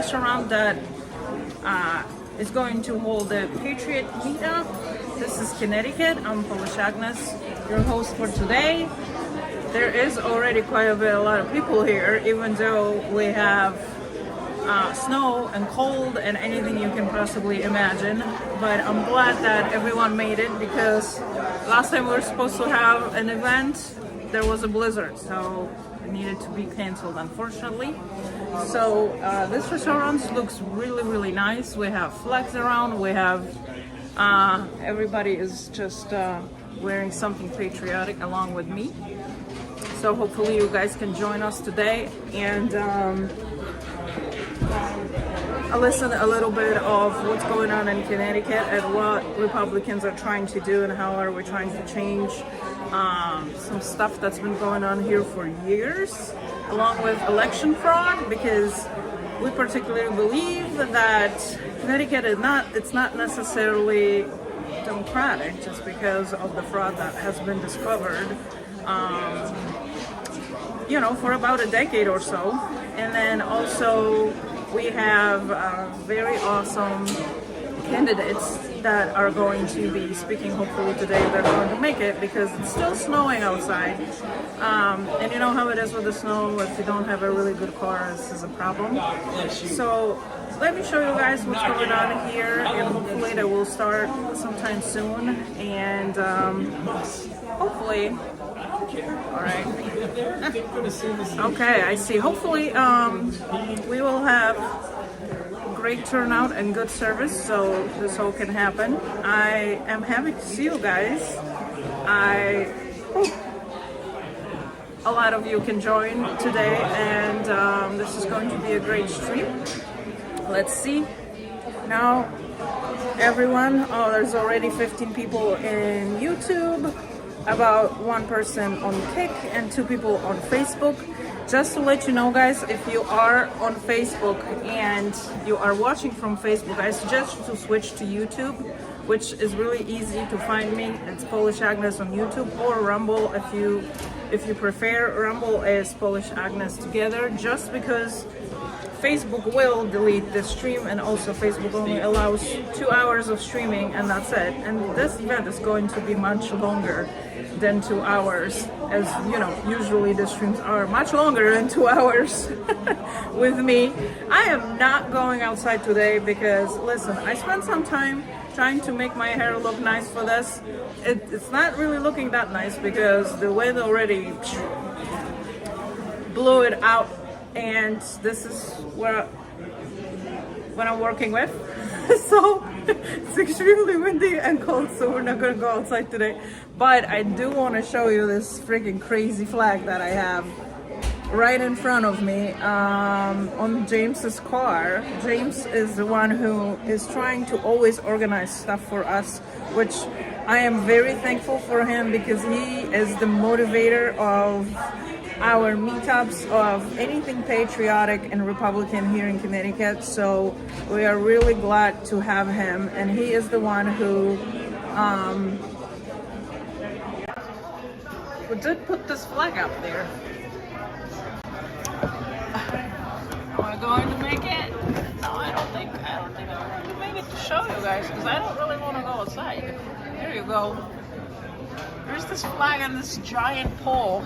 restaurant that is going to hold the Patriot meetup. This is Connecticut. I'm Polish Agnes, your host for today. There is already quite a lot of people here, even though we have snow and cold and anything you can possibly imagine. But I'm glad that everyone made it, because last time we were supposed to have an event, there was a blizzard, so it needed to be canceled, unfortunately. So this restaurant looks really nice. We have flags around. We have everybody is just wearing something patriotic along with me. So hopefully you guys can join us today and listen a little bit of what's going on in Connecticut and what Republicans are trying to do and how are we trying to change some stuff that's been going on here for years, along with election fraud, because we particularly believe that Connecticut is not necessarily democratic just because of the fraud that has been discovered for about a decade or so. And then also we have very awesome candidates that are going to be speaking hopefully today. They're going to make it because it's still snowing outside. And you know how it is with the snow. If you don't have a really good car, this is a problem. So let me show you guys what's going on here, and hopefully that will start sometime soon. And hopefully, all right. Okay, I see. Hopefully, we will have great turnout and good service, so this all can happen. I am happy to see you guys. I hope a lot of you can join today, and this is going to be a great stream. Let's see. Now, everyone, there's already 15 people in YouTube, about 1 person on Kick, and 2 people on Facebook. Just to let you know, guys, if you are on Facebook and you are watching from Facebook, I suggest you to switch to YouTube, which is really easy to find me. It's Polish Agnes on YouTube, or Rumble if you prefer. Rumble is Polish Agnes together, just because Facebook will delete the stream, and also Facebook only allows 2 hours of streaming, and that's it. And this event is going to be much longer than 2 hours, as you know, usually the streams are much longer than 2 hours with me. I am not going outside today because, listen, I spent some time trying to make my hair look nice for this. It's not really looking that nice because the wind already blew it out, and this is what I'm working with. So it's extremely windy and cold, so we're not gonna go outside today. But I do want to show you this freaking crazy flag that I have right in front of me on James's car. James is the one who is trying to always organize stuff for us, which I am very thankful for him, because he is the motivator of our meetups, of anything patriotic and Republican here in Connecticut. So we are really glad to have him, and he is the one who did put this flag up there. Am I going to make it? No, I don't think I'm going to make it to show you guys, because I don't really want to go outside. Here you go. There's this flag on this giant pole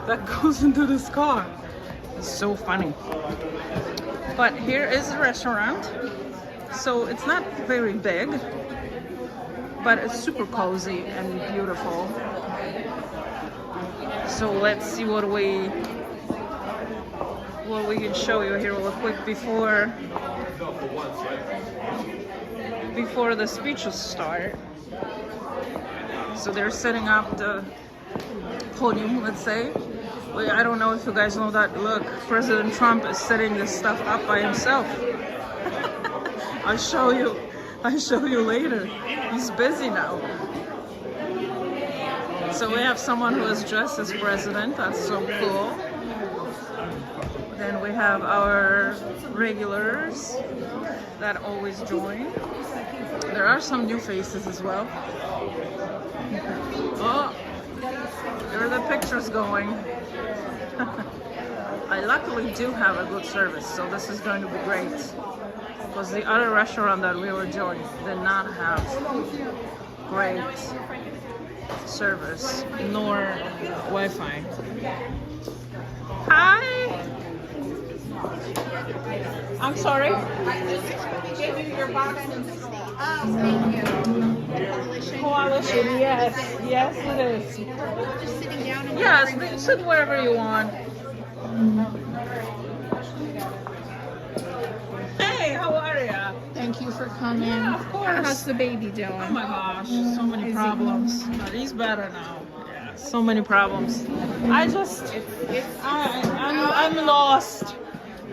that goes into this car. It's so funny. But here is the restaurant. So it's not very big, but it's super cozy and beautiful. So let's see what we can show you here real quick before the speeches start. So they're setting up the podium, let's say. Well, I don't know if you guys know that. Look, President Trump is setting this stuff up by himself. I'll show you later. He's busy now. So we have someone who is dressed as president. That's so cool. Then we have our regulars that always join. There are some new faces as well. Oh, there are the pictures going. I luckily do have a good service, so this is going to be great. Because the other restaurant that we were joined did not have great service nor Wi-Fi. Hi. I'm sorry. I just gave you your box. Oh, thank you. Coalition, yes. Yes, it is. Just sitting down and Yes, sit wherever you want. Hey, how are ya? thank you for coming. Yeah, of course. How's the baby doing? Oh my gosh, so many problems. But he's better now. Yeah, so many problems. I'm lost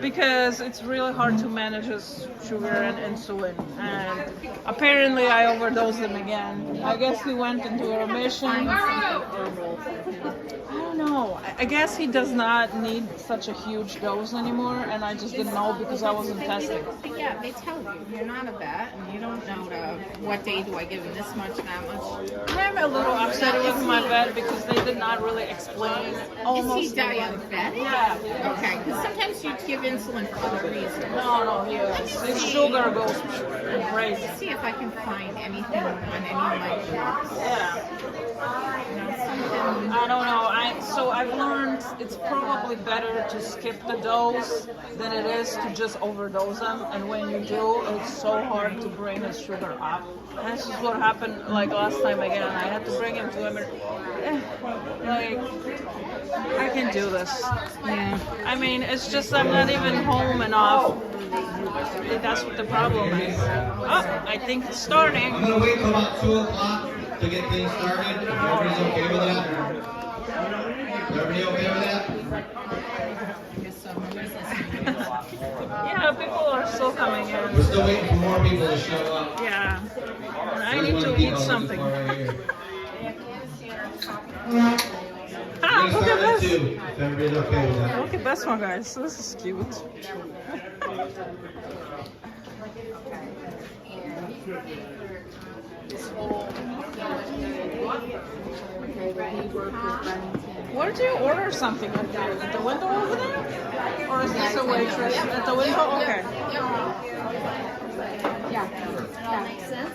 because it's really hard to manage his sugar and insulin. And apparently I overdosed him again. I guess he went into a remission. I don't know. I guess he does not need such a huge dose anymore, and I just didn't know because I wasn't testing. Yeah, they tell you. You're not a vet, and you don't know what day do I give him this much, that much. I'm a little upset with my vet because they did not really explain almost. Is he diabetic? Yeah. Okay, because sometimes you give insulin for other reasons. No, he is. His sugar goes crazy. Let's see if I can find anything on any of my drugs. Yeah. You know, something. I don't know. So I've learned it's probably better to skip the dose than it is to just overdose them. And when you do, it's so hard to bring his sugar up. And this is what happened like last time again. I had to bring him to emergency. Like, I can do this. Yeah. I mean, it's just I'm not even home enough. That's what the problem is. Oh, I think it's starting. I'm going to wait till about 2 o'clock to get things started. Everybody's okay with that? Everybody okay with that? Yeah, people are still coming in. We're still waiting for more people to show up. Yeah. And I need to eat something. Ah, look at this. If everybody's okay with that. Look at this one, guys. This is cute. Where did you order something at the window over there? Or is this a waitress at the window? Okay. Yeah. That makes sense?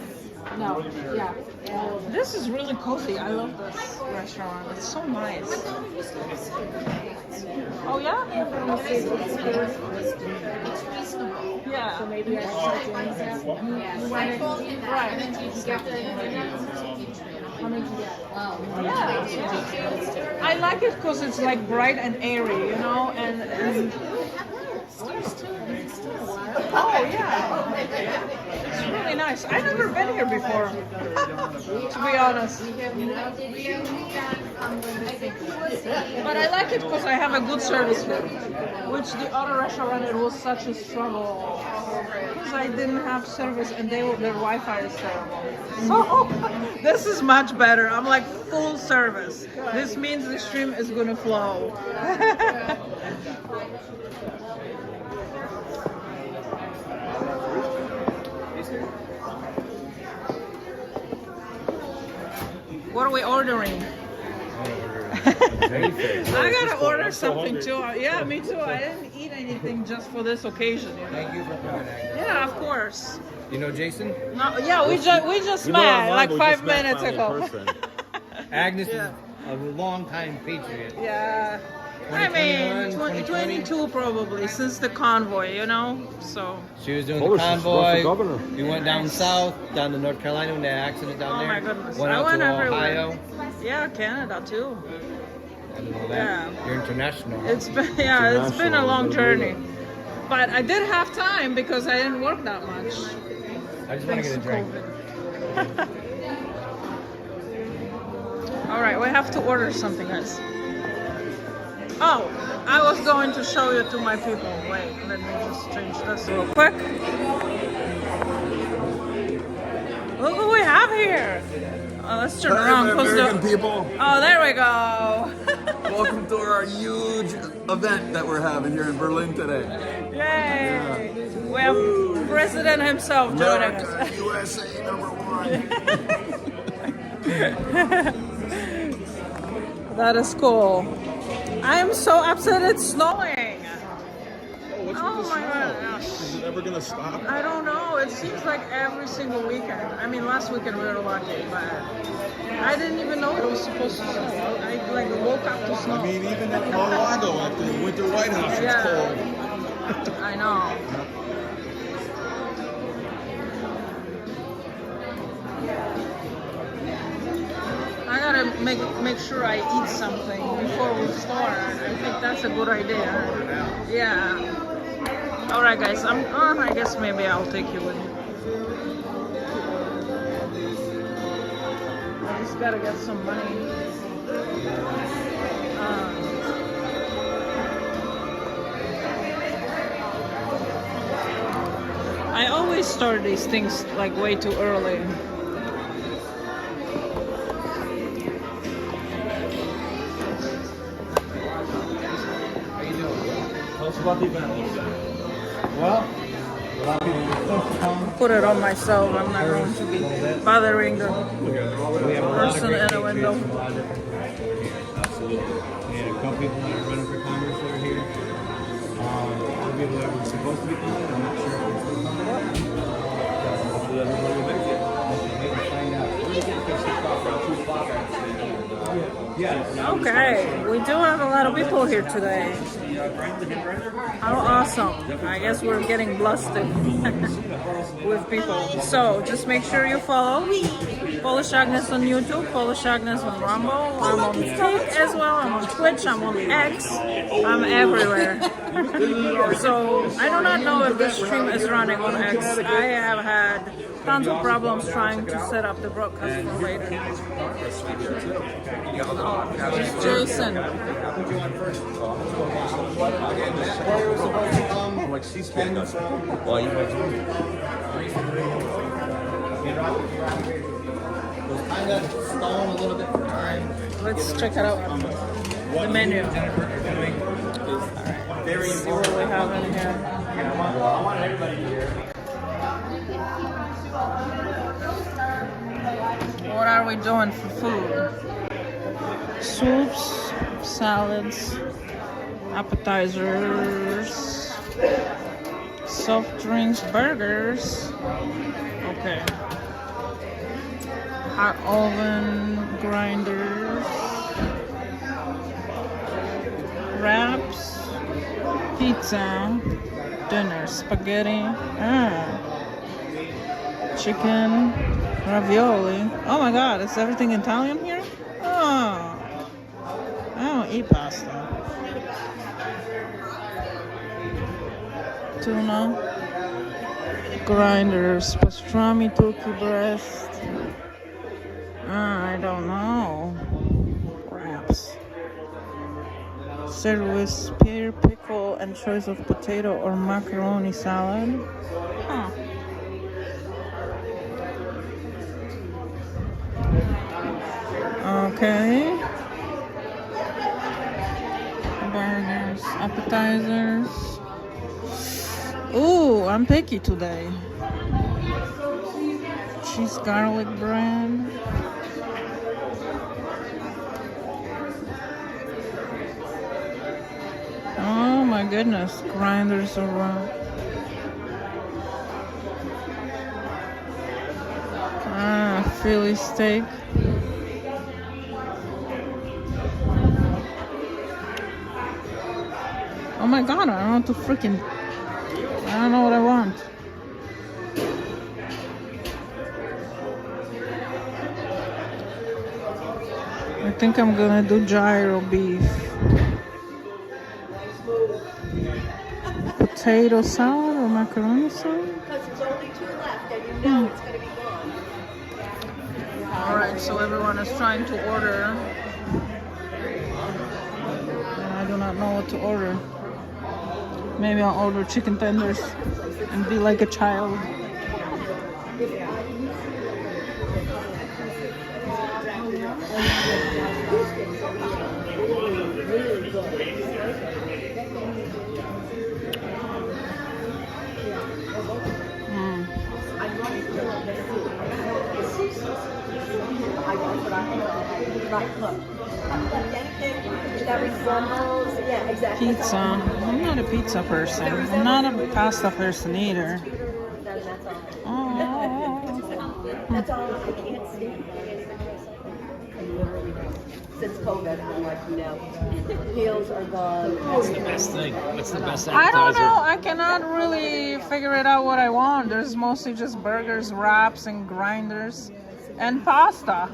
No. Yeah. This is really cozy. I love this restaurant. It's so nice. Oh yeah? It's reasonable. Yeah. So maybe I should join that. Yes. I told him that. And then you get how many did you get? Oh. Yeah. I like it because it's like bright and airy, you know, and oh yeah, it's really nice. I've never been here before, to be honest. But I like it because I have a good service here, which the other restaurant it was such a struggle because I didn't have service and their Wi-Fi is terrible. So this is much better. I'm like full service. This means the stream is gonna flow. What are we ordering? I gotta order something too. Yeah, me too. I didn't eat anything just for this occasion. You know? Thank you for coming, Agnes. Yeah, of course. You know Jason? No, yeah, we just met like 5 minutes ago. Agnes Yeah. is a long-time Patriot. Yeah. I mean, 2021, 2022 probably, since the convoy, you know? So. She was doing Oh, the she's run for governor. convoy. We went down south, down to North Carolina when that accident down Oh there. my goodness. Went I out went to everywhere. Ohio. Yeah, Canada too. I don't know that. Yeah. You're international. It's been a long journey. But I did have time because I didn't work that much. I just want to get a drink. All right, we have to order something, guys. Oh, I was going to show you to my people. Wait, let me just change this real quick. Look what we have here. Oh, let's turn around. American people, Oh, there we go. welcome to our huge event that we're having here in Berlin today. Yay! We have President himself joining us. America, USA #1. That is cool. I am so upset it's snowing. What's Oh with the my snow? gosh. Is it ever gonna stop? I don't know. It seems like every single weekend. I mean, last weekend we were lucky, but I didn't even know it was supposed to snow. I like woke up to snow. I mean, even at Mar-a-Lago at the Winter White House, it's Yeah. cold. I know. I gotta make sure I eat something before we start. I think that's a good idea. Yeah. All right, guys. I guess maybe I'll take you with me. I just gotta get some money. I always start these things like way too early. Tell us about the event a little bit. Well, a lot of people Put it on myself. I'm not going to be bothering the we have a lot of person great in the things. We window. have a lot of different here. Absolutely. We had a couple people that are running for Congress that are here. Other people that were supposed to be coming. I'm not sure if they're still coming. Hopefully everybody will make it. Maybe find out. We're going to get fixed off around 2 o'clock. Yeah. Okay, we do have a lot of people here today. How awesome. I guess we're getting blasted with people. So just make sure you follow Polish Agnes on YouTube, Polish Agnes on Rumble. I'm on TikTok as well. I'm on Twitch. I'm on X. I'm everywhere. So I do not know if this stream is running on X. I have had tons of problems trying to set up the broadcast for later. Jason. Like C-SPAN. Well, you was kind of stalling a little bit for time. Let's check it out. The menu. Very See what we have in here. I want everybody here. What are we doing for food? Soups, salads, appetizers, soft drinks, burgers. Okay. Hot oven, grinders, wraps, pizza, dinner, spaghetti, chicken, ravioli. Oh my god, is everything Italian here? Oh, I don't eat pasta. Tuna, grinders, pastrami, turkey breast. I don't know. Wraps. Served with pear, pickle, and choice of potato or macaroni salad. Huh. Okay. Burgers, appetizers. Ooh, I'm picky today. Cheese garlic bread. Oh my goodness, grinders around. Philly steak. Oh my god, I don't want to freaking... I don't know what I want. I think I'm gonna do gyro beef. Potato salad or macaroni salad? Because there's only 2 left and you know it's going to be gone. Alright, so everyone is trying to order. And I do not know what to order. Maybe I'll order chicken tenders and be like a child. Right, look. Anything that we Crumbles. Yeah, exactly. Pizza. I'm not a pizza person. I'm not a pasta person either. That's all. Oh. That's all. I can't stand since COVID, I'm like, no. Meals are gone. What's the best thing? What's the best I don't appetizer? know. I cannot really figure it out what I want. There's mostly just burgers, wraps, and grinders, and pasta.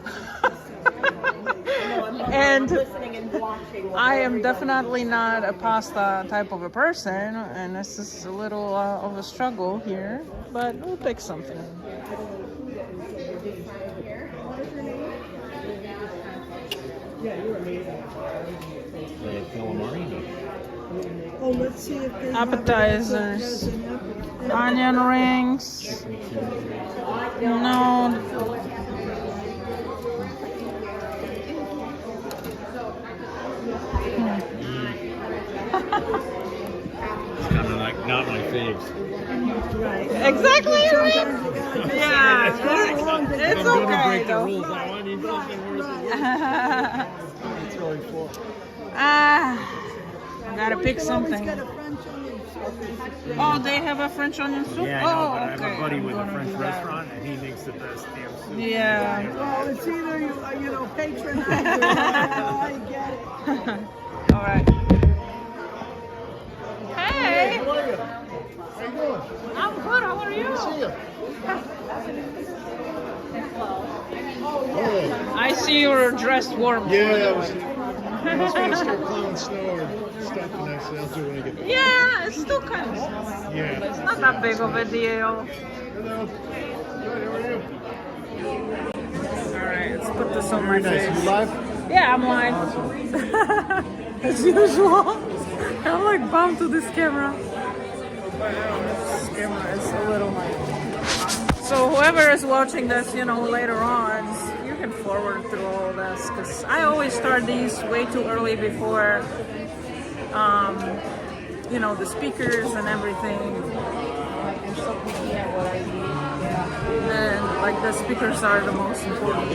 And Listening and watching. I am definitely not a pasta type of a person, and this is a little of a struggle here, but we'll pick something. Oh, let's see if they Appetizers, onion rings. No. It's kind of like not my faves. Exactly. Yeah, it's okay Break the though. rules. I want you something worth It's really full. Gotta pick something. Oh, they have a French onion soup? Yeah, I know, Oh, but I okay. have a buddy with a I'm gonna French do that. restaurant, and he makes the best damn soup. Yeah. Well, it's either you know, patronize or I get it. All right. Hey. I'm good. How are you? I see you're dressed warm. Yeah, I was going to start plowing snow or stuff, and I said I'll do it when I get back. Yeah, it's still kind of. Yeah. It's not that big of a deal. Hello. Good, how are you? All right, let's put this on my Very nice. face. You live? Yeah, I'm live. As usual. I'm like bound to this camera. This camera is a little like. So whoever is watching this, you know, later on, you can forward through all this because I always start these way too early before, you know, the speakers and everything. And like the speakers are the most important.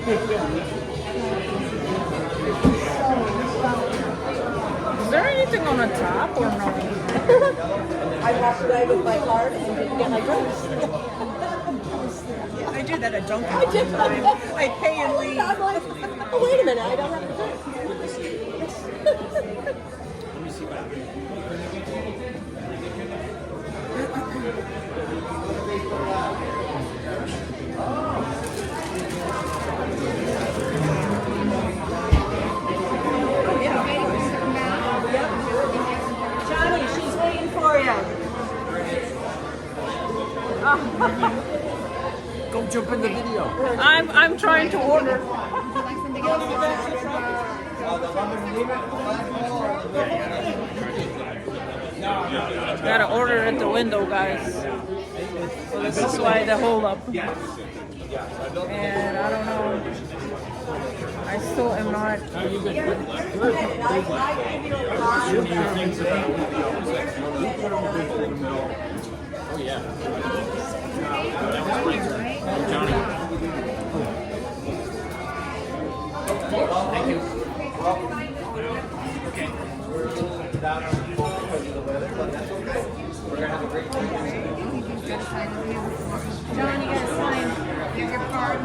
Is there anything on the top or no? I walked away with my card and didn't get my drinks. I do that at Dunkin'. I did. I pay and leave. I'm like, oh, wait a minute, I don't have to drink. Johnny, she's waiting for you. Go jump in the video. I'm trying to order. Gotta order at the window, guys. So this is why the hold up. And I don't know. I still am not. John, you gotta sign. Here's your card.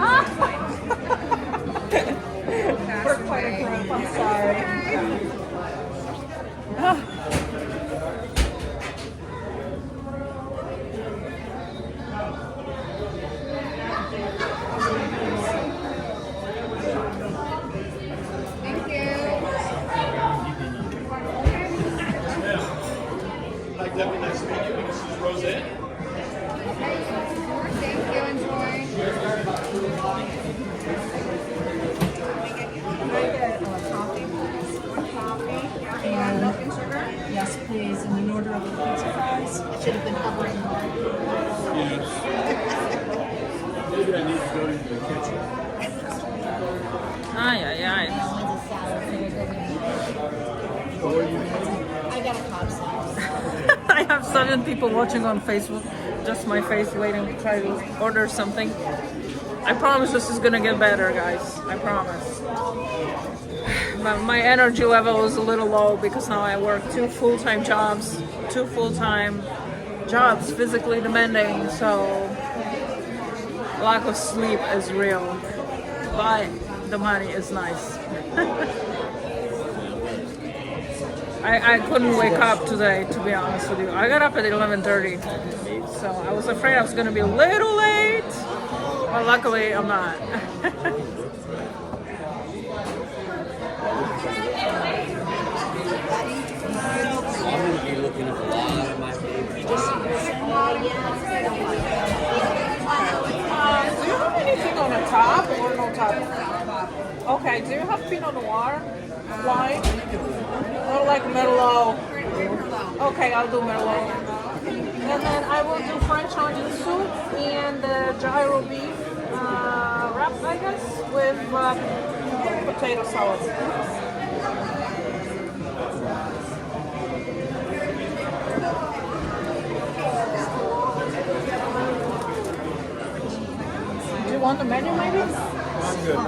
We're quite a group, I'm sorry. Thank you. Like Debbie, nice to meet you. This is Roseanne. Thank you. Enjoy. I got a concept. I have 7 people watching on Facebook. Just my face waiting to try to order something. I promise this is gonna get better, guys. I promise. But my energy level is a little low because now I work 2 full-time jobs. 2 full-time jobs, physically demanding, so lack of sleep is real. But the money is nice. I couldn't wake up today, to be honest with you. I got up at 11:30, so I was afraid I was going to be a little late, but luckily I'm not. I'm going to be looking at a lot of my favorites. Do you have anything on the top or no top? Okay, do you have Pinot Noir wine? Or like Merlot? Okay, I'll do Merlot. And then I will do French onion soup and gyro beef wrap, I guess, with potato salad. Do you want the menu maybe? I'm good. I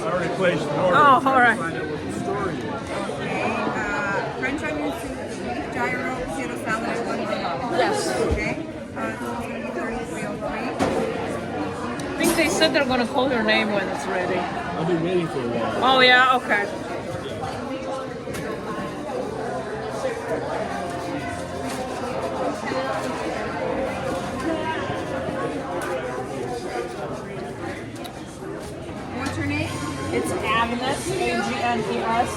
already placed an order. Oh, all right. French onion soup, beef gyro, potato salad, and one Merlot. Yes. Okay. It's going to be 3303. I think they said they're going to call your name when it's ready. I've been waiting for a while. Oh, yeah? Okay. What's your name? It's Agnes, Agnes.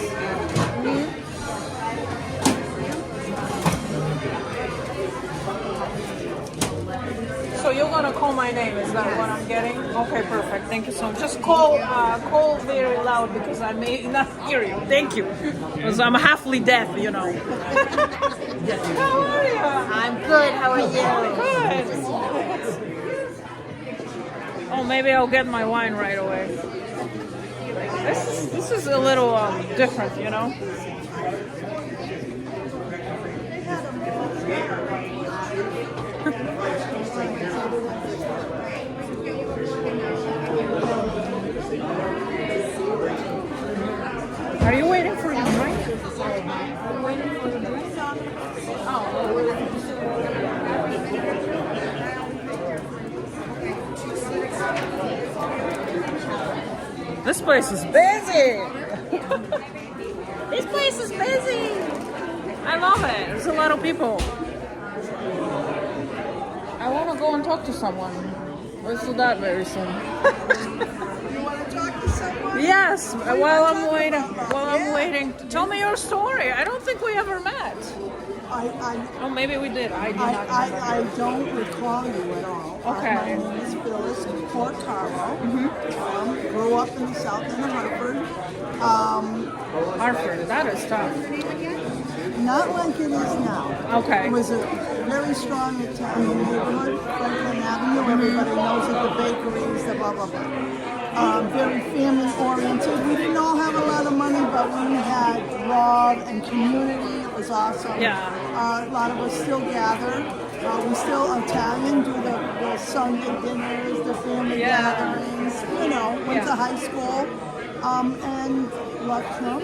So you're gonna call my name, is that what I'm getting? Okay, perfect. Thank you so much. Just call very loud because I may not hear you. Thank you. Because I'm halfly deaf, you know. How are you? I'm good. How are you? Good. Oh, maybe I'll get my wine right away. This is a little different, you know. Are you waiting for your drink? Waiting for your drink? Oh. This place is busy. This place is busy. I love it. There's a lot of people. I want to go and talk to someone. Let's do that very soon. You want to talk to someone? Yes. While I'm waiting. Tell me your story. I don't think we ever met. Oh, maybe we did. I did not. I don't recall you at all. Okay. My name is Phyllis Portaro. Grew up in the south end of Hartford. Hartford. That is tough. Not like it is now. Okay. It was a very strong Italian neighborhood, Franklin Avenue. Everybody knows it, the bakeries, the blah, blah, blah. Very family oriented. We didn't all have a lot of money, but we had love and community. It was awesome. Yeah. A lot of us still gather. We still Italian, do the Sunday dinners, the family gatherings. You know, went to high school. And love Trump.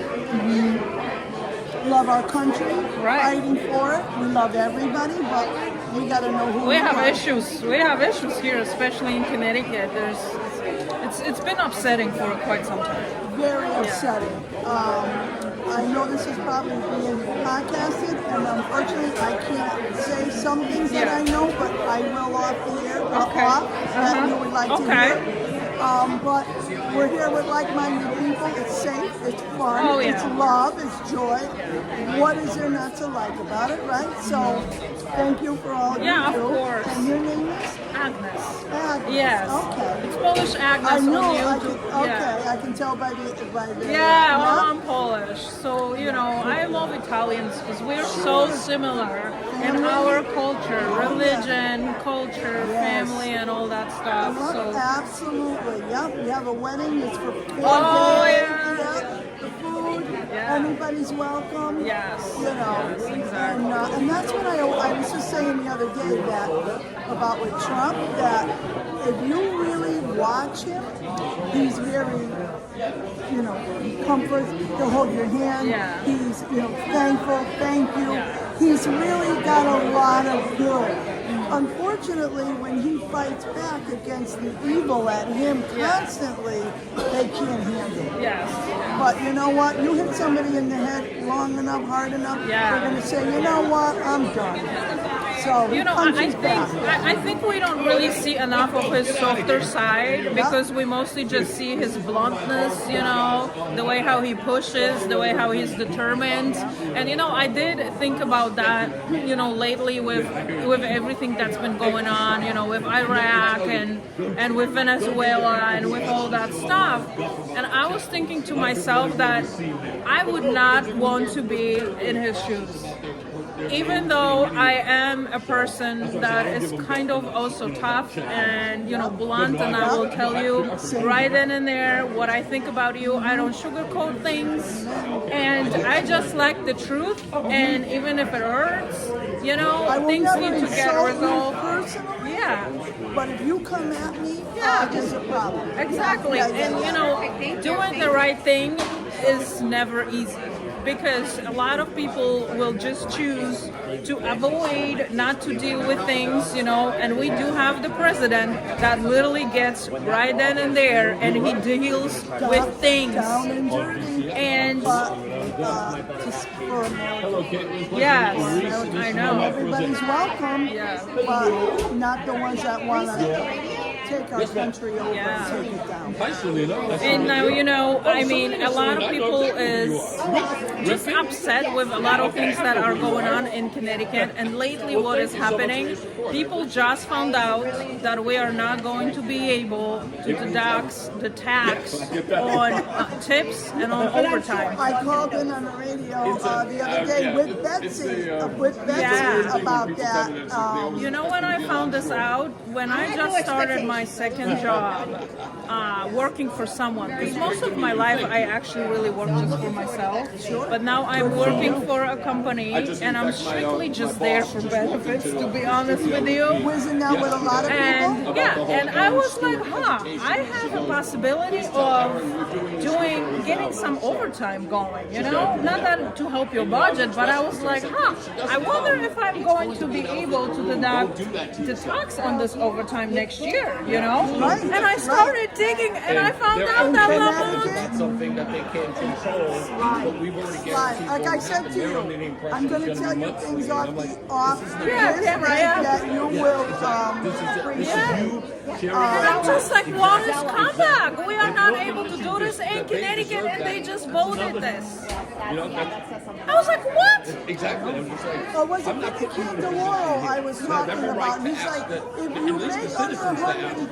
Love our country, fighting for it. We love everybody, but we got to know who we are. have issues. We have issues here, especially in Connecticut. It's been upsetting for quite some time. Very upsetting. I know this is probably being podcasted, and unfortunately, I can't say some things that I know, but I will off the air. That you would like to hear. But we're here with like-minded people. It's safe, it's fun, it's love, it's joy. What is there not to like about it, right? So, thank you for all you do. Yeah, of course. And your name is? Agnes. Agnes. Yes. Okay. It's Polish Agnes I know. on I YouTube. I can tell by the. Yeah, well, I'm Polish, so you know I love Italians because we're so similar in our culture, religion, culture, family, and all that stuff. So absolutely, yep. We have a wedding. It's for 4 days. yeah. Yep. the food, Yeah. anybody's welcome. Yes. You know, Exactly. and that's what I was just saying the other day that about with Trump, that if you really watch him, he's very, you know, comfort. He'll hold your hand. Yeah. He's, you know, thankful. Thank you. Yeah. He's really got a lot of good. Unfortunately, when he fights back against the evil at him constantly, they can't handle it. Yes. But you know what? You hit somebody in the head long enough, hard enough, Yeah. they're going to say, you know what? I'm done. So he You know, punches back. I think we don't really see enough of his softer side because we mostly just see his bluntness, you know, the way how he pushes, the way how he's determined. And, you know, I did think about that, you know, lately with everything that's been going on, you know, with Iraq and with Venezuela and with all that stuff. And I was thinking to myself that I would not want to be in his shoes. Even though I am a person that is kind of also tough and, you know, blunt, and I will tell you right then and there what I think about you. I don't sugarcoat things, and I just like the truth. And even if it hurts, you know, I will things never need to get insult you resolved. personally, Yeah. but if you come at me, there's a problem. Exactly. Yeah, And you know, doing the right thing is never easy because a lot of people will just choose to avoid, not to deal with things, you know, and we do have the president that literally gets right then and there and he deals with things. Down and dirty. And But just for America. yes, I know. Everybody's welcome, Yeah. but not the ones that want to take our country over and take it down. And now, you know, I mean, a lot of people is just upset with a lot of things that are going on in Connecticut. And lately what is happening, people just found out that we are not going to be able to deduct the tax on tips and on overtime. I called in on the radio the other day with Betsy about that. You know when I found this out? When I just started my second job working for someone. Because most of my life I actually really work just for myself. But now I'm working for a company and I'm strictly just there for benefits, to be honest with you. Whizzing out with a lot of And people. yeah, and I was like, I have a possibility of getting some overtime going, you know? Not that to help your budget, but I was like, I wonder if I'm going to be able to deduct the tax on this overtime next year, you know? Right. And I started digging and I found out that Connecticut, something that they can't control, but we've already guaranteed. like I said to you, I'm going to tell you things off camera, that you will And I'm just like, what is comeback? We are not able to do this in Connecticut and they just voted this. I was like, what? Exactly. I'm just like, was it Kid DeLauro I was talking about? He's like, if you make under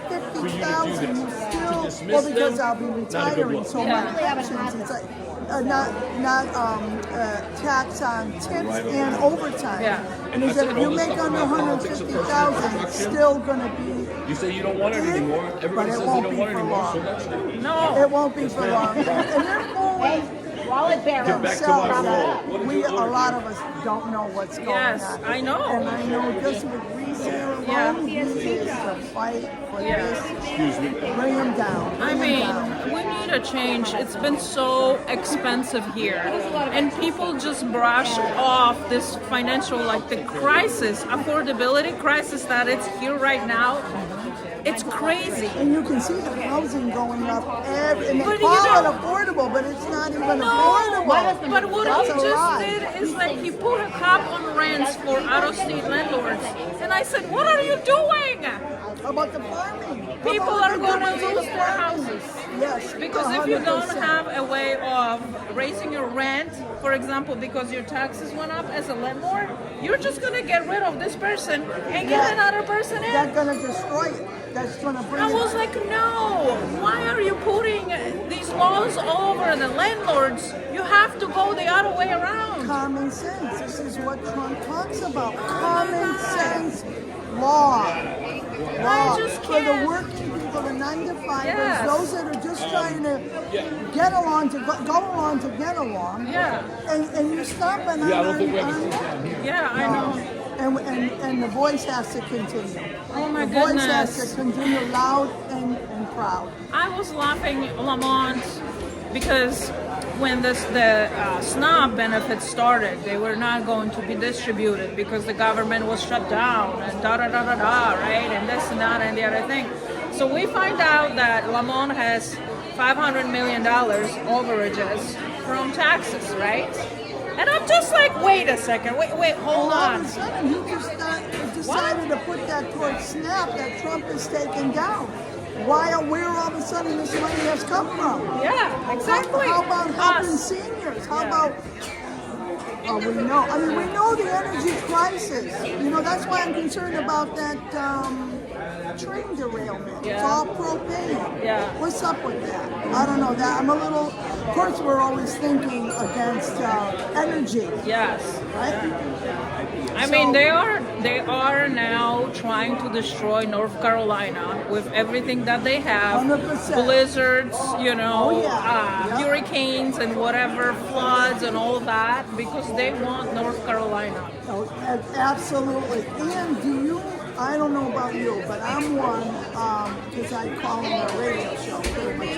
150,000, you still, well, because I'll be retiring, so my pensions, it's like, not tax on tips and overtime. Yeah. And he said, if you make under 150,000, it's still going to be. you say you don't want it anymore. Everybody says they don't want it anymore. So that's true. No. It won't be for long. And they're going. Wallet barrel. A lot of us don't know what's going Yes, on. I know. And I know just with Reese here alone, he is to fight for this. Bring him down. I Bring him mean, down. we need a change. It's been so expensive here. And people just brush off this financial, like the crisis, affordability crisis that it's here right now. It's crazy. And you can see the housing going up, and they But call you it know- affordable, but it's not even No, affordable. but what That's he a just lie. did is like he put a cap on rents for out-of-state landlords. And I said, what are you doing? How about the farming? How People about are the going to different lose their houses. Yes, Because if you don't 100%. have a way of raising your rent, for example, because your taxes went up as a landlord, you're just going to get rid of this person and get another person in. That's going to destroy it. That's going to bring I it. was like, no, why are you putting these laws all over the landlords? You have to go the other way around. Common sense. This is what Trump talks about. Common sense law. I just For the can't. working people, the 9 to 5ers, Yes. those that are just just trying to get along to go along to get along. Yeah. And you're stopping on Yeah, I don't think we have a on- sit-down here. Yeah, I know. and the voice has to continue. Oh my The voice has goodness. to continue loud and proud. I was laughing, Lamont, because when the SNAP benefits started, they were not going to be distributed because the government was shut down and right? And this and that and the other thing. So we find out that Lamont has $500 million overages from taxes, right? And I'm just like, wait a second, wait, hold All on. of a sudden, you just decided to put that towards SNAP that Trump has taken down. Where all of a sudden this money has come from? Yeah, exactly. How about helping Us. seniors? How Yeah. about? We know. I mean, we know the energy crisis. You know, that's why I'm concerned about that train derailment. It's Yeah. all propane. Yeah. What's up with that? I don't know. That I'm a little. Of course, we're always thinking against energy, Yes. right? I So- mean, they are now trying to destroy North Carolina with everything that they have, 100%. blizzards, you know, Oh, yeah. Yeah. hurricanes and whatever, floods and all that, because they want North Carolina. Oh, absolutely. And do you? I don't know about you, but I'm one because I call in a radio show pretty much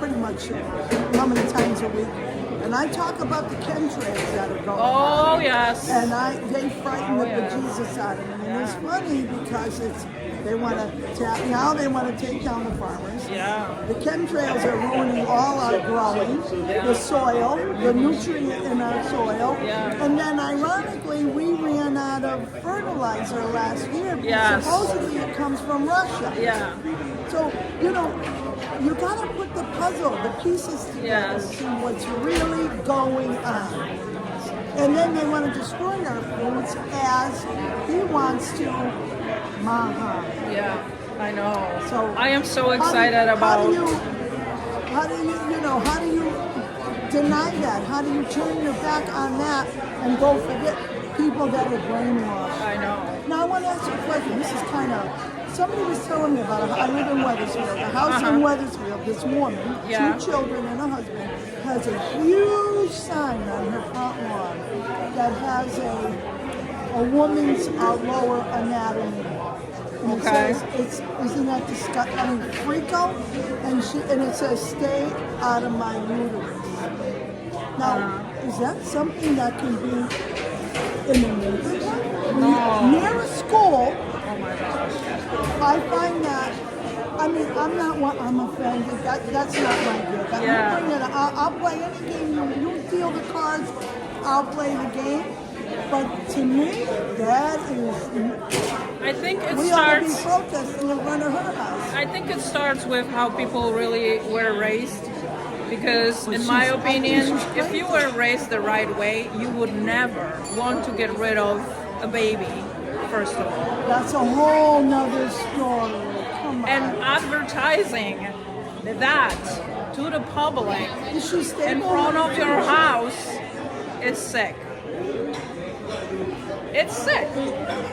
pretty much how many times a week, and I talk about the chemtrails that are going on. Oh, yes. And they frighten the yeah. bejesus out of me. And it's funny because they want to take down the farmers. Yeah. The chemtrails are ruining all our growing, the soil, the nutrient in our soil. Yeah. And then ironically, we ran out of fertilizer last year because Yes. supposedly it comes from Russia. Yeah. So, you got to put the puzzle, the pieces together Yes. to see what's really going on. And then they want to destroy our foods as he wants to. Yeah, I know. So I am so how do- excited about. How do you deny that? How do you turn your back on that and go forget people that are brainwashed? I know. Now I want to ask you a question. This is kind of, somebody was telling me about I live in Weathersfield. A house in Weathersfield, this woman, Yeah. 2 children and a husband, has a huge sign on her front lawn that has a woman's lower anatomy. And Okay. it says, isn't that disgusting? I mean, Frico, and it says, stay out of my uterus. Now, is that something that can be in the neighborhood? Near a school? Oh my gosh. I find that, I'm offended. That's not my gig. Yeah. I'll play any game. You deal the cards, I'll play the game. But to me, that is, I think it we ought to be starts. protesting in front of her house. I think it starts with how people really were raised. Because in my I think opinion, she's if you were raised the right way, you would never want to get rid of a baby, first of all. That's a whole nother story. Come on. And advertising that to the public Is she in stable? front of your house is sick. It's sick.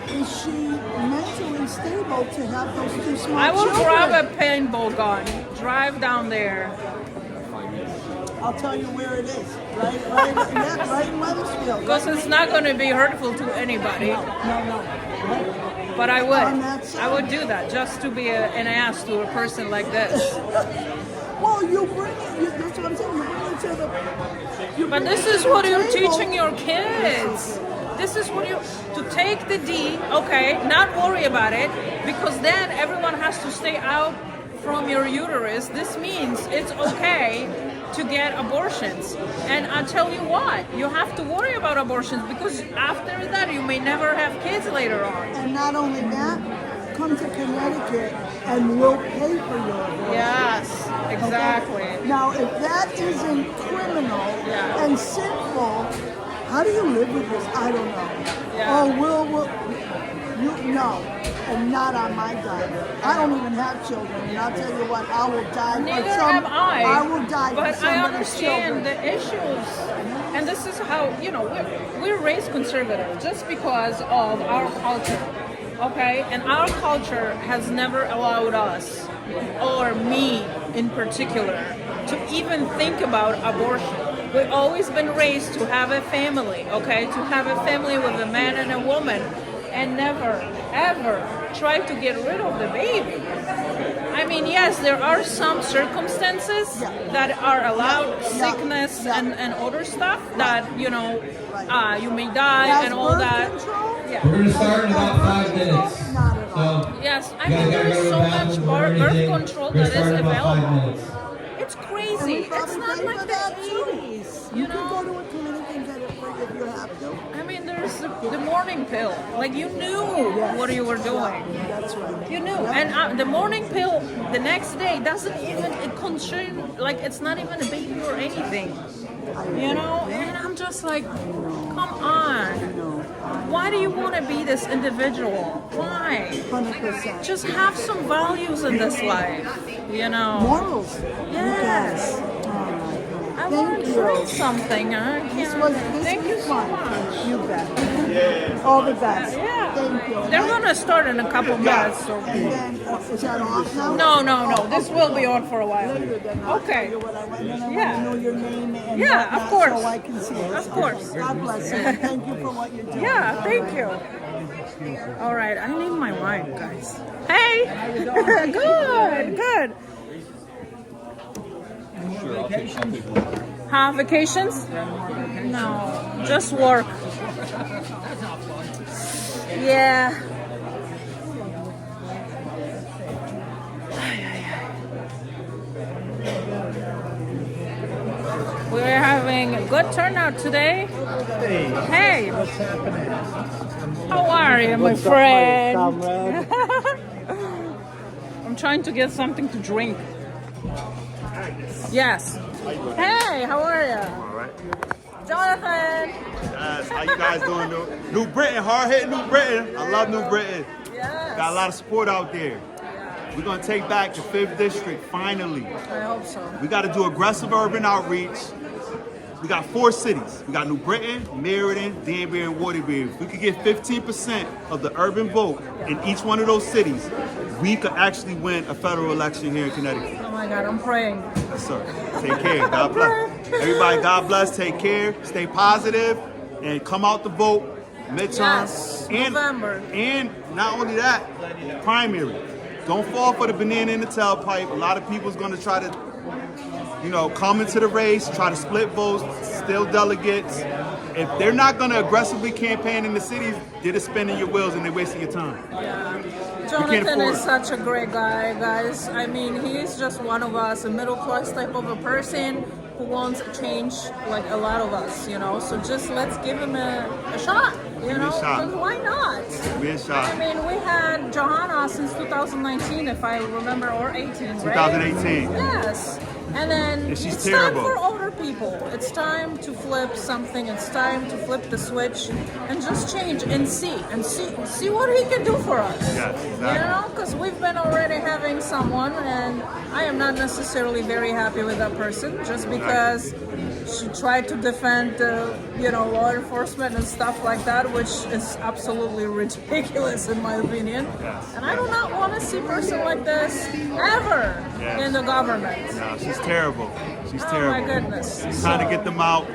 Is she mentally stable to have those 2 small I will children? grab a paintball gun, drive down there. I'll tell you where it is. Right in Weathersfield. Because it's not going to be hurtful to anybody. No. But I On would. that side. I would do that just to be an ass to a person like this. Well, you bring it. That's what I'm saying. You bring it to the. You But bring this it to is the what you're table. teaching your kids. This is what to take the D, okay, not worry about it, because then everyone has to stay out from your uterus. This means it's okay to get abortions. And I tell you what, you have to worry about abortions because after that you may never have kids later on. And not only that, come to Connecticut and we'll pay for your abortion. Yes, exactly. Okay? Now, if that isn't criminal Yeah. and sinful, how do you live with this? I don't know. Yeah. No, and not on my dime. I don't even have children, and I'll tell you what, I will die Neither for some. have I. I will die but for somebody's I understand children. the issues, and this is how we're raised conservative just because of our culture, okay? And our culture has never allowed us or me in particular to even think about abortion. We've always been raised to have a family, okay? To have a family with a man and a woman, and never, ever try to get rid of the baby. I mean, yes, there are some circumstances that are allowed, sickness and other stuff that, you know, you may die and all that. We're going to start in about 5 minutes. So, yes, I mean, there's so much birth control that is available. It's crazy. It's not like the 80s, you know? You can go to a clinic and get it free if you have to. I mean, there's the morning pill. Like, you knew what you were doing. That's right. You knew. And the morning pill the next day doesn't even concern, like, it's not even a baby or anything. You know? And I'm just like, come on. Why do you want to be this individual? Why? 100%. Just have some values in this life, you know? Morals. Yes. I want to try something. This Thank you was so fun. much. You bet. All the best. Yeah. Thank you. They're going to start in a couple minutes. So. And then, is that off now? No. This will be on for a while. Okay. I want to Yeah. know your name and Yeah, whatnot, of course. so I can see it. Of course. God bless you. Thank you for what you're doing. Yeah, thank you. All right, I need my wine, guys. Hey! Good. Vacations? No, just work. Yeah. We're having a good turnout today. Hey. What's happening? How are you, my friend? I'm trying to get something to drink. Yes. Hey, how are you? All right. Jonathan. Yes, how you guys doing? New Britain, hard-hitting New Britain. I love New Britain. Yes. Got a lot of support out there. We're going to take back the 5th District, finally. I hope so. We got to do aggressive urban outreach. We got 4 cities. We got New Britain, Meriden, Danbury, and Waterbury. If we could get 15% of the urban vote in each one of those cities, we could actually win a federal election here in Connecticut. Oh my God, I'm praying. Yes, sir. Take care. God bless. Everybody, God bless. Take care. Stay positive, and come out to vote. Midterms. Yes, November. And not only that, primary. Don't fall for the banana in the tailpipe. A lot of people's going to try to, come into the race, try to split votes, steal delegates. If they're not going to aggressively campaign in the cities, they're just spinning your wheels and they're wasting your time. Yeah. Jonathan is such a great guy, guys. I mean, he's just one of us, a middle-class type of a person who wants a change like a lot of us, So just let's give him a shot, Because why not? Give me a shot. I mean, we had Johanna since 2019, if I remember, or 18, right? 2018. Yes. And then she's it's terrible. time for older people. It's time to flip something. It's time to flip the switch and just change and see what he can do for us. Yes, exactly. Because we've been already having someone, and I am not necessarily very happy with that person just because she tried to defend, law enforcement and stuff like that, which is absolutely ridiculous in my opinion. Yes. And I do not want to see a person like this ever in the government. No, she's terrible. She's Oh terrible. my goodness. It's time to get them out.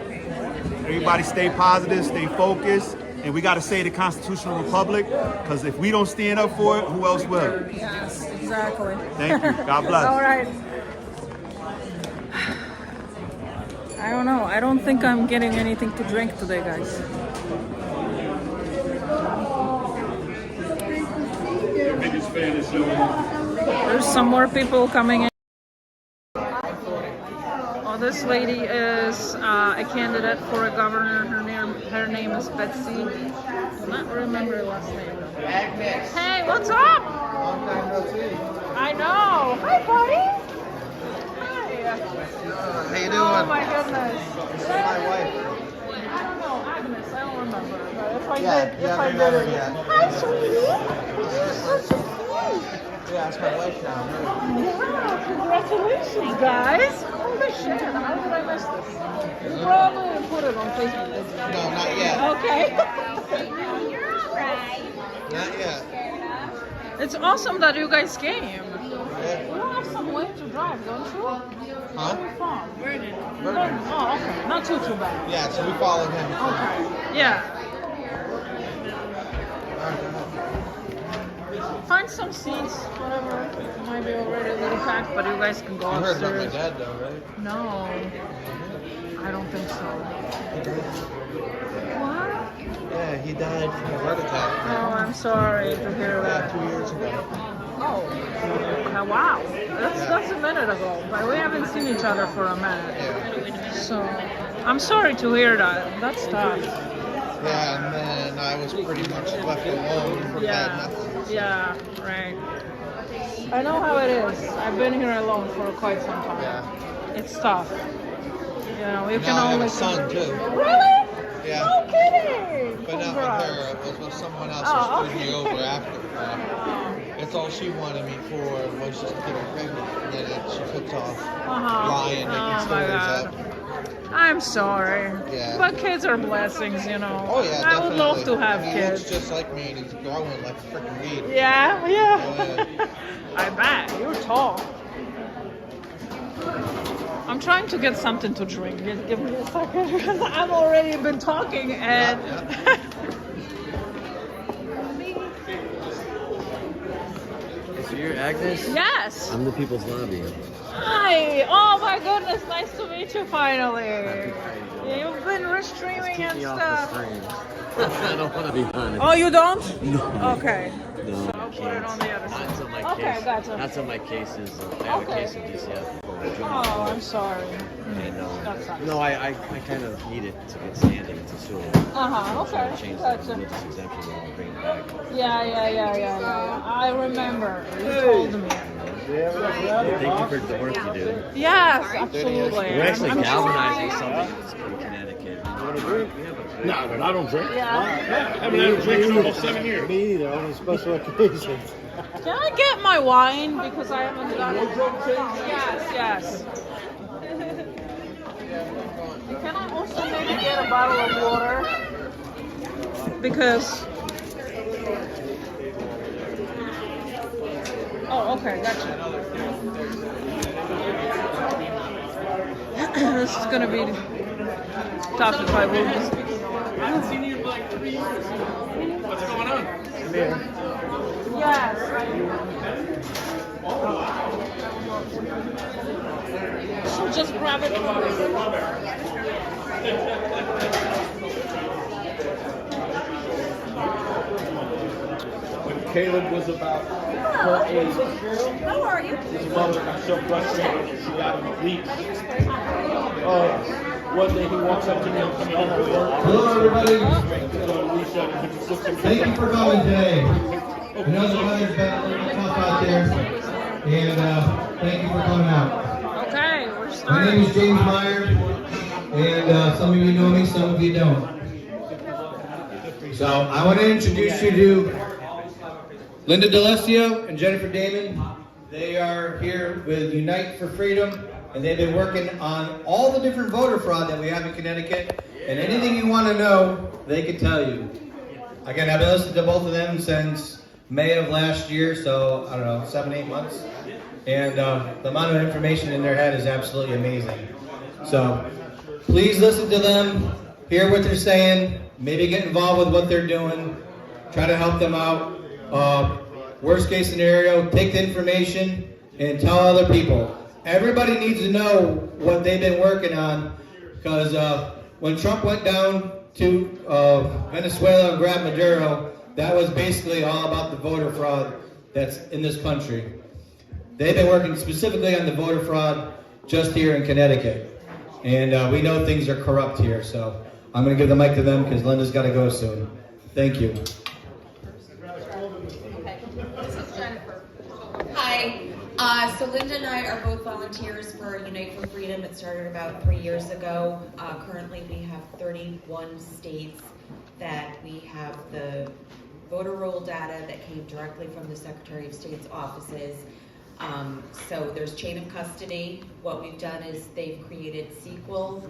Everybody stay positive, stay focused, and we got to say the constitutional republic, because if we don't stand up for it, who else will? Yes, exactly. Thank you. God bless. All right. I don't know. I don't think I'm getting anything to drink today, guys. There's some more people coming in. Oh, this lady is a candidate for a governor. Her name is Betsy. I don't remember her last name. Hey, what's up? I know. Hi, buddy. How you doing? Oh my goodness. This is my wife. I don't know, Agnes, I don't remember. But if I Yeah, did, you if I haven't did remembered it. yet. Hi, sweetie. You're such a cute. Yeah, that's my wife now. Wow, congratulations, guys. Holy shit, how did I miss this? You probably didn't put it on Facebook, did you? No, not yet. Okay. You're all right. Not yet. It's awesome that you guys came. Yeah. Wow. have some way to drive, don't you? Huh? Where are you from? Vernon. Oh, okay. Not too bad. Yeah, so we followed him. Okay. Yeah. Find some seats, whatever. It might be already a little packed, but you guys can go You heard about my upstairs. dad though, right? No, I don't think so. What? Yeah, he died from a heart attack. Oh, I'm sorry to hear that. 2 years ago. Oh, wow. That's a minute ago, but we haven't seen each other for a minute. Yeah. So, I'm sorry to hear that. That's tough. Yeah, and then I was pretty much left alone for bad nothing. Yeah, right. I know how it is. I've been here alone for quite some time. Yeah. It's tough. You know, you Now can I have only... a son too. Really? Yeah. No kidding! But not with Congrats. her. It was with someone else Oh, who screwed me okay. over after. It's all she wanted me for was just to get her pregnant. And then she puts off lying, making Oh my stories God. up. I'm sorry. Yeah. But kids are blessings, you know. Oh yeah, I would love to have He kids. looks just like me and he's growing like a freaking weed. Yeah, yeah. Yeah. I bet. You're tall. I'm trying to get something to drink. Give me a second because I've already been talking and... So you're Agnes? Yes. I'm the People's Lobby. Hi. Oh my goodness. Nice to meet you finally. You've been streaming Keep and me off stuff. the stream. I don't want to be honest. Oh, you don't? No. Okay. No, So I'll put it on the other side. Not until my Okay, case. gotcha. Not until my case is. I have Okay. a case in DCF. Oh, I'm sorry. And, That sucks. no, I kind of need it to get standing to sue. Uh-huh, okay. To change Gotcha. the religious exemption and I'll bring it back. Yeah. I remember. You told me. Thank you for the work you do. Yes, absolutely. We're actually I'm galvanizing something in Connecticut. You want to drink? No, but I don't drink. Yeah. I haven't had a drink in almost 7 years. Me either, only special occasions. Can I get my wine because I haven't done it? Yes. Can I also maybe get a bottle of water? Because... Oh, okay, gotcha. This is gonna be tough if I will be speaking. I haven't seen you in like 3 years. What's going on? Yes. So just grab it from When Caleb was about her age, How are you? his mother got so frustrated she got him a leak. One day he walks up to me and comes home from work. Hello, everybody. Thank you for coming today. I know the weather's been a little tough out there, and thank you for coming out. Okay, we're My starting. name is James Meyer, and some of you know me, some of you don't. So I want to introduce you to Linda D'Alessio and Jennifer Damon. They are here with Unite for Freedom, and they've been working on all the different voter fraud that we have in Connecticut. And anything you want to know, they can tell you. Again, I've been listening to both of them since May of last year, so I don't know, 7-8 months. And the amount of information in their head is absolutely amazing. So please listen to them, hear what they're saying, maybe get involved with what they're doing, try to help them out. Worst case scenario, take the information and tell other people. Everybody needs to know what they've been working on, because when Trump went down to Venezuela and grabbed Maduro, that was basically all about the voter fraud that's in this country. They've been working specifically on the voter fraud just here in Connecticut. And we know things are corrupt here, so I'm going to give the mic to them because Linda's got to go soon. Thank you. This is Jennifer. Hi. So Linda and I are both volunteers for Unite for Freedom. It started about 3 years ago. Currently we have 31 states that we have the voter roll data that came directly from the Secretary of State's offices. So there's chain of custody. What we've done is they've created SQL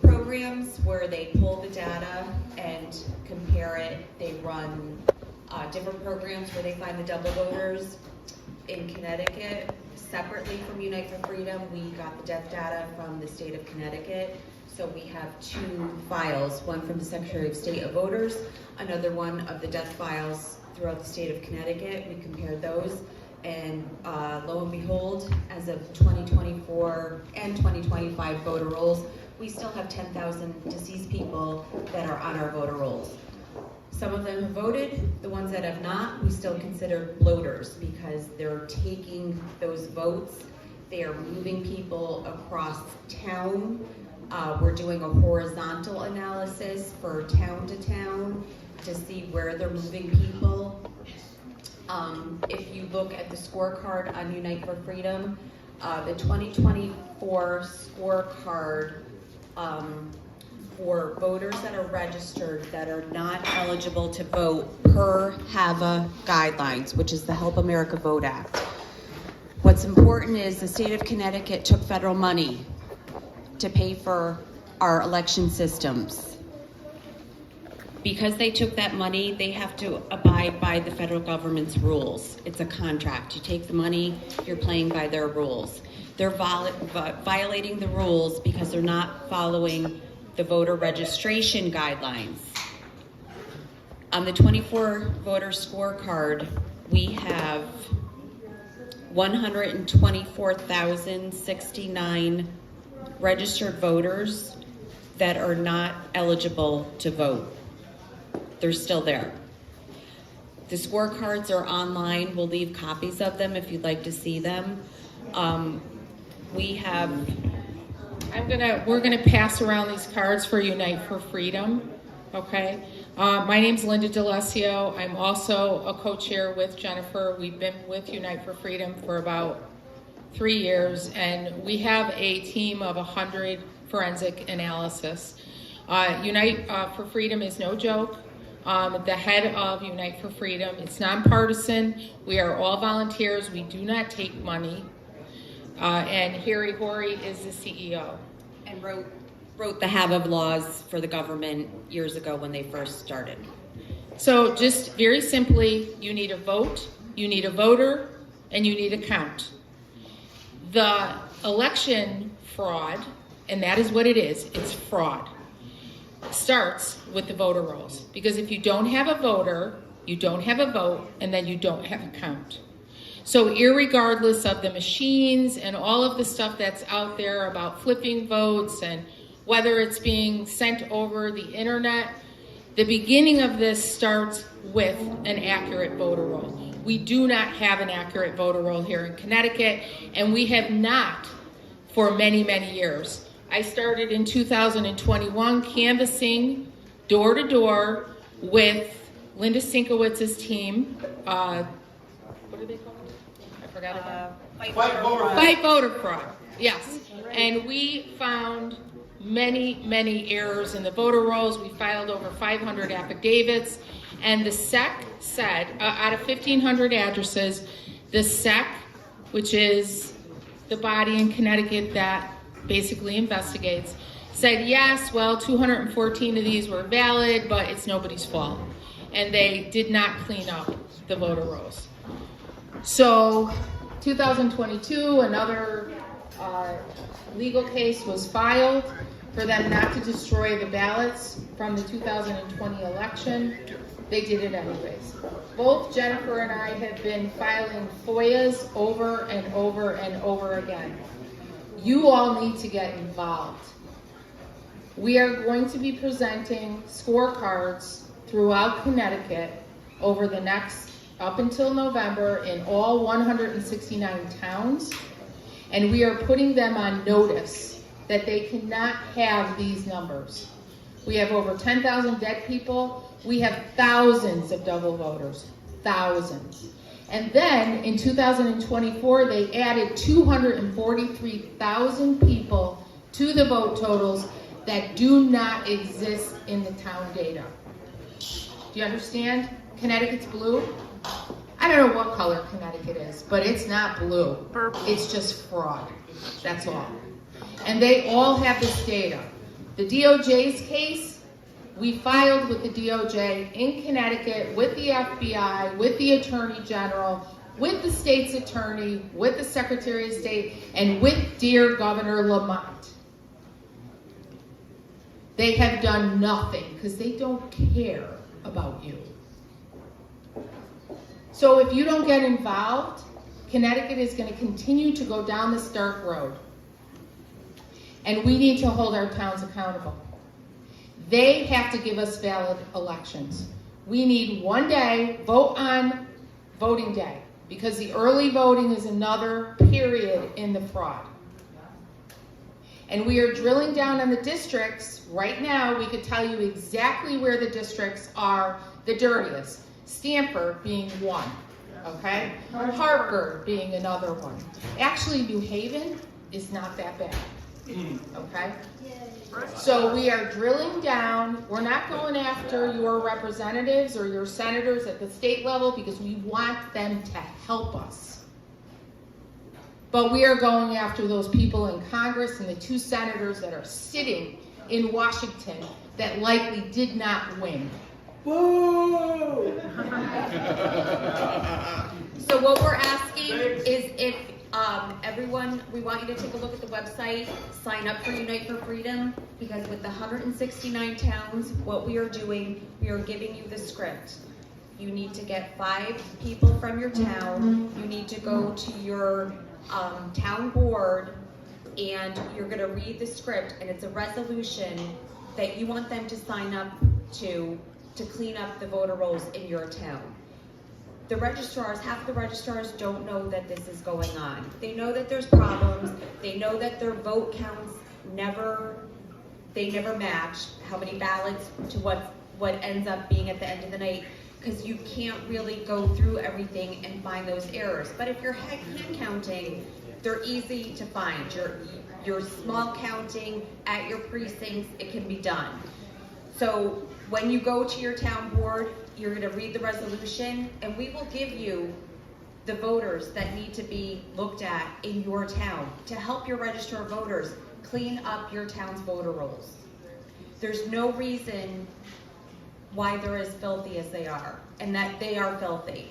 programs where they pull the data and compare it. They run different programs where they find the double voters. In Connecticut, separately from Unite for Freedom, we got the death data from the state of Connecticut. So we have two files, one from the Secretary of State of Voters, another one of the death files throughout the state of Connecticut. We compared those, and lo and behold, as of 2024 and 2025 voter rolls, we still have 10,000 deceased people that are on our voter rolls. Some of them have voted. The ones that have not, we still consider bloaters because they're taking those votes. They are moving people across town. We're doing a horizontal analysis for town to town to see where they're moving people. If you look at the scorecard on Unite for Freedom, the 2024 scorecard for voters that are registered that are not eligible to vote per HAVA guidelines, which is the Help America Vote Act. What's important is the state of Connecticut took federal money to pay for our election systems. Because they took that money, they have to abide by the federal government's rules. It's a contract. You take the money, you're playing by their rules. They're violating the rules because they're not following the voter registration guidelines. On the 24 voter scorecard, we have 124,069 registered voters that are not eligible to vote. They're still there. The scorecards are online. We'll leave copies of them if you'd like to see them. We're gonna pass around these cards for Unite for Freedom, okay? My name's Linda D'Alessio. I'm also a co-chair with Jennifer. We've been with Unite for Freedom for about 3 years, and we have a team of 100 forensic analysis. Unite for Freedom is no joke. The head of Unite for Freedom, it's nonpartisan. We are all volunteers. We do not take money. And Harry Horry is the CEO. And wrote the HAVA laws for the government years ago when they first started. So just very simply, you need a vote, you need a voter, and you need a count. The election fraud, and that is what it is, it's fraud, starts with the voter rolls. Because if you don't have a voter, you don't have a vote, and then you don't have a count. So irregardless of the machines and all of the stuff that's out there about flipping votes and whether it's being sent over the internet, the beginning of this starts with an accurate voter roll. We do not have an accurate voter roll here in Connecticut, and we have not for many, many years. I started in 2021 canvassing door to door with Linda Sinkowitz's team. What are they called? I forgot about Fight Voter Fraud. Yes, and we found many, many errors in the voter rolls. We filed over 500 affidavits, and the SEC said, out of 1,500 addresses, the SEC, which is the body in Connecticut that basically investigates, said, yes, well, 214 of these were valid, but it's nobody's fault. And they did not clean up the voter rolls. So 2022, another legal case was filed for them not to destroy the ballots from the 2020 election. They did it anyways. Both Jennifer and I have been filing FOIAs over and over and over again. You all need to get involved. We are going to be presenting scorecards throughout Connecticut over the next, up until November, in all 169 towns. And we are putting them on notice that they cannot have these numbers. We have over 10,000 dead people. We have thousands of double voters, thousands. And then in 2024, they added 243,000 people to the vote totals that do not exist in the town data. Do you understand? Connecticut's blue. I don't know what color Connecticut is, but it's not blue. Purple. It's just fraud. That's all. And they all have this data. The DOJ's case, we filed with the DOJ in Connecticut, with the FBI, with the Attorney General, with the state's attorney, with the Secretary of State, and with dear Governor Lamont. They have done nothing because they don't care about you. So if you don't get involved, Connecticut is going to continue to go down this dark road. And we need to hold our towns accountable. They have to give us valid elections. We need one day, vote on voting day, because the early voting is another period in the fraud. And we are drilling down on the districts. Right now, we could tell you exactly where the districts are the dirtiest. Stanford being one, okay? Harvard being another one. Actually, New Haven is not that bad, okay? So we are drilling down. We're not going after your representatives or your senators at the state level because we want them to help us. But we are going after those people in Congress and the 2 senators that are sitting in Washington that likely did not win. Whoa! So what we're asking is if everyone, we want you to take a look at the website, sign up for Unite for Freedom, because with the 169 towns, what we are doing, we are giving you the script. You need to get 5 people from your town. You need to go to your town board, and you're going to read the script, and it's a resolution that you want them to sign up to clean up the voter rolls in your town. The registrars, half of the registrars don't know that this is going on. They know that there's problems. They know that their vote counts never match how many ballots to what ends up being at the end of the night, because you can't really go through everything and find those errors. But if you're hand counting, they're easy to find. Your small counting at your precincts, it can be done. So when you go to your town board, you're going to read the resolution, and we will give you the voters that need to be looked at in your town to help your register of voters clean up your town's voter rolls. There's no reason why they're as filthy as they are, and that they are filthy.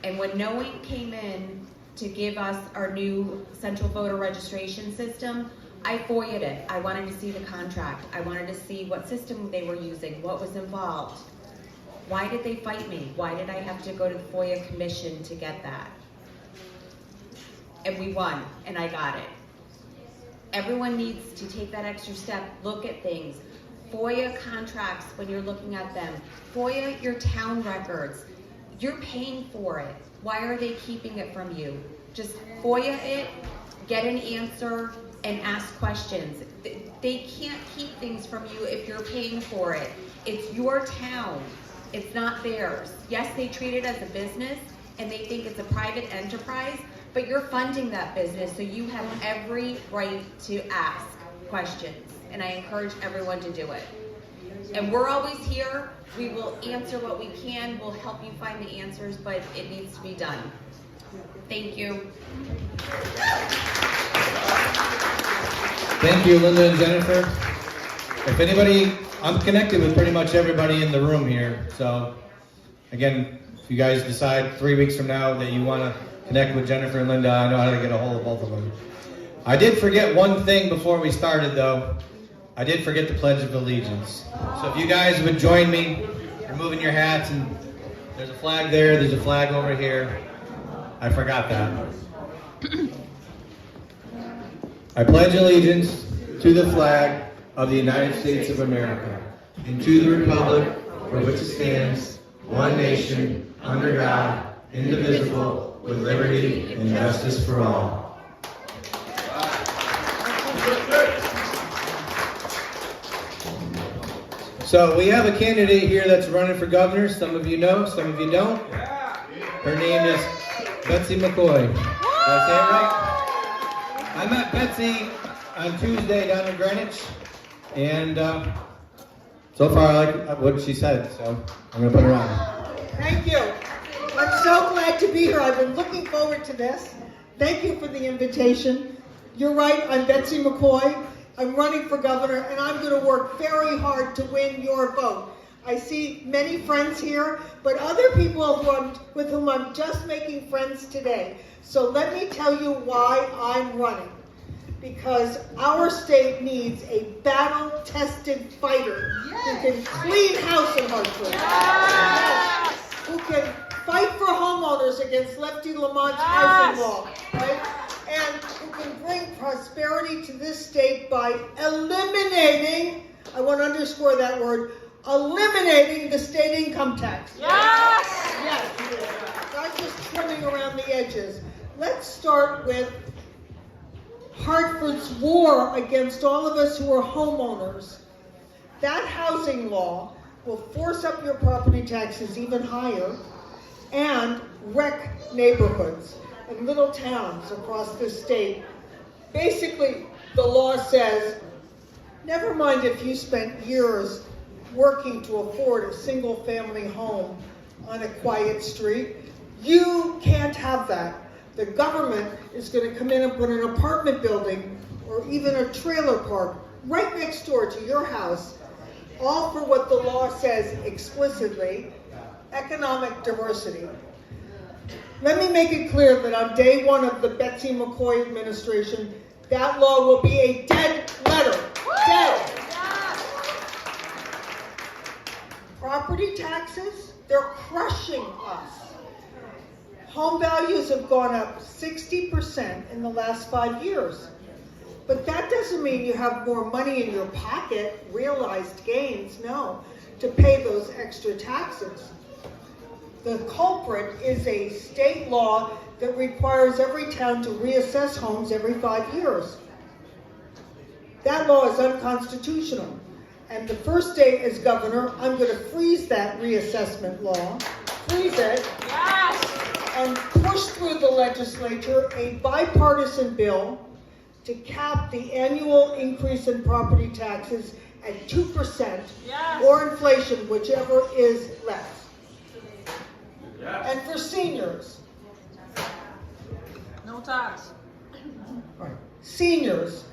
And when knowing came in to give us our new central voter registration system, I FOIA'd it. I wanted to see the contract. I wanted to see what system they were using, what was involved. Why did they fight me? Why did I have to go to the FOIA commission to get that? And we won, and I got it. Everyone needs to take that extra step, look at things. FOIA contracts when you're looking at them. FOIA your town records. You're paying for it. Why are they keeping it from you? Just FOIA it, get an answer, and ask questions. They can't keep things from you if you're paying for it. It's your town. It's not theirs. Yes, they treat it as a business and they think it's a private enterprise, but you're funding that business, so you have every right to ask questions. And I encourage everyone to do it. And we're always here. We will answer what we can. We'll help you find the answers, but it needs to be done. Thank you. Thank you, Linda and Jennifer. If anybody, I'm connected with pretty much everybody in the room here. So, again, if you guys decide 3 weeks from now that you want to connect with Jennifer and Linda, I know how to get a hold of both of them. I did forget one thing before we started, though. I did forget the Pledge of Allegiance. So if you guys would join me, removing your hats, and there's a flag there, there's a flag over here. I forgot that. I pledge allegiance to the flag of the United States of America and to the republic for which it stands, one nation, under God, indivisible, with liberty and justice for all. So we have a candidate here that's running for governor. Some of you know, some of you don't. Her name is Betsy McCoy. Did I say it right? I met Betsy on Tuesday down in Greenwich, and so far I like what she said, so I'm going to put her on. Thank you. I'm so glad to be here. I've been looking forward to this. Thank you for the invitation. You're right, I'm Betsy McCoy. I'm running for governor, and I'm going to work very hard to win your vote. I see many friends here, but other people with whom I'm just making friends today. So let me tell you why I'm running. Because our state needs a battle-tested fighter who can clean house in Hartford. Yes. Who can fight for homeowners against Lefty Lamont's housing law, right? And who can bring prosperity to this state by eliminating, I want to underscore that word, eliminating the state income tax. Yes! Yes. Not just trimming around the edges. Let's start with Hartford's war against all of us who are homeowners. That housing law will force up your property taxes even higher and wreck neighborhoods and little towns across this state. Basically, the law says, never mind if you spent years working to afford a single-family home on a quiet street, you can't have that. The government is going to come in and put an apartment building or even a trailer park right next door to your house, all for what the law says explicitly, economic diversity. Let me make it clear that on day one of the Betsy McCoy administration, that law will be a dead letter. Dead. Property taxes, they're crushing us. Home values have gone up 60% in the last 5 years. But that doesn't mean you have more money in your pocket, realized gains, no, to pay those extra taxes. The culprit is a state law that requires every town to reassess homes every 5 years. That law is unconstitutional. And the first day as governor, I'm going to freeze that reassessment law, freeze it, and push through the legislature a bipartisan bill to cap the annual increase in property taxes at 2% or inflation, whichever is less. And for seniors. No tax. Right. Seniors.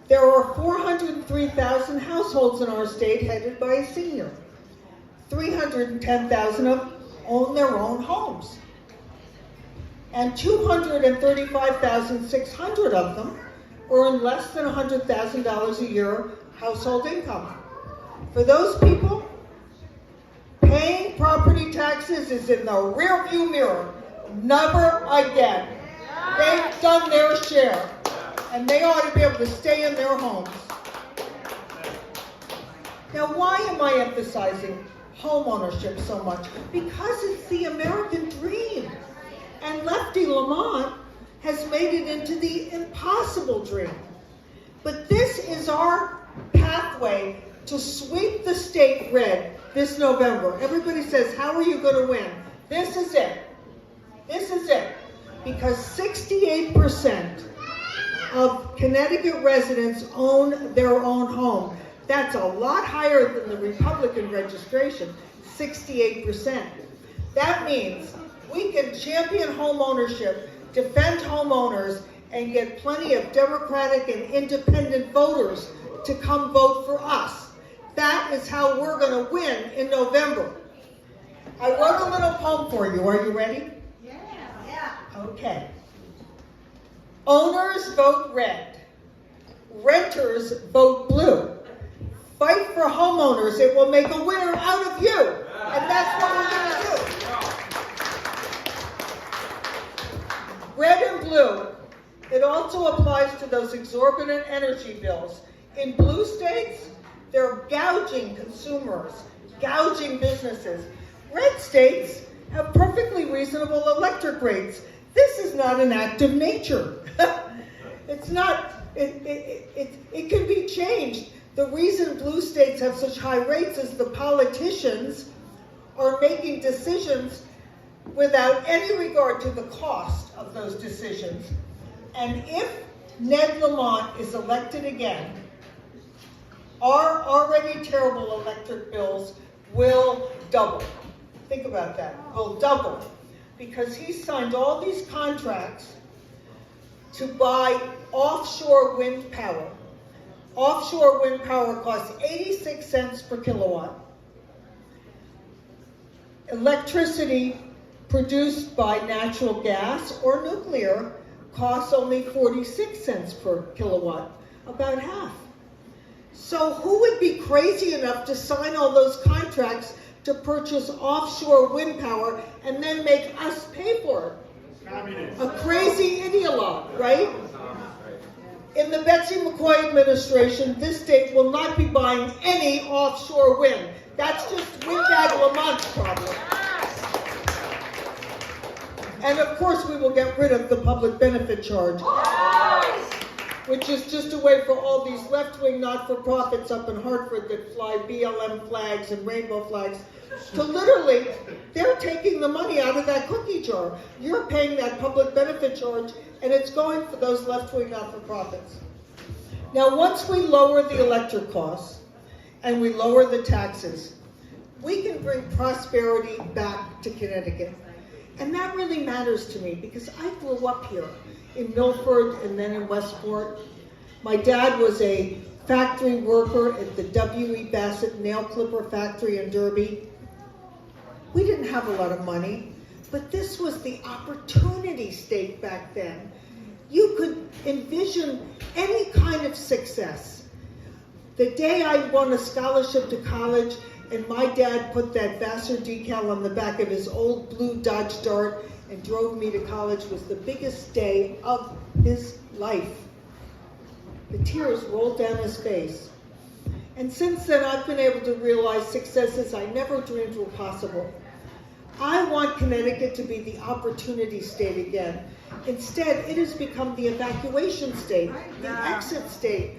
There are 403,000 households in our state headed by a senior. 310,000 of them own their own homes. And 235,600 of them earn less than $100,000 a year household income. For those people, paying property taxes is in the rearview mirror. Never again. They've done their share, and they ought to be able to stay in their homes. Now, why am I emphasizing home ownership so much? Because it's the American dream. And Lefty Lamont has made it into the impossible dream. But this is our pathway to sweep the state red this November. Everybody says, how are you going to win? This is it. This is it. Because 68% of Connecticut residents own their own home. That's a lot higher than the Republican registration, 68%. That means we can champion home ownership, defend homeowners, and get plenty of Democratic and independent voters to come vote for us. That is how we're going to win in November. I wrote a little poem for you. Are you ready? Yeah. Okay. Owners vote red. Renters vote blue. Fight for homeowners. It will make a winner out of you. And that's what we're going to do. Red and blue. It also applies to those exorbitant energy bills. In blue states, they're gouging consumers, gouging businesses. Red states have perfectly reasonable electric rates. This is not an act of nature. It's not, it can be changed. The reason blue states have such high rates is the politicians are making decisions without any regard to the cost of those decisions. And if Ned Lamont is elected again, our already terrible electric bills will double. Think about that, will double. Because he signed all these contracts to buy offshore wind power. Offshore wind power costs 86 cents per kilowatt. Electricity produced by natural gas or nuclear costs only 46 cents per kilowatt, about half. So who would be crazy enough to sign all those contracts to purchase offshore wind power and then make us pay for it? A crazy ideologue, right? In the Betsy McCoy administration, this state will not be buying any offshore wind. That's just Windbag Lamont's problem. And of course, we will get rid of the public benefit charge, which is just a way for all these left-wing not-for-profits up in Hartford that fly BLM flags and rainbow flags to literally, they're taking the money out of that cookie jar. You're paying that public benefit charge, and it's going for those left-wing not-for-profits. Now, once we lower the electric costs and we lower the taxes, we can bring prosperity back to Connecticut. And that really matters to me because I grew up here in Milford and then in Westport. My dad was a factory worker at the W.E. Bassett nail clipper factory in Derby. We didn't have a lot of money, but this was the opportunity state back then. You could envision any kind of success. The day I won a scholarship to college and my dad put that Vassar decal on the back of his old blue Dodge Dart and drove me to college was the biggest day of his life. The tears rolled down his face. And since then, I've been able to realize successes I never dreamed were possible. I want Connecticut to be the opportunity state again. Instead, it has become the evacuation state, the exit state.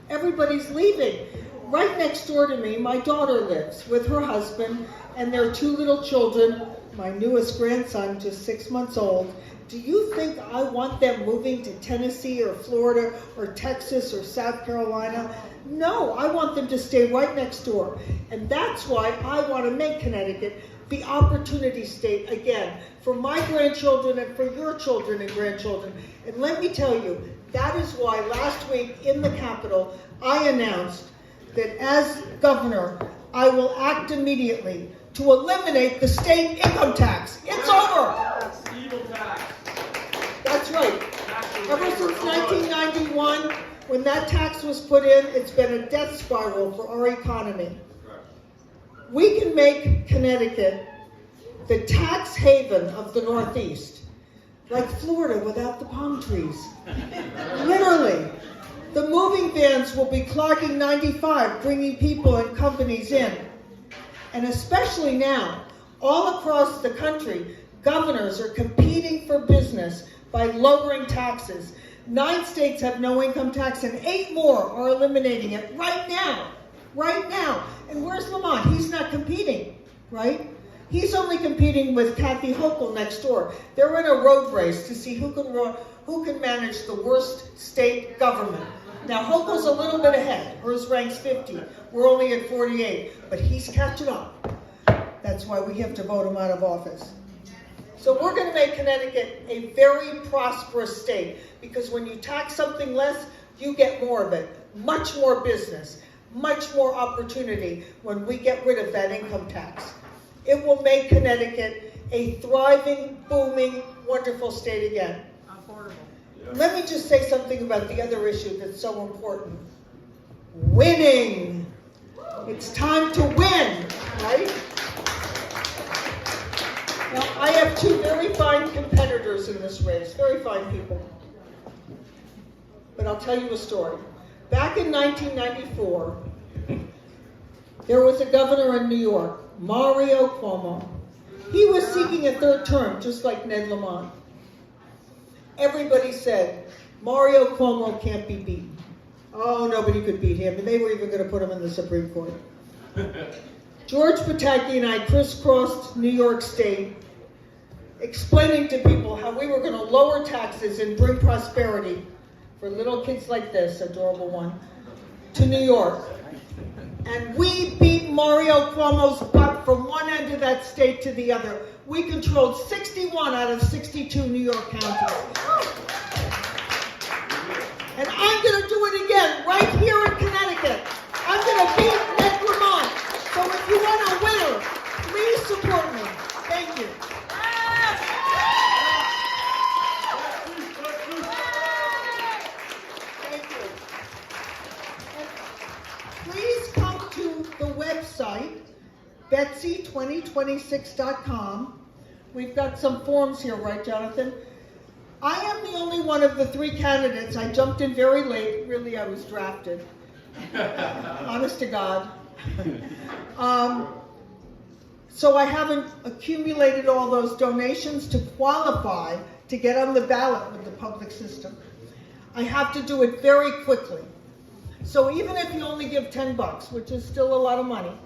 Everybody's leaving. Right next door to me, my daughter lives with her husband and their 2 little children, my newest grandson, just 6 months old. Do you think I want them moving to Tennessee or Florida or Texas or South Carolina? No, I want them to stay right next door. And that's why I want to make Connecticut the opportunity state again for my grandchildren and for your children and grandchildren. And let me tell you, that is why last week in the Capitol, I announced that as governor, I will act immediately to eliminate the state income tax. It's over. That's right. Ever since 1991, when that tax was put in, it's been a death spiral for our economy. We can make Connecticut the tax haven of the Northeast, like Florida without the palm trees. Literally. The moving vans will be clogging 95, bringing people and companies in. And especially now, all across the country, governors are competing for business by lowering taxes. 9 states have no income tax and 8 more are eliminating it right now. Right now. And where's Lamont? He's not competing, right? He's only competing with Kathy Hochul next door. They're in a road race to see who can manage the worst state government. Now, Hochul's a little bit ahead. Hers ranks 50. We're only at 48, but he's catching up. That's why we have to vote him out of office. So we're going to make Connecticut a very prosperous state because when you tax something less, you get more of it. Much more business, much more opportunity when we get rid of that income tax. It will make Connecticut a thriving, booming, wonderful state again. Let me just say something about the other issue that's so important. Winning. It's time to win, right? Now, I have 2 very fine competitors in this race, very fine people. But I'll tell you a story. Back in 1994, there was a governor in New York, Mario Cuomo. He was seeking a 3rd term, just like Ned Lamont. Everybody said, Mario Cuomo can't be beaten. Oh, nobody could beat him. And they were even going to put him in the Supreme Court. George Pataki and I crisscrossed New York State, explaining to people how we were going to lower taxes and bring prosperity for little kids like this, adorable one, to New York. And we beat Mario Cuomo's butt from one end of that state to the other. We controlled 61 out of 62 New York counties. And I'm going to do it again right here in Connecticut. I'm going to beat Ned Lamont. So if you want a winner, please support me. please come to the website, Betsy2026.com. We've got some forms here, right, Jonathan? I am the only one of the 3 candidates. I jumped in very late. Really, I was drafted. Honest to God. So I haven't accumulated all those donations to qualify to get on the ballot with the public system. I have to do it very quickly. So even if you only give $10, which is still a lot of money,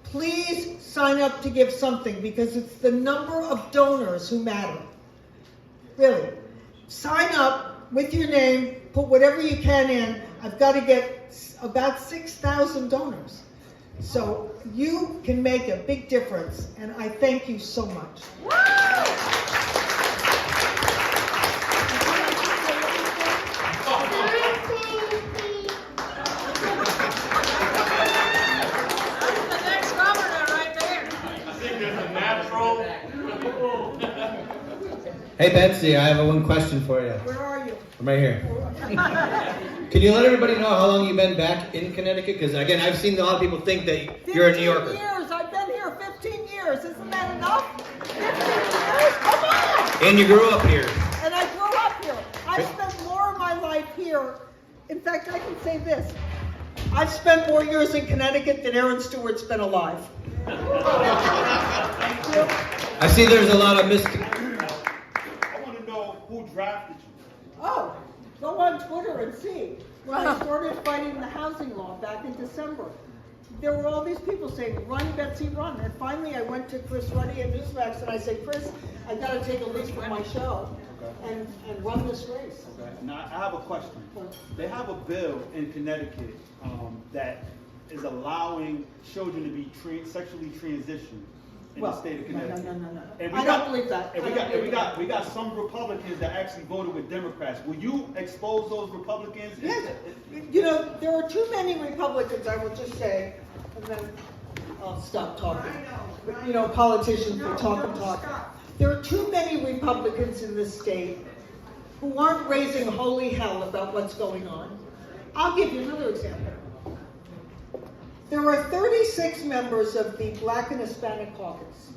please sign up to give something, because it's the number of donors who matter. Really. Sign up with your name, put whatever you can in. I've got to get about 6,000 donors. So you can make a big difference, and I thank you so much. Hey Betsy, I have one question for you. Where are you? I'm right here. Can you let everybody know how long you've been back in Connecticut? Because again, I've seen a lot of people think that you're a New Yorker. 15 years. I've been here 15 years. Isn't that enough? 15 years? Come on! And you grew up here. And I grew up here. I spent more of my life here. In fact, I can say this. I've spent more years in Connecticut than Aaron Stewart spent alive. I see there's a lot of Who drafted you? Oh, go on Twitter and see. When I started fighting the housing law back in December, there were all these people saying, run, Betsy, run. And finally I went to Chris Ruddy at Newsmax and I said, Chris, I got to take a leave from my show and run this race. Okay. Now I have a question. They have a bill in Connecticut that is allowing children to be sexually transitioned in the state of Connecticut. No. And I don't believe that. And we got some Republicans that actually voted with Democrats. Will you expose those Republicans? Yes. You know, there are too many Republicans, I will just say, and then I'll stop talking. But, you know, politicians will talk and talk. There are too many Republicans in this state who aren't raising holy hell about what's going on. I'll give you another example. There are 36 members of the Black and Hispanic Caucus.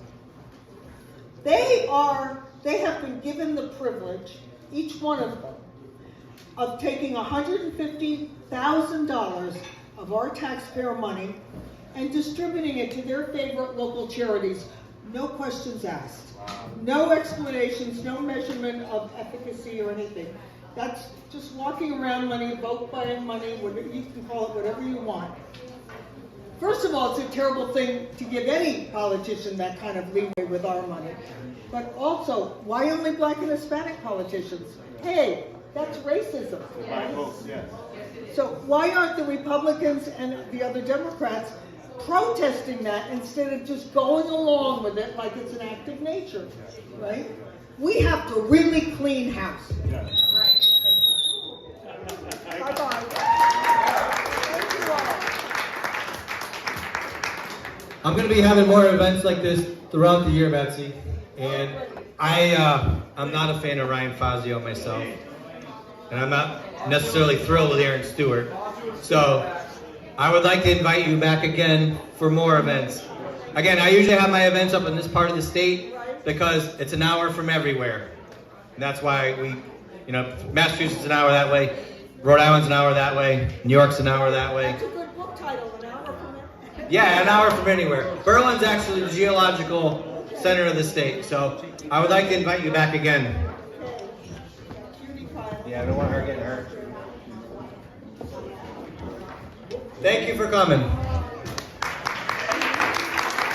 They have been given the privilege, each one of them, of taking $150,000 of our taxpayer money and distributing it to their favorite local charities. No questions asked. No explanations, no measurement of efficacy or anything. That's just walking around money, vote buying money, whatever you can call it, whatever you want. First of all, it's a terrible thing to give any politician that kind of leeway with our money. But also, why only Black and Hispanic politicians? Hey, that's racism. Right? So why aren't the Republicans and the other Democrats protesting that instead of just going along with it like it's an act of nature, right? We have to really clean house. Bye-bye. Thank you all. I'm going to be having more events like this throughout the year, Betsy. And I'm not a fan of Ryan Fazio myself. And I'm not necessarily thrilled with Aaron Stewart. So I would like to invite you back again for more events. Again, I usually have my events up in this part of the state because it's an hour from everywhere. And that's why Massachusetts is an hour that way, Rhode Island's an hour that way, New York's an hour that way. That's a good book title, an hour from it. Yeah, an hour from anywhere. Berlin's actually the geological center of the state, so I would like to invite you back again. Yeah, I don't want her getting hurt. Thank you for coming.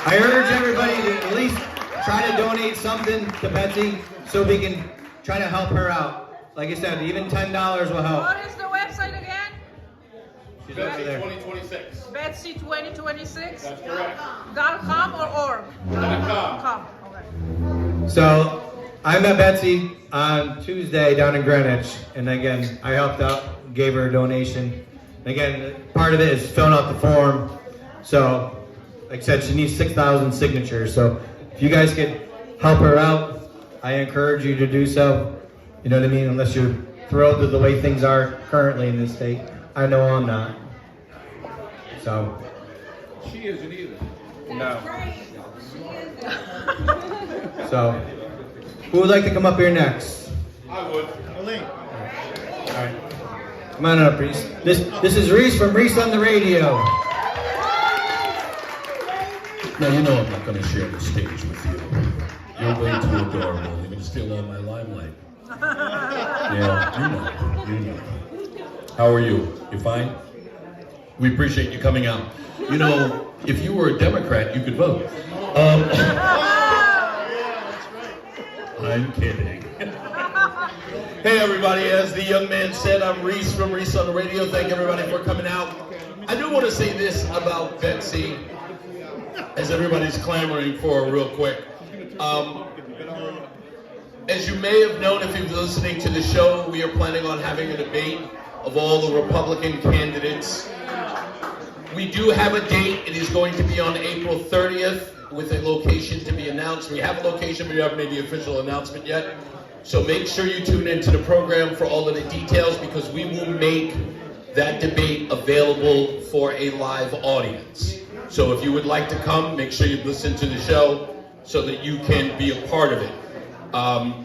I urge everybody to at least try to donate something to Betsy so we can try to help her out. Like I said, even $10 will help. What is the website again? She's over there. Betsy2026. Betsy2026? That's correct. .com or org? .com. Okay. So I met Betsy on Tuesday down in Greenwich, and again, I helped out, gave her a donation. Again, part of it is filling out the form. So, like I said, she needs 6,000 signatures. So if you guys could help her out, I encourage you to do so. You know what I mean? Unless you're thrilled with the way things are currently in this state. I know I'm not. So. She isn't either. No. So, who would like to come up here next? I would. Lorraine. All right. Come on up, Reese. This is Reese from Reese on the Radio. Now, you know I'm not going to share the stage with you. You're way too adorable. You're going to steal all my limelight. Yeah, you know. How are you? You fine? We appreciate you coming out. You know, if you were a Democrat, you could vote. I'm kidding. Hey, everybody. As the young man said, I'm Reese from Reese on the Radio. Thank everybody for coming out. I do want to say this about Betsy, as everybody's clamoring for real quick. As you may have known if you've been listening to the show, we are planning on having a debate of all the Republican candidates. We do have a date. It is going to be on April 30th with a location to be announced. We have a location, but we haven't made the official announcement yet. So make sure you tune into the program for all of the details, because we will make that debate available for a live audience. So if you would like to come, make sure you listen to the show so that you can be a part of it.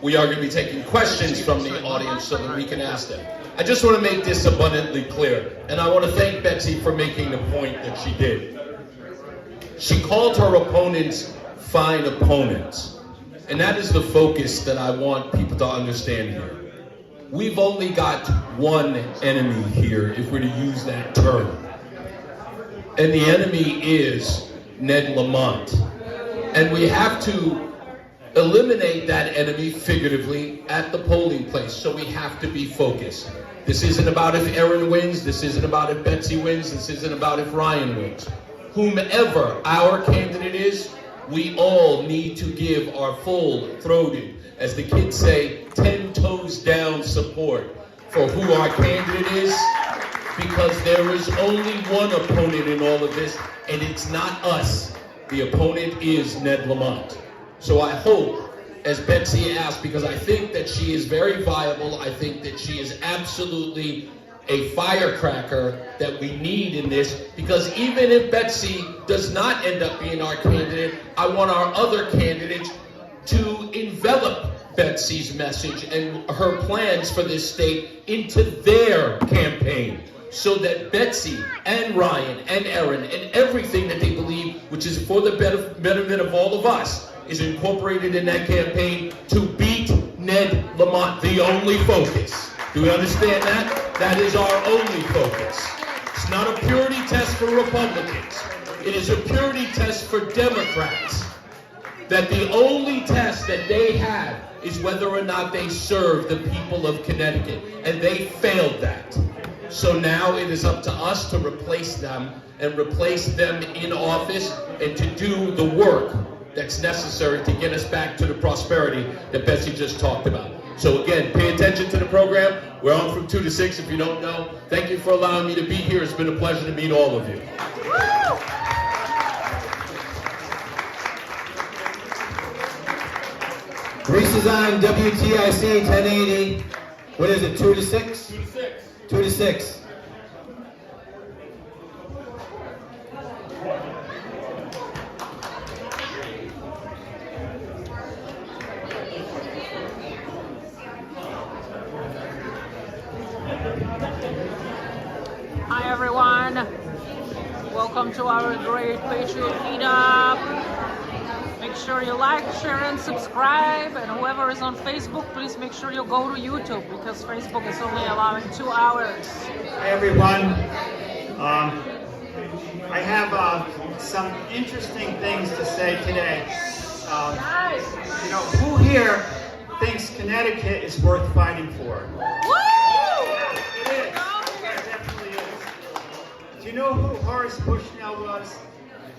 We are going to be taking questions from the audience so that we can ask them. I just want to make this abundantly clear, and I want to thank Betsy for making the point that she did. She called her opponents fine opponents, and that is the focus that I want people to understand here. We've only got one enemy here, if we're to use that term, and the enemy is Ned Lamont, and we have to eliminate that enemy figuratively at the polling place, so we have to be focused. This isn't about if Erin wins, this isn't about if Betsy wins, this isn't about if Ryan wins. Whomever our candidate is, we all need to give our full-throated, as the kids say, 10 toes down support for who our candidate is, because there is only one opponent in all of this, and it's not us. The opponent is Ned Lamont. So I hope, as Betsy asked, because I think that she is very viable, I think that she is absolutely a firecracker that we need in this, because even if Betsy does not end up being our candidate, I want our other candidates to envelop Betsy's message and her plans for this state into their campaign, so that Betsy and Ryan and Erin and everything that they believe, which is for the betterment of all of us, is incorporated in that campaign to beat Ned Lamont, the only focus. Do we understand that? That is our only focus. It's not a purity test for Republicans. It is a purity test for Democrats. That the only test that they have is whether or not they serve the people of Connecticut. And they failed that. So now it is up to us to replace them and replace them in office and to do the work that's necessary to get us back to the prosperity that Betsy just talked about. So again, pay attention to the program. We're on from 2 to 6 if you don't know. Thank you for allowing me to be here. It's been a pleasure to meet all of you. Reese is on WTIC 1080. What is it, 2 to 6? 2 to 6. 2 to 6. Hi everyone, welcome to our great Patriot meetup. Make sure you like, share and subscribe, and whoever is on Facebook, please make sure you go to YouTube, because Facebook is only allowing 2 hours. Hi everyone, I have some interesting things to say today. You know, who here thinks Connecticut is worth fighting for? Do you know who Horace Bushnell was?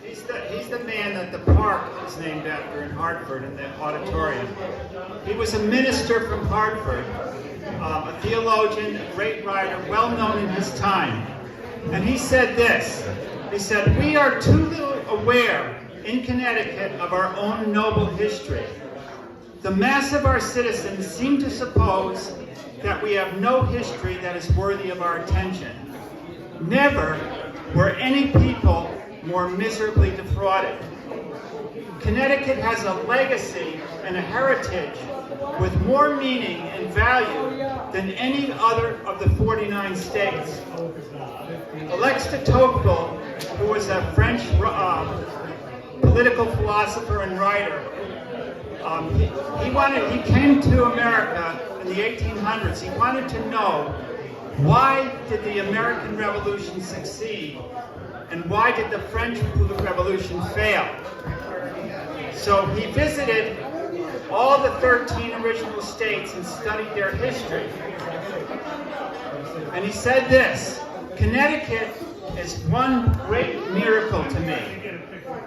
He's the man that the park is named after in Hartford, in the auditorium. He was a minister from Hartford, a theologian, a great writer, well known in his time. And he said this, he said, "We are too little aware in Connecticut of our own noble history. The mass of our citizens seem to suppose that we have no history that is worthy of our attention. Never were any people more miserably defrauded. Connecticut has a legacy and a heritage with more meaning and value than any other of the 49 states. Alexis de Tocqueville, who was a French political philosopher and writer, he came to America in the 1800s. He wanted to know, why did the American Revolution succeed and why did the French Revolution fail? So he visited all the 13 original states and studied their history. And he said this: Connecticut is one great miracle to me.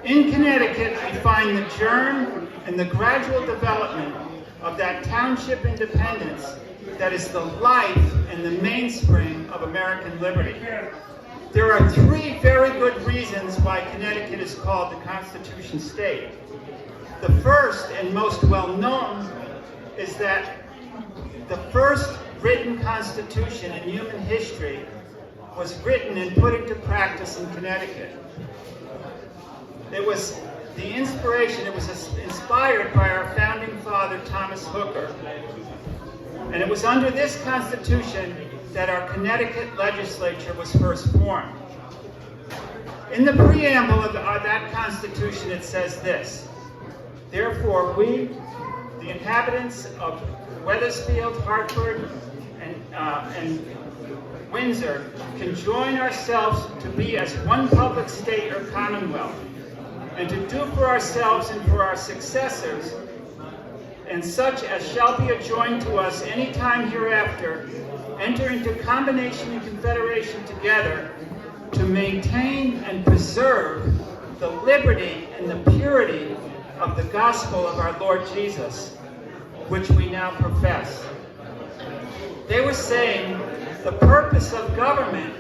In Connecticut, we find the germ and the gradual development of that township independence that is the life and the mainspring of American liberty. There are three very good reasons why Connecticut is called the Constitution State. The first and most well-known is that the first written constitution in human history was written and put into practice in Connecticut. It was the inspiration, it was inspired by our founding father, Thomas Hooker. And it was under this constitution that our Connecticut legislature was first formed. In the preamble of that constitution, it says this: therefore, we, the inhabitants of Wethersfield, Hartford, and Windsor, can join ourselves to be as one public state or commonwealth, and to do for ourselves and for our successors, and such as shall be adjoined to us any time hereafter, enter into combination and confederation together to maintain and preserve the liberty and the purity of the gospel of our Lord Jesus, which we now profess. They were saying the purpose of government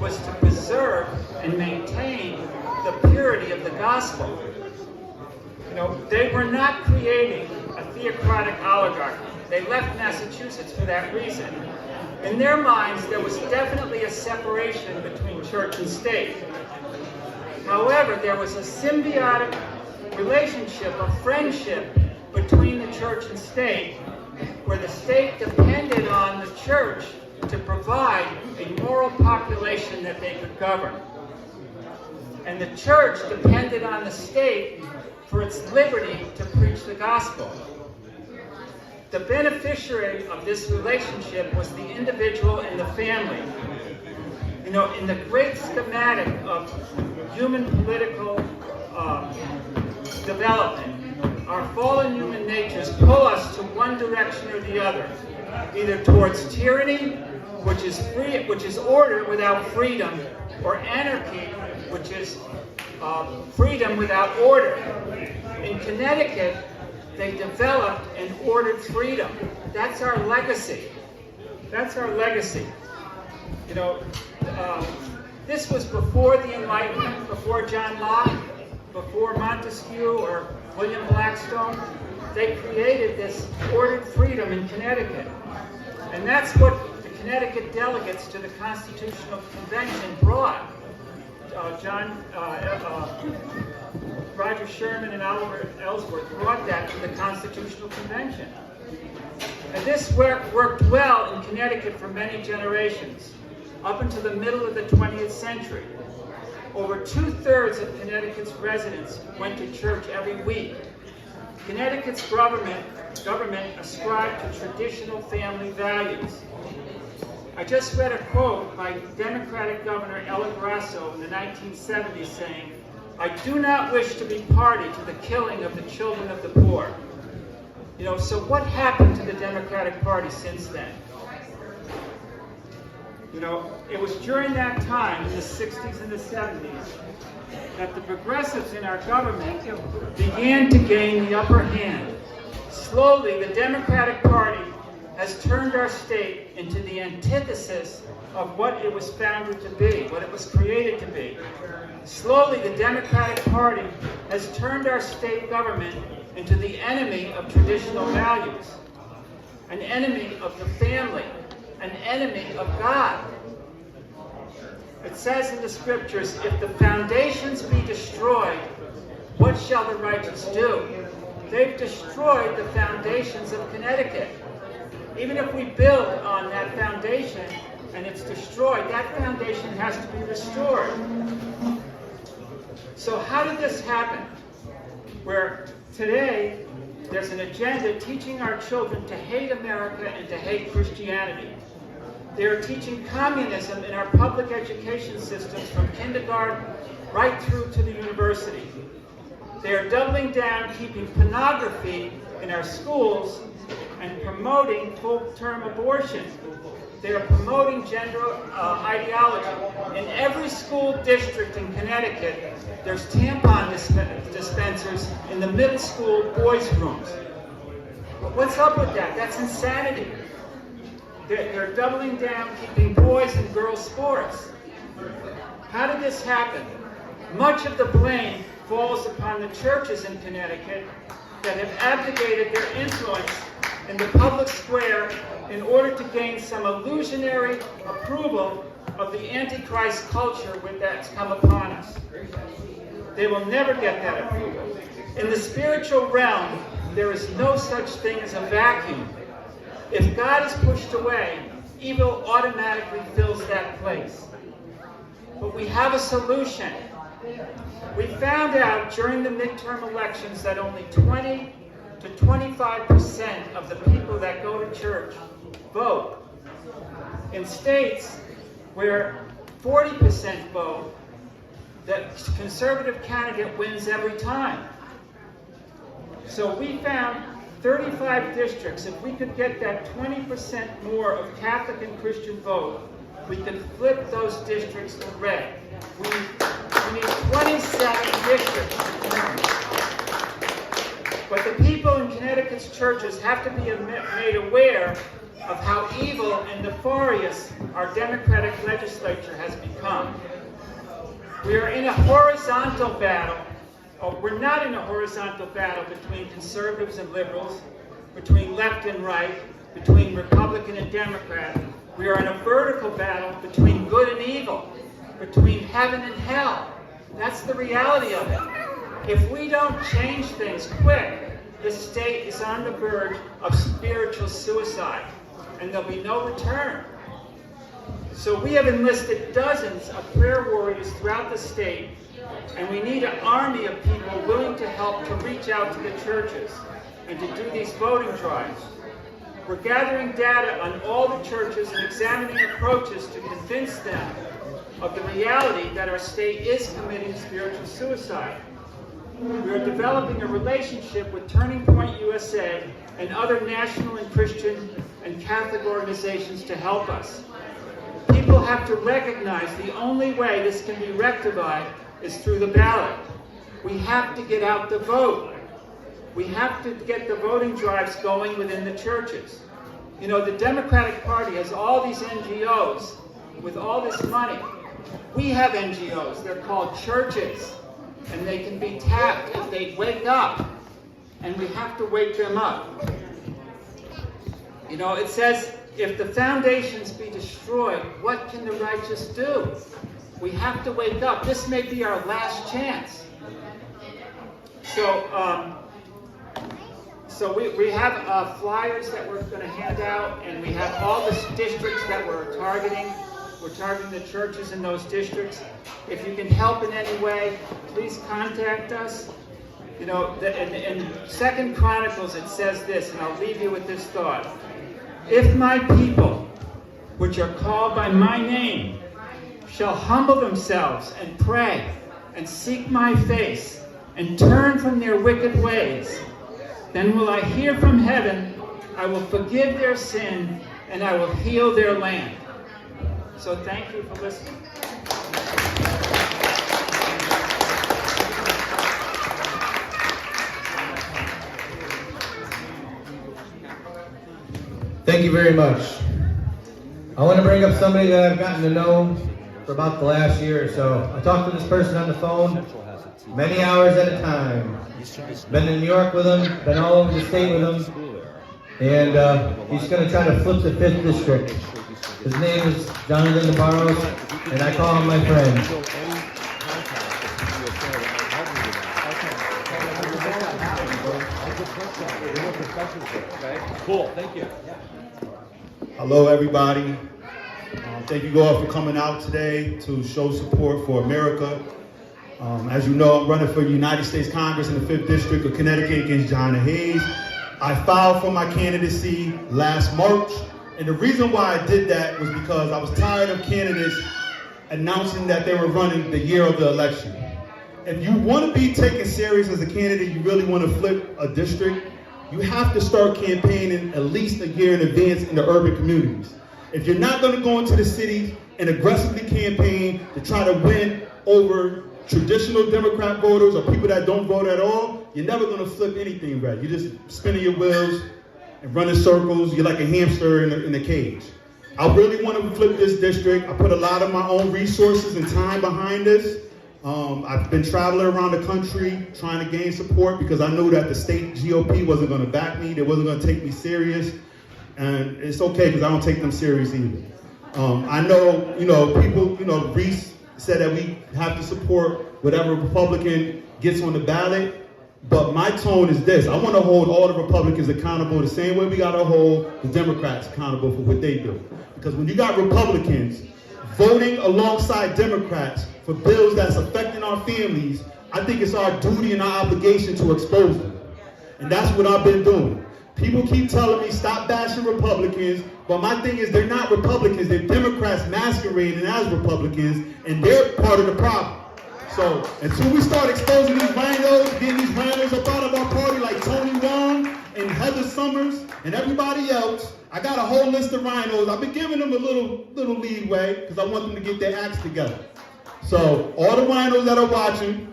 was to preserve and maintain the purity of the gospel. You know, they were not creating a theocratic oligarchy. They left Massachusetts for that reason. In their minds, there was definitely a separation between church and state. However, there was a symbiotic relationship, a friendship between the church and state, where the state depended on the church to provide a moral population that they could govern. And the church depended on the state for its liberty to preach the gospel. The beneficiary of this relationship was the individual and the family. You know, in the great schematic of human political development, our fallen human natures pull us to one direction or the other, either towards tyranny, which is order without freedom, or anarchy, which is freedom without order. In Connecticut, they developed and ordered freedom. That's our legacy. That's our legacy. You know, this was before the Enlightenment, before John Locke, before Montesquieu or William Blackstone. They created this ordered freedom in Connecticut. And that's what the Connecticut delegates to the Constitutional Convention brought. Roger Sherman and Oliver Ellsworth brought that to the Constitutional Convention. And this worked well in Connecticut for many generations, up until the middle of the 20th century. Over 2/3 of Connecticut's residents went to church every week. Connecticut's government ascribed to traditional family values. I just read a quote by Democratic Governor Ella Grasso in the 1970s saying, "I do not wish to be party to the killing of the children of the poor." You know, so what happened to the Democratic Party since then? You know, it was during that time, in the 60s and the 70s, that the progressives in our government began to gain the upper hand. Slowly, the Democratic Party has turned our state into the antithesis of what it was founded to be, what it was created to be. Slowly, the Democratic Party has turned our state government into the enemy of traditional values, an enemy of the family, an enemy of God. It says in the scriptures, if the foundations be destroyed, what shall the righteous do? They've destroyed the foundations of Connecticut. Even if we build on that foundation and it's destroyed, that foundation has to be restored. So how did this happen? Where today there's an agenda teaching our children to hate America and to hate Christianity. They are teaching communism in our public education systems from kindergarten right through to the university. They are doubling down, keeping pornography in our schools and promoting full-term abortion. They are promoting gender ideology. In every school district in Connecticut, there's tampon dispensers in the middle school boys' rooms. But what's up with that? That's insanity. They're doubling down, keeping boys and girls sports. How did this happen? Much of the blame falls upon the churches in Connecticut that have abdicated their influence in the public square in order to gain some illusionary approval of the Antichrist culture that's come upon us. They will never get that approval. In the spiritual realm, there is no such thing as a vacuum. If God is pushed away, evil automatically fills that place. But we have a solution. We found out during the midterm elections that only 20 to 25% of the people that go to church vote. In states where 40% vote, the conservative candidate wins every time. So we found 35 districts. If we could get that 20% more of Catholic and Christian vote, we could flip those districts to red. We need 27 districts. But the people in Connecticut's churches have to be made aware of how evil and nefarious our Democratic legislature has become. We are in a horizontal battle. We're not in a horizontal battle between conservatives and liberals, between left and right, between Republican and Democrat. We are in a vertical battle between good and evil, between heaven and hell. That's the reality of it. If we don't change things quick, the state is on the verge of spiritual suicide, and there'll be no return. So we have enlisted dozens of prayer warriors throughout the state, and we need an army of people willing to help to reach out to the churches and to do these voting drives. We're gathering data on all the churches and examining approaches to convince them of the reality that our state is committing spiritual suicide. We are developing a relationship with Turning Point USA and other national and Christian and Catholic organizations to help us. People have to recognize the only way this can be rectified is through the ballot. We have to get out the vote. We have to get the voting drives going within the churches. You know, the Democratic Party has all these NGOs with all this money. We have NGOs. They're called churches. And they can be tapped if they wake up. And we have to wake them up. You know, it says, if the foundations be destroyed, what can the righteous do? We have to wake up. This may be our last chance. So we have flyers that we're going to hand out, and we have all the districts that we're targeting. We're targeting the churches in those districts. If you can help in any way, please contact us. You know, in 2 Chronicles it says this, and I'll leave you with this thought. If my people, which are called by my name, shall humble themselves and pray and seek my face and turn from their wicked ways, then will I hear from heaven, I will forgive their sin, and I will heal their land. So thank you for listening. Thank you very much. I want to bring up somebody that I've gotten to know for about the last year or so. I talked to this person on the phone many hours at a time. Been in New York with him, been all over the state with him, and he's going to try to flip the 5th district. His name is Jonathan Debarros, and I call him my friend. Cool, thank you. Hello, everybody. Thank you all for coming out today to show support for America. As you know, I'm running for United States Congress in the 5th District of Connecticut against Johnny Hayes. I filed for my candidacy last March, and the reason why I did that was because I was tired of candidates announcing that they were running the year of the election. If you want to be taken serious as a candidate, you really want to flip a district, you have to start campaigning at least a year in advance in the urban communities. If you're not going to go into the cities and aggressively campaign to try to win over traditional Democrat voters or people that don't vote at all, you're never going to flip anything right. You're just spinning your wheels and running circles. You're like a hamster in a cage. I really want to flip this district. I put a lot of my own resources and time behind this. I've been traveling around the country trying to gain support because I knew that the state GOP wasn't going to back me. They wasn't going to take me serious. And it's okay because I don't take them serious either. I know, people, Reese said that we have to support whatever Republican gets on the ballot. But my tone is this. I want to hold all the Republicans accountable the same way we got to hold the Democrats accountable for what they do. Because when you got Republicans voting alongside Democrats for bills that's affecting our families, I think it's our duty and our obligation to expose them. And that's what I've been doing. People keep telling me, stop bashing Republicans, but my thing is they're not Republicans, they're Democrats masquerading as Republicans, and they're part of the problem. So until we start exposing these rhinos, getting these rhinos up out of our party like Tony Wong and Heather Summers and everybody else, I got a whole list of rhinos. I've been giving them a little leeway because I want them to get their acts together. So all the rhinos that are watching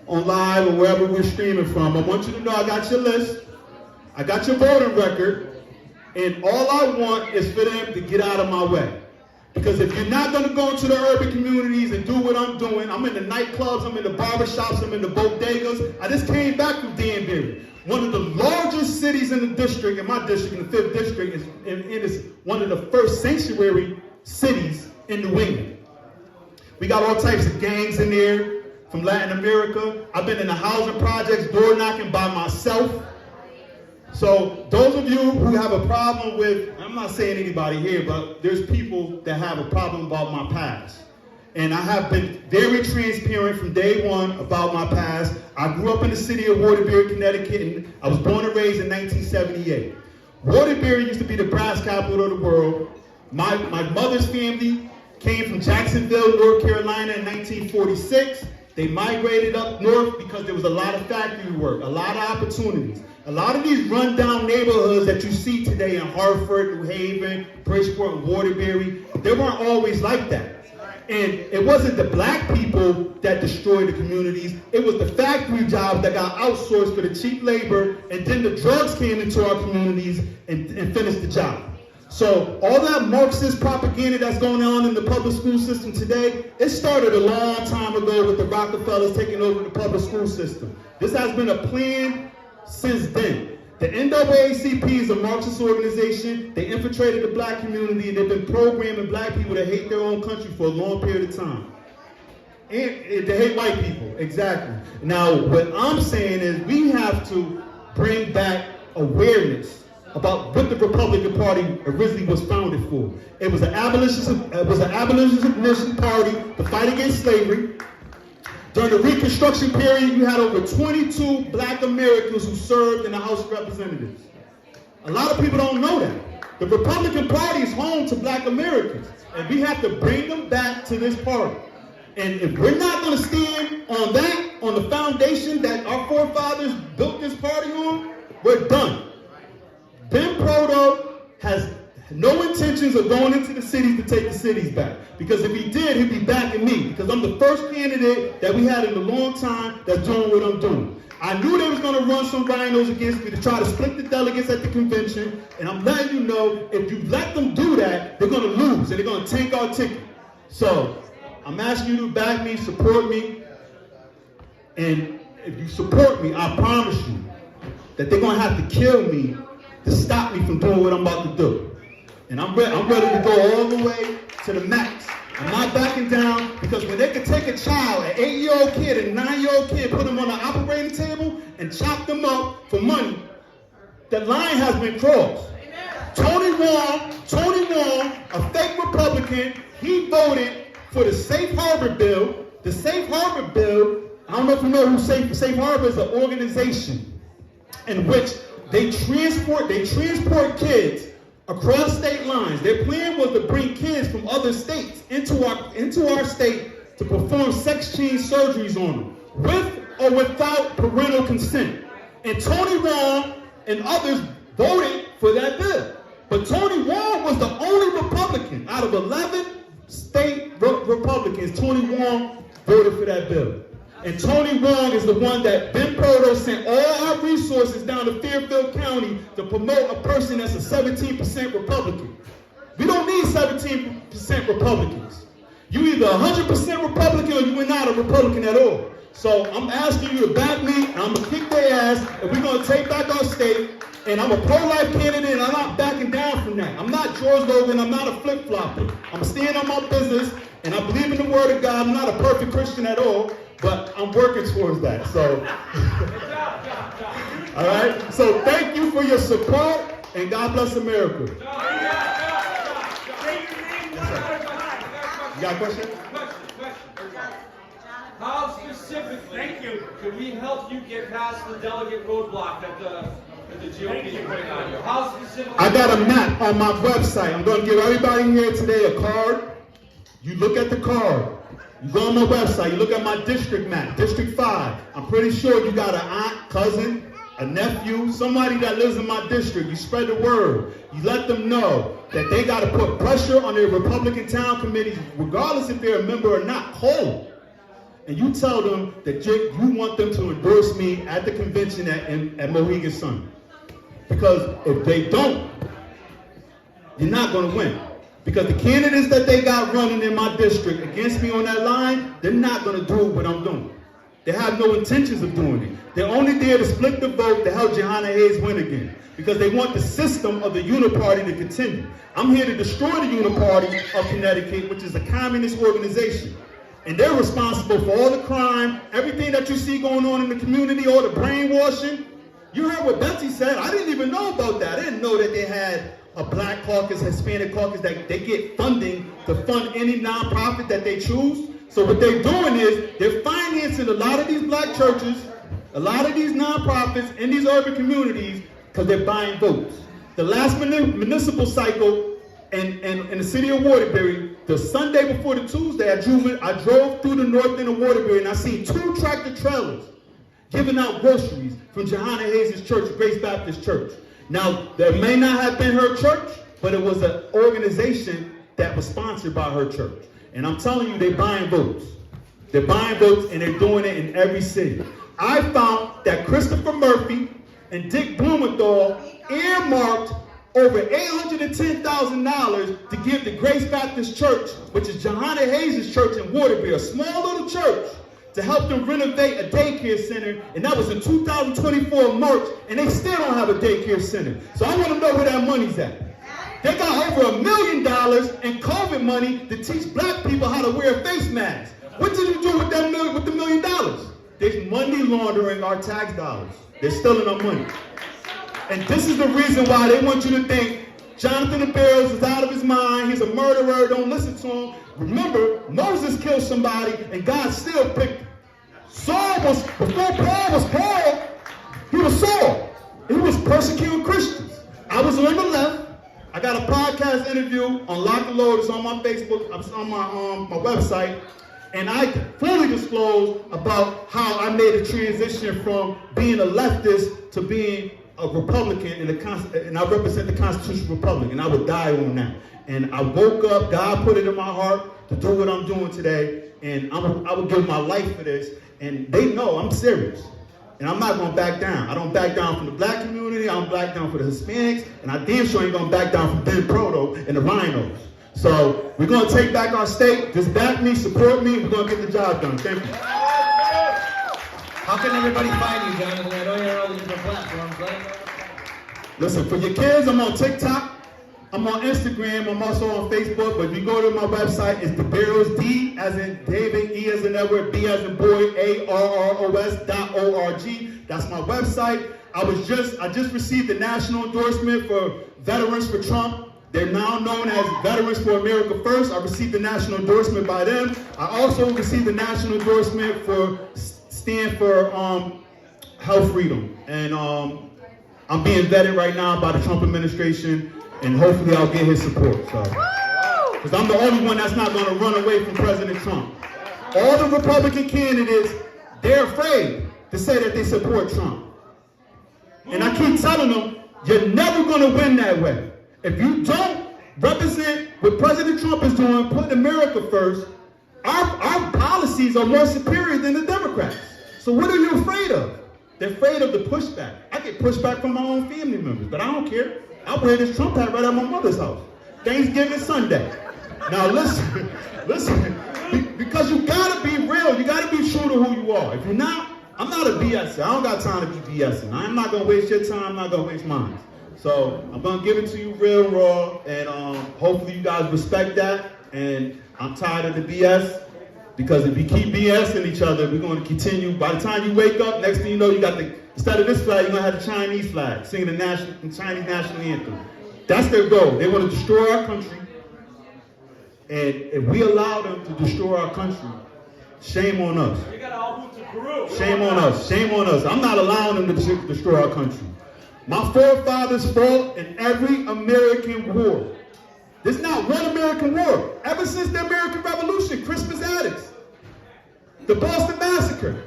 on live or wherever we're streaming from, I want you to know I got your list. I got your voting record, and all I want is for them to get out of my way. Because if you're not going to go into the urban communities and do what I'm doing, I'm in the nightclubs, I'm in the barbershops, I'm in the bodegas. I just came back from Danbury. One of the largest cities in the district, in my district, in the 5th district, is one of the first sanctuary cities in New England. We got all types of gangs in there from Latin America. I've been in the housing projects, door knocking by myself. So those of you who have a problem with, I'm not saying anybody here, but there's people that have a problem about my past. And I have been very transparent from day one about my past. I grew up in the city of Waterbury, Connecticut, and I was born and raised in 1978. Waterbury used to be the brass capital of the world. My mother's family came from Jacksonville, North Carolina in 1946. They migrated up north because there was a lot of factory work, a lot of opportunities. A lot of these rundown neighborhoods that you see today in Hartford, New Haven, Bridgeport, and Waterbury, they weren't always like that. And it wasn't the black people that destroyed the communities. It was the factory jobs that got outsourced for the cheap labor, and then the drugs came into our communities and finished the job. So all that Marxist propaganda that's going on in the public school system today, it started a long time ago with the Rockefellers taking over the public school system. This has been a plan since then. The NAACP is a Marxist organization. They infiltrated the black community, and they've been programming black people to hate their own country for a long period of time. And they hate white people, exactly. Now, what I'm saying is we have to bring back awareness about what the Republican Party originally was founded for. It was an abolitionist party to fight against slavery. During the Reconstruction period, you had over 22 black Americans who served in the House of Representatives. A lot of people don't know that. The Republican Party is home to black Americans, and we have to bring them back to this party. And if we're not going to stand on that, on the foundation that our forefathers built this party on, we're done. Ben Proto has no intentions of going into the cities to take the cities back. Because if he did, he'd be backing me. Because I'm the first candidate that we had in a long time that's doing what I'm doing. I knew they was going to run some rhinos against me to try to split the delegates at the convention. And I'm letting you know, if you let them do that, they're going to lose. And they're going to tank our ticket. So I'm asking you to back me, support me. And if you support me, I promise you that they're going to have to kill me to stop me from doing what I'm about to do. And I'm ready to go all the way to the max. I'm not backing down because when they could take a child, an 8-year-old kid and a 9-year-old kid, put them on the operating table and chop them up for money, the line has been crossed. Tony Wong, a fake Republican, he voted for the Safe Harbor bill. The Safe Harbor bill, I don't know if you know who Safe Harbor is, an organization in which they transport kids across state lines. Their plan was to bring kids from other states into our state to perform sex change surgeries on them, with or without parental consent. And Tony Wong and others voted for that bill. But Tony Wong was the only Republican out of 11 state Republicans. Tony Wong voted for that bill. And Tony Wong is the one that Ben Proto sent all our resources down to Fairfield County to promote a person that's a 17% Republican. We don't need 17% Republicans. You either 100% Republican or you are not a Republican at all. So I'm asking you to back me, and I'm going to kick their ass, and we're going to take back our state. And I'm a pro-life candidate, and I'm not backing down from that. I'm not George Logan. I'm not a flip-flopper. I'm staying on my business, and I believe in the Word of God. I'm not a perfect Christian at all, but I'm working towards that. So, all right? So thank you for your support, and God bless America. You got a question? How specifically could we help you get past the delegate roadblock that the GOP is putting on you? How specifically? I got a map on my website. I'm going to give everybody here today a card. You look at the card. You go on my website. You look at my district map, District 5. I'm pretty sure you got an aunt, cousin, a nephew, somebody that lives in my district. You spread the word. You let them know that they got to put pressure on their Republican town committees, regardless if they're a member or not. Call. And you tell them that you want them to endorse me at the convention at Mohegan Sun. Because if they don't, you're not going to win. Because the candidates that they got running in my district against me on that line, they're not going to do what I'm doing. They have no intentions of doing it. They're only there to split the vote to help Johanna Hayes win again. Because they want the system of the Uniparty to continue. I'm here to destroy the Uniparty of Connecticut, which is a communist organization. And they're responsible for all the crime, everything that you see going on in the community, all the brainwashing. You heard what Betsy said. I didn't even know about that. I didn't know that they had a black caucus, Hispanic caucus, that they get funding to fund any nonprofit that they choose. So what they're doing is they're financing a lot of these black churches, a lot of these nonprofits in these urban communities because they're buying votes. The last municipal cycle in the city of Waterbury, the Sunday before the Tuesday, I drove through the north end of Waterbury and I seen 2 tractor trailers giving out groceries from Johanna Hayes' church, Grace Baptist Church. Now, that may not have been her church, but it was an organization that was sponsored by her church. And I'm telling you, they're buying votes. They're buying votes and they're doing it in every city. I found that Christopher Murphy and Dick Blumenthal earmarked over $810,000 to give the Grace Baptist Church, which is Johanna Hayes' church in Waterbury, a small little church, to help them renovate a daycare center, and that was in 2024 March, and they still don't have a daycare center. So I want to know where that money's at. They got over $1 million in COVID money to teach black people how to wear a face mask. What did you do with the $1 million? They're money laundering our tax dollars. They're stealing our money. And this is the reason why they want you to think Jonathan Debarros is out of his mind, he's a murderer, don't listen to him. Remember, Moses killed somebody and God still picked him. Before Paul was Paul, he was Saul. He was persecuting Christians. I was on the left. I got a podcast interview on Lock and Load. It's on my Facebook, it's on my website. And I fully disclose about how I made a transition from being a leftist to being a Republican, and I represent the Constitutional Republic, and I would die on that. And I woke up, God put it in my heart to do what I'm doing today, and I would give my life for this, and they know I'm serious. And I'm not going to back down. I don't back down from the black community, I don't back down for the Hispanics, and I damn sure ain't going to back down from Ben Proto and the Rhinos. So we're going to take back our state. Just back me, support me, and we're going to get the job done. Thank you. How can everybody find you, Jonathan? I know you're on all the different platforms, right? Listen, for your kids, I'm on TikTok. I'm on Instagram. I'm also on Facebook. But if you go to my website, it's Debarros, D as in David, E as in Edward, B as in boy, ARROS.org. That's my website. I just received the national endorsement for Veterans for Trump. They're now known as Veterans for America First. I received the national endorsement by them. I also received the national endorsement for stand for health freedom. And I'm being vetted right now by the Trump administration, and hopefully I'll get his support. Because I'm the only one that's not going to run away from President Trump. All the Republican candidates, they're afraid to say that they support Trump. And I keep telling them, you're never going to win that way. If you don't represent what President Trump is doing, putting America first, our policies are more superior than the Democrats. So what are you afraid of? They're afraid of the pushback. I get pushback from my own family members, but I don't care. I wear this Trump hat right at my mother's house. Thanksgiving Sunday. Now listen, because you gotta be real. You gotta be true to who you are. If you're not, I'm not a BSer. I don't got time to be BSing. I'm not gonna waste your time. I'm not gonna waste mine. So I'm gonna give it to you real raw, and hopefully you guys respect that. And I'm tired of the BS, because if you keep BSing each other, we're gonna continue. By the time you wake up, next thing you know, you got instead of this flag, you're gonna have the Chinese flag, singing the Chinese national anthem. That's their goal. They want to destroy our country. And if we allow them to destroy our country, shame on us. Shame on us. Shame on us. I'm not allowing them to destroy our country. My forefathers fought in every American war. There's not one American war. Ever since the American Revolution, Crispus Attucks, the Boston Massacre.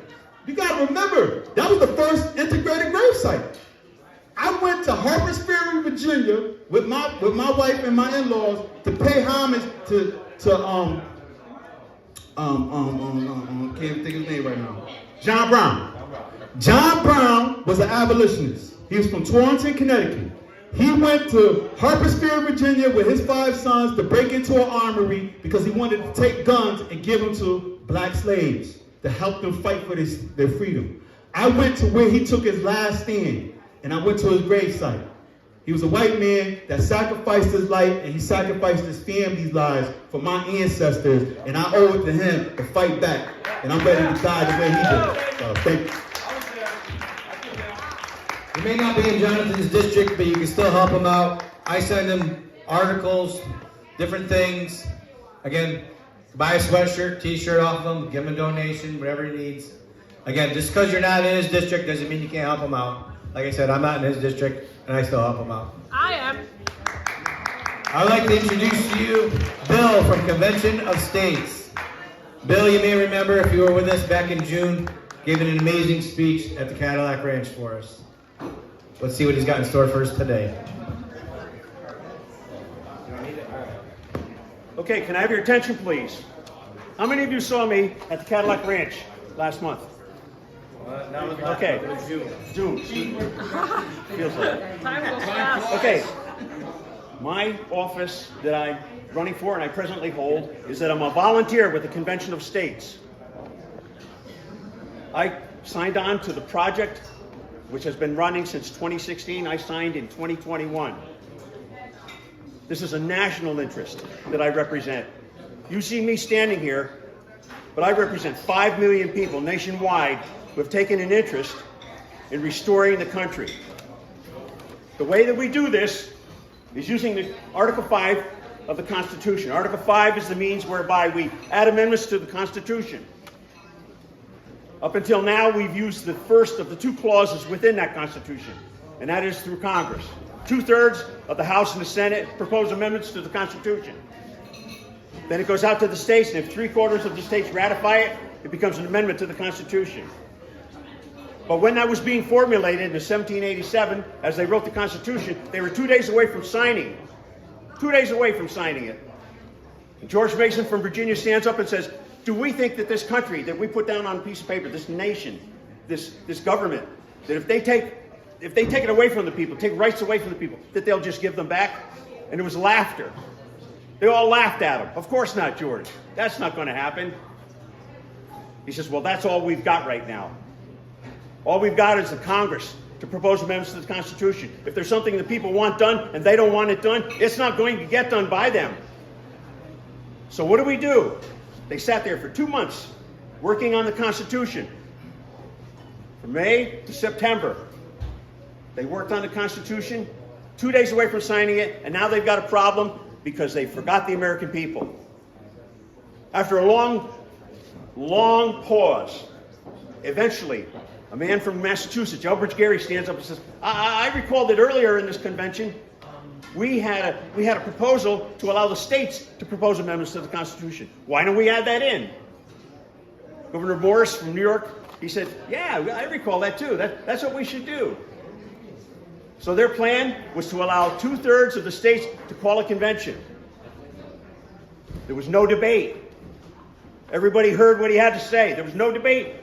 You gotta remember, that was the first integrated gravesite. I went to Harper's Ferry, Virginia, with my wife and my in-laws to pay homage to can't think of his name right now. John Brown. John Brown was an abolitionist. He was from Torrington, Connecticut. He went to Harper's Ferry, Virginia with his 5 sons to break into an armory because he wanted to take guns and give them to black slaves to help them fight for their freedom. I went to where he took his last stand, and I went to his gravesite. He was a white man that sacrificed his life, and he sacrificed his family's lives for my ancestors, and I owe it to him to fight back, and I'm ready to die the way he did. So thank you. You may not be in Jonathan's district, but you can still help him out. I send him articles, different things. Again, buy a sweatshirt, t-shirt off him, give him a donation, whatever he needs. Again, just because you're not in his district doesn't mean you can't help him out. Like I said, I'm not in his district, and I still help him out. I am. I'd like to introduce to you Bill from Convention of States. Bill, you may remember if you were with us back in June, gave an amazing speech at the Cadillac Ranch for us. Let's see what he's got in store for us today. Okay, can I have your attention, please? How many of you saw me at the Cadillac Ranch last month? Okay. June. Feels like. Time goes fast. Okay. My office that I'm running for and I presently hold is that I'm a volunteer with the Convention of States. I signed on to the project, which has been running since 2016. I signed in 2021. This is a national interest that I represent. You see me standing here, but I represent 5 million people nationwide who have taken an interest in restoring the country. The way that we do this is using the Article 5 of the Constitution. Article 5 is the means whereby we add amendments to the Constitution. Up until now, we've used the first of the 2 clauses within that Constitution, and that is through Congress. 2/3 of the House and the Senate propose amendments to the Constitution. Then it goes out to the states, and if 3/4 of the states ratify it, it becomes an amendment to the Constitution. But when that was being formulated in 1787, as they wrote the Constitution, they were 2 days away from signing it. 2 days away from signing it. And George Mason from Virginia stands up and says, do we think that this country that we put down on a piece of paper, this nation, this government, that if they take it away from the people, take rights away from the people, that they'll just give them back? And it was laughter. They all laughed at him. Of course not, George. That's not going to happen. He says, well, that's all we've got right now. All we've got is the Congress to propose amendments to the Constitution. If there's something that people want done and they don't want it done, it's not going to get done by them. So what do? They sat there for 2 months working on the Constitution. From May to September. They worked on the Constitution, 2 days away from signing it, and now they've got a problem because they forgot the American people. After a long pause, eventually, a man from Massachusetts, Elbridge Gerry, stands up and says, I recall that earlier in this convention, we had a proposal to allow the states to propose amendments to the Constitution. Why don't we add that in? Governor Morris from New York, he said, yeah, I recall that too. That's what we should do. So their plan was to allow 2/3 of the states to call a convention. There was no debate. Everybody heard what he had to say. There was no debate.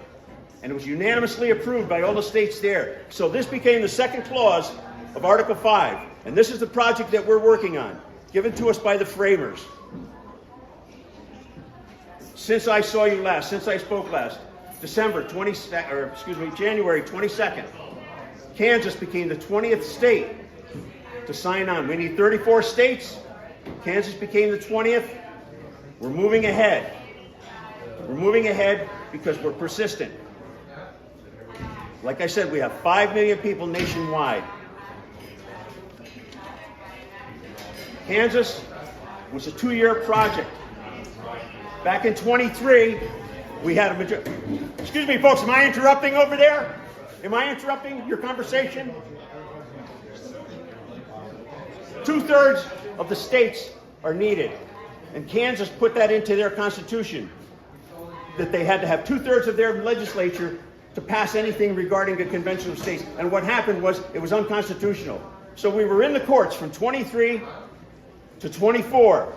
And it was unanimously approved by all the states there. So this became the second clause of Article 5. And this is the project that we're working on, given to us by the framers. Since I saw you last, since I spoke last, January 22nd, Kansas became the 20th state to sign on. We need 34 states. Kansas became the 20th. We're moving ahead. We're moving ahead because we're persistent. Like I said, we have 5 million people nationwide. Kansas was a 2-year project. Back in 23, we had a majority. Excuse me, folks, am I interrupting over there? Am I interrupting your conversation? 2/3 of the states are needed. And Kansas put that into their constitution, that they had to have 2/3 of their legislature to pass anything regarding a convention of states. And what happened was it was unconstitutional. So we were in the courts from 23 to 24.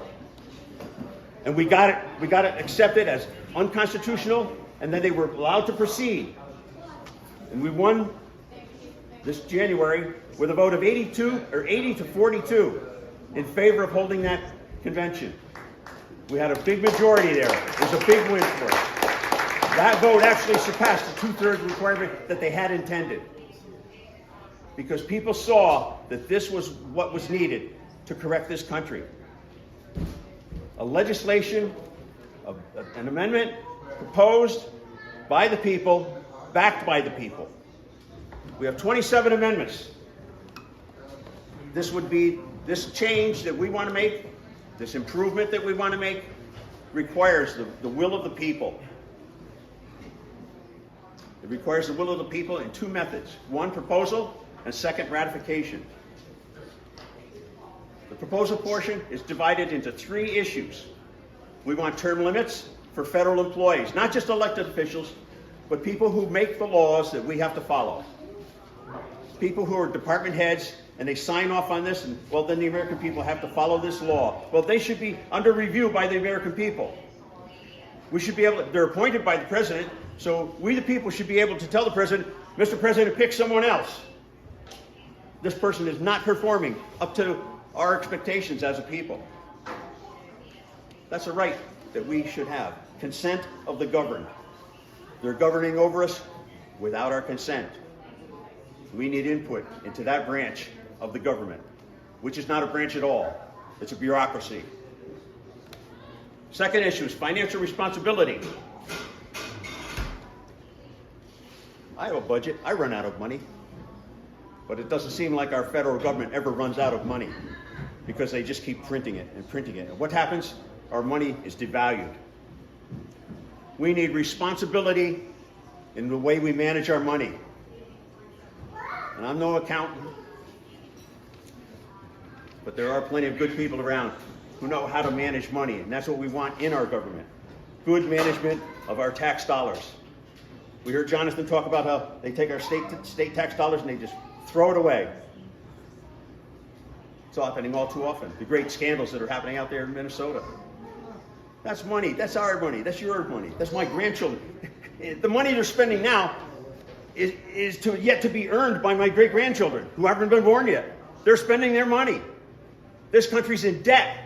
And we got it accepted as unconstitutional, and then they were allowed to proceed. And we won this January with a vote of 80 to 42 in favor of holding that convention. We had a big majority there. It was a big win for us. That vote actually surpassed the 2/3 requirement that they had intended. Because people saw that this was what was needed to correct this country. A legislation, an amendment proposed by the people, backed by the people. We have 27 amendments. This change that we want to make, this improvement that we want to make, requires the will of the people. It requires the will of the people in 2 methods. 1, proposal, and 2nd, ratification. The proposal portion is divided into 3 issues. We want term limits for federal employees, not just elected officials, but people who make the laws that we have to follow. People who are department heads and they sign off on this, and well, then the American people have to follow this law. Well, they should be under review by the American people. We should be able to, they're appointed by the president, so we the people should be able to tell the president, Mr. President, pick someone else. This person is not performing up to our expectations as a people. That's a right that we should have. Consent of the governed. They're governing over us without our consent. We need input into that branch of the government, which is not a branch at all. It's a bureaucracy. Second issue is financial responsibility. I have a budget. I run out of money. But it doesn't seem like our federal government ever runs out of money because they just keep printing it and printing it. And what happens? Our money is devalued. We need responsibility in the way we manage our money. And I'm no accountant, but there are plenty of good people around who know how to manage money, and that's what we want in our government. Good management of our tax dollars. We heard Jonathan talk about how they take our state tax dollars and they just throw it away. It's happening all too often. The great scandals that are happening out there in Minnesota. That's money. That's our money. That's your money. That's my grandchildren. The money they're spending now is yet to be earned by my great-grandchildren who haven't been born yet. They're spending their money. This country's in debt.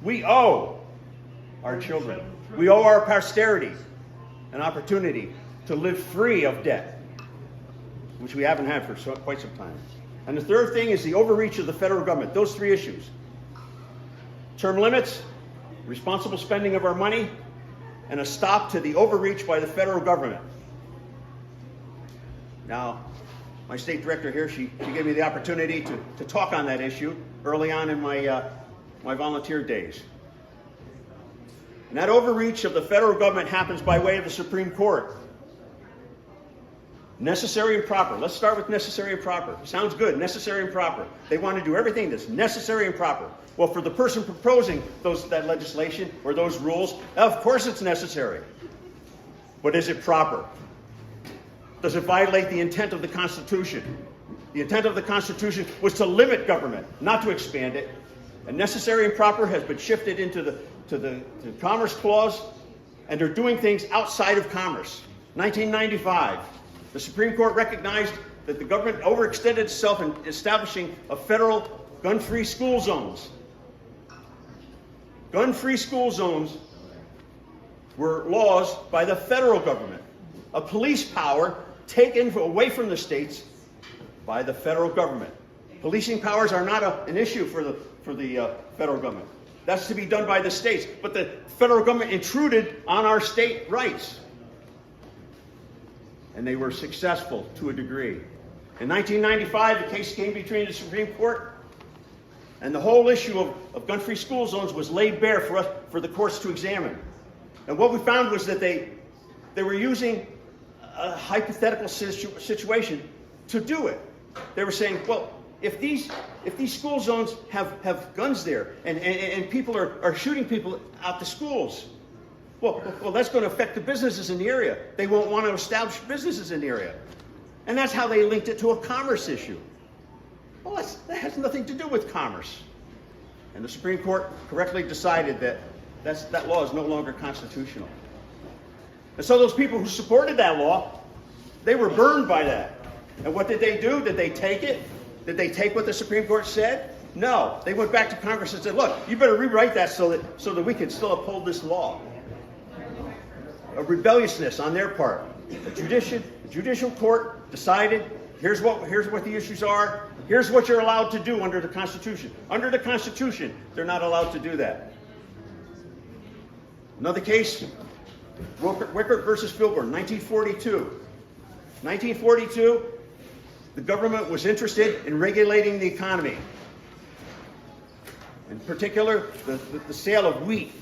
We owe our children. We owe our posterity an opportunity to live free of debt. which we haven't had for quite some time. And the third thing is the overreach of the federal government. Those three issues. Term limits, responsible spending of our money, and a stop to the overreach by the federal government. Now, my state director here, she gave me the opportunity to talk on that issue early on in my volunteer days. And that overreach of the federal government happens by way of the Supreme Court. Necessary and proper. Let's start with necessary and proper. Sounds good, necessary and proper. They want to do everything that's necessary and proper. Well, for the person proposing that legislation or those rules, of course it's necessary. But is it proper? Does it violate the intent of the Constitution? The intent of the Constitution was to limit government, not to expand it. And necessary and proper has been shifted into the Commerce Clause, and they're doing things outside of commerce. 1995, the Supreme Court recognized that the government overextended itself in establishing a federal gun-free school zones. Gun-free school zones were laws by the federal government, a police power taken away from the states by the federal government. Policing powers are not an issue for the federal government. That's to be done by the states. But the federal government intruded on our state rights. And they were successful to a degree. In 1995, the case came between the Supreme Court, and the whole issue of gun-free school zones was laid bare for the courts to examine. And what we found was that they were using a hypothetical situation to do it. They were saying, well, if these school zones have guns there and people are shooting people out the schools, well, that's going to affect the businesses in the area. They won't want to establish businesses in the area. And that's how they linked it to a commerce issue. Well, that has nothing to do with commerce. And the Supreme Court correctly decided that law is no longer constitutional. And so those people who supported that law, they were burned by that. And what did they do? Did they take it? Did they take what the Supreme Court said? No. They went back to Congress and said, look, you better rewrite that so that we can still uphold this law. A rebelliousness on their part. The judicial court decided, here's what the issues are. Here's what you're allowed to do under the Constitution. Under the Constitution, they're not allowed to do that. Another case, Wickert versus Filburn, 1942. 1942, the government was interested in regulating the economy. In particular, the sale of wheat.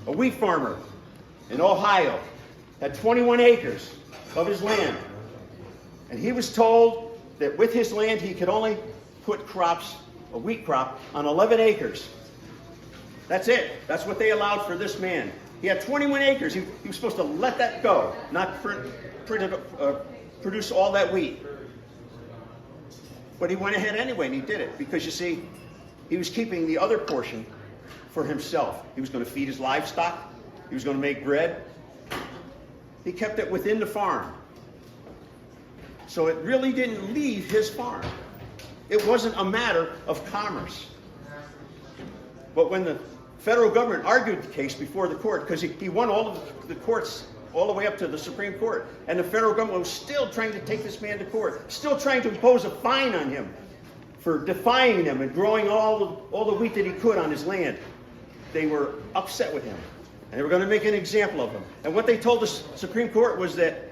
A wheat farmer in Ohio had 21 acres of his land. And he was told that with his land, he could only put crops, a wheat crop, on 11 acres. That's it. That's what they allowed for this man. He had 21 acres. He was supposed to let that go, not produce all that wheat. But he went ahead anyway, and he did it. Because, you see, he was keeping the other portion for himself. He was going to feed his livestock. He was going to make bread. He kept it within the farm. So it really didn't leave his farm. It wasn't a matter of commerce. But when the federal government argued the case before the court, because he won all of the courts all the way up to the Supreme Court, and the federal government was still trying to take this man to court, still trying to impose a fine on him for defying them and growing all the wheat that he could on his land. They were upset with him, and they were going to make an example of him. And what they told the Supreme Court was that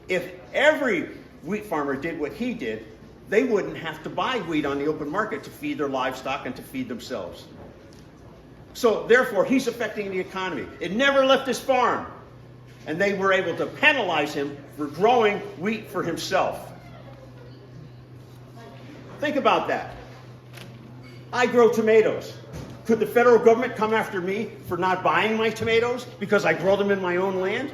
if every wheat farmer did what he did, they wouldn't have to buy wheat on the open market to feed their livestock and to feed themselves. So therefore, he's affecting the economy. It never left his farm. And they were able to penalize him for growing wheat for himself. Think about that. I grow tomatoes. Could the federal government come after me for not buying my tomatoes because I grow them in my own land?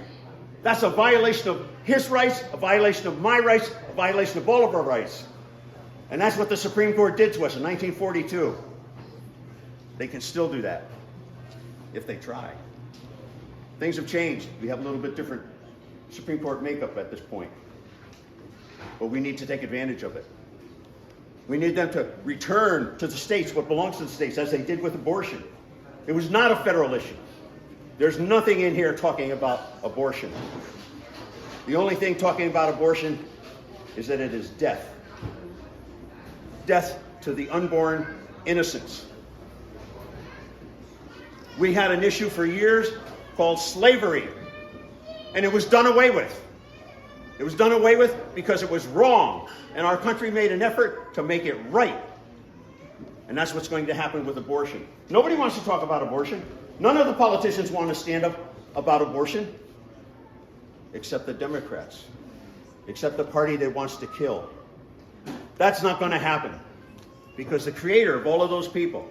That's a violation of his rights, a violation of my rights, a violation of all of our rights. And that's what the Supreme Court did to us in 1942. They can still do that if they try. Things have changed. We have a little bit different Supreme Court makeup at this point. But we need to take advantage of it. We need them to return to the states what belongs to the states, as they did with abortion. It was not a federal issue. There's nothing in here talking about abortion. The only thing talking about abortion is that it is death. Death to the unborn innocents. We had an issue for years called slavery, and it was done away with. It was done away with because it was wrong, and our country made an effort to make it right. And that's what's going to happen with abortion. Nobody wants to talk about abortion. None of the politicians want to stand up about abortion, except the Democrats, except the party that wants to kill. That's not going to happen, because the creator of all of those people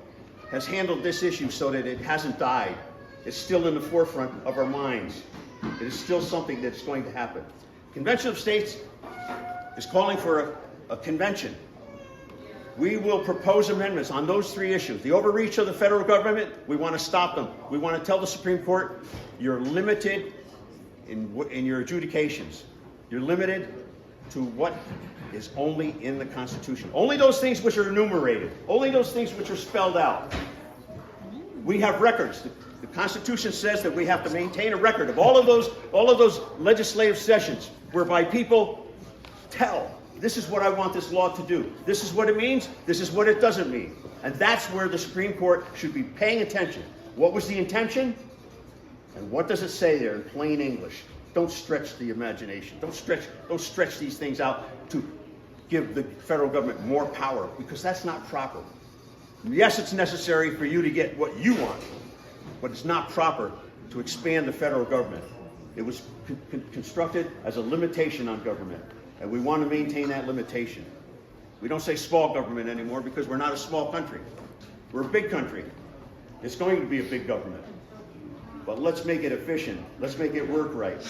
has handled this issue so that it hasn't died. It's still in the forefront of our minds. It is still something that's going to happen. Convention of States is calling for a convention. We will propose amendments on those three issues. The overreach of the federal government, we want to stop them. We want to tell the Supreme Court, you're limited in your adjudications. You're limited to what is only in the Constitution. Only those things which are enumerated. Only those things which are spelled out. We have records. The Constitution says that we have to maintain a record of all of those legislative sessions whereby people tell, this is what I want this law to do. This is what it means. This is what it doesn't mean. And that's where the Supreme Court should be paying attention. What was the intention? And what does it say there in plain English? Don't stretch the imagination. Don't stretch these things out to give the federal government more power, because that's not proper. Yes, it's necessary for you to get what you want, but it's not proper to expand the federal government. It was constructed as a limitation on government, and we want to maintain that limitation. We don't say small government anymore because we're not a small country. We're a big country. It's going to be a big government. But let's make it efficient. Let's make it work right.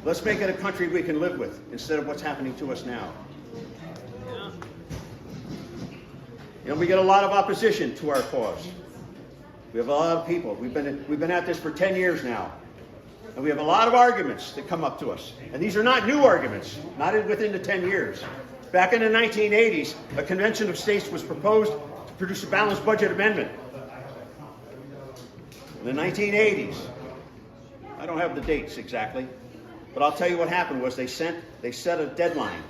Let's make it a country we can live with instead of what's happening to us now. You know, we get a lot of opposition to our cause. We have a lot of people. We've been at this for 10 years now. And we have a lot of arguments that come up to us. And these are not new arguments, not within the 10 years. Back in the 1980s, a convention of states was proposed to produce a balanced budget amendment. In the 1980s, I don't have the dates exactly, but I'll tell you what happened was they set a deadline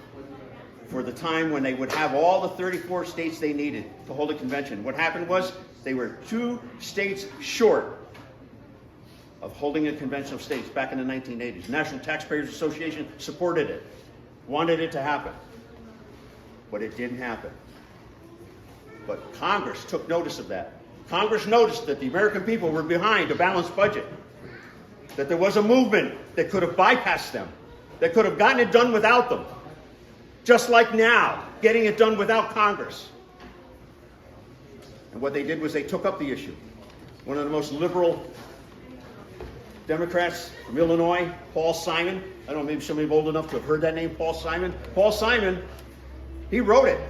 for the time when they would have all the 34 states they needed to hold a convention. What happened was they were 2 states short of holding a convention of states back in the 1980s. The National Taxpayers Association supported it, wanted it to happen, but it didn't happen. But Congress took notice of that. Congress noticed that the American people were behind a balanced budget, that there was a movement that could have bypassed them, that could have gotten it done without them, just like now, getting it done without Congress. And what they did was they took up the issue. One of the most liberal Democrats from Illinois, Paul Simon, I don't know, maybe somebody old enough to have heard that name, Paul Simon. Paul Simon, he wrote it.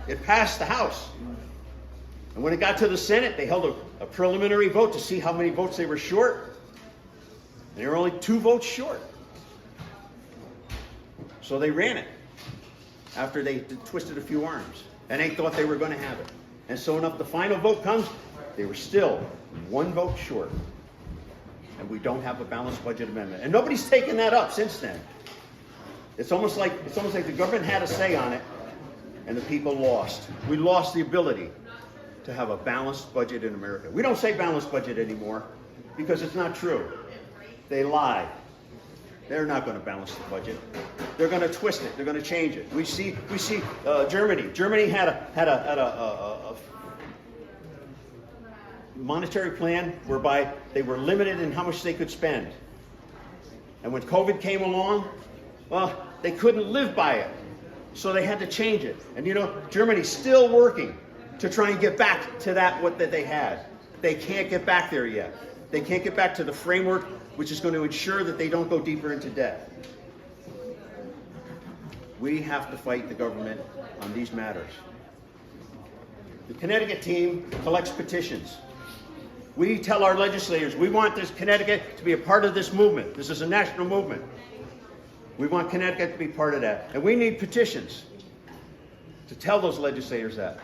It passed the House. And when it got to the Senate, they held a preliminary vote to see how many votes they were short. And they were only 2 votes short. So they ran it after they twisted a few arms. And they thought they were going to have it. And so enough, the final vote comes, they were still 1 vote short. And we don't have a balanced budget amendment. And nobody's taken that up since then. It's almost like the government had a say on it, and the people lost. We lost the ability to have a balanced budget in America. We don't say balanced budget anymore because it's not true. They lie. They're not going to balance the budget. They're going to twist it. They're going to change it. We see Germany. Germany had a monetary plan whereby they were limited in how much they could spend. And when COVID came along, well, they couldn't live by it. So they had to change it. And you know, Germany's still working to try and get back to what they had. They can't get back there yet. They can't get back to the framework which is going to ensure that they don't go deeper into debt. We have to fight the government on these matters. The Connecticut team collects petitions. We tell our legislators, we want this Connecticut to be a part of this movement. This is a national movement. We want Connecticut to be part of that. And we need petitions to tell those legislators that.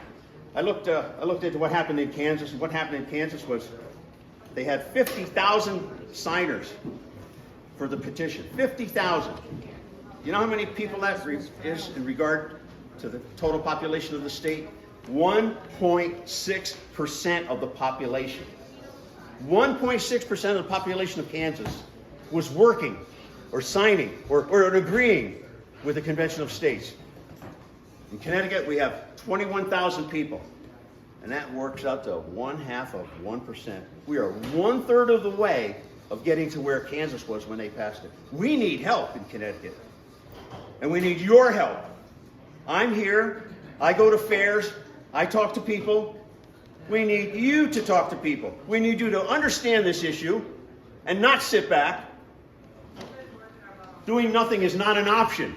I looked into what happened in Kansas, and what happened in Kansas was they had 50,000 signers for the petition. 50,000. You know how many people that is in regard to the total population of the state? 1.6% of the population. 1.6% of the population of Kansas was working or signing or agreeing with the Convention of States. In Connecticut, we have 21,000 people, and that works out to 0.5%. We are 1/3 of the way of getting to where Kansas was when they passed it. We need help in Connecticut, and we need your help. I'm here, I go to fairs, I talk to people. We need you to talk to people. We need you to understand this issue and not sit back. Doing nothing is not an option.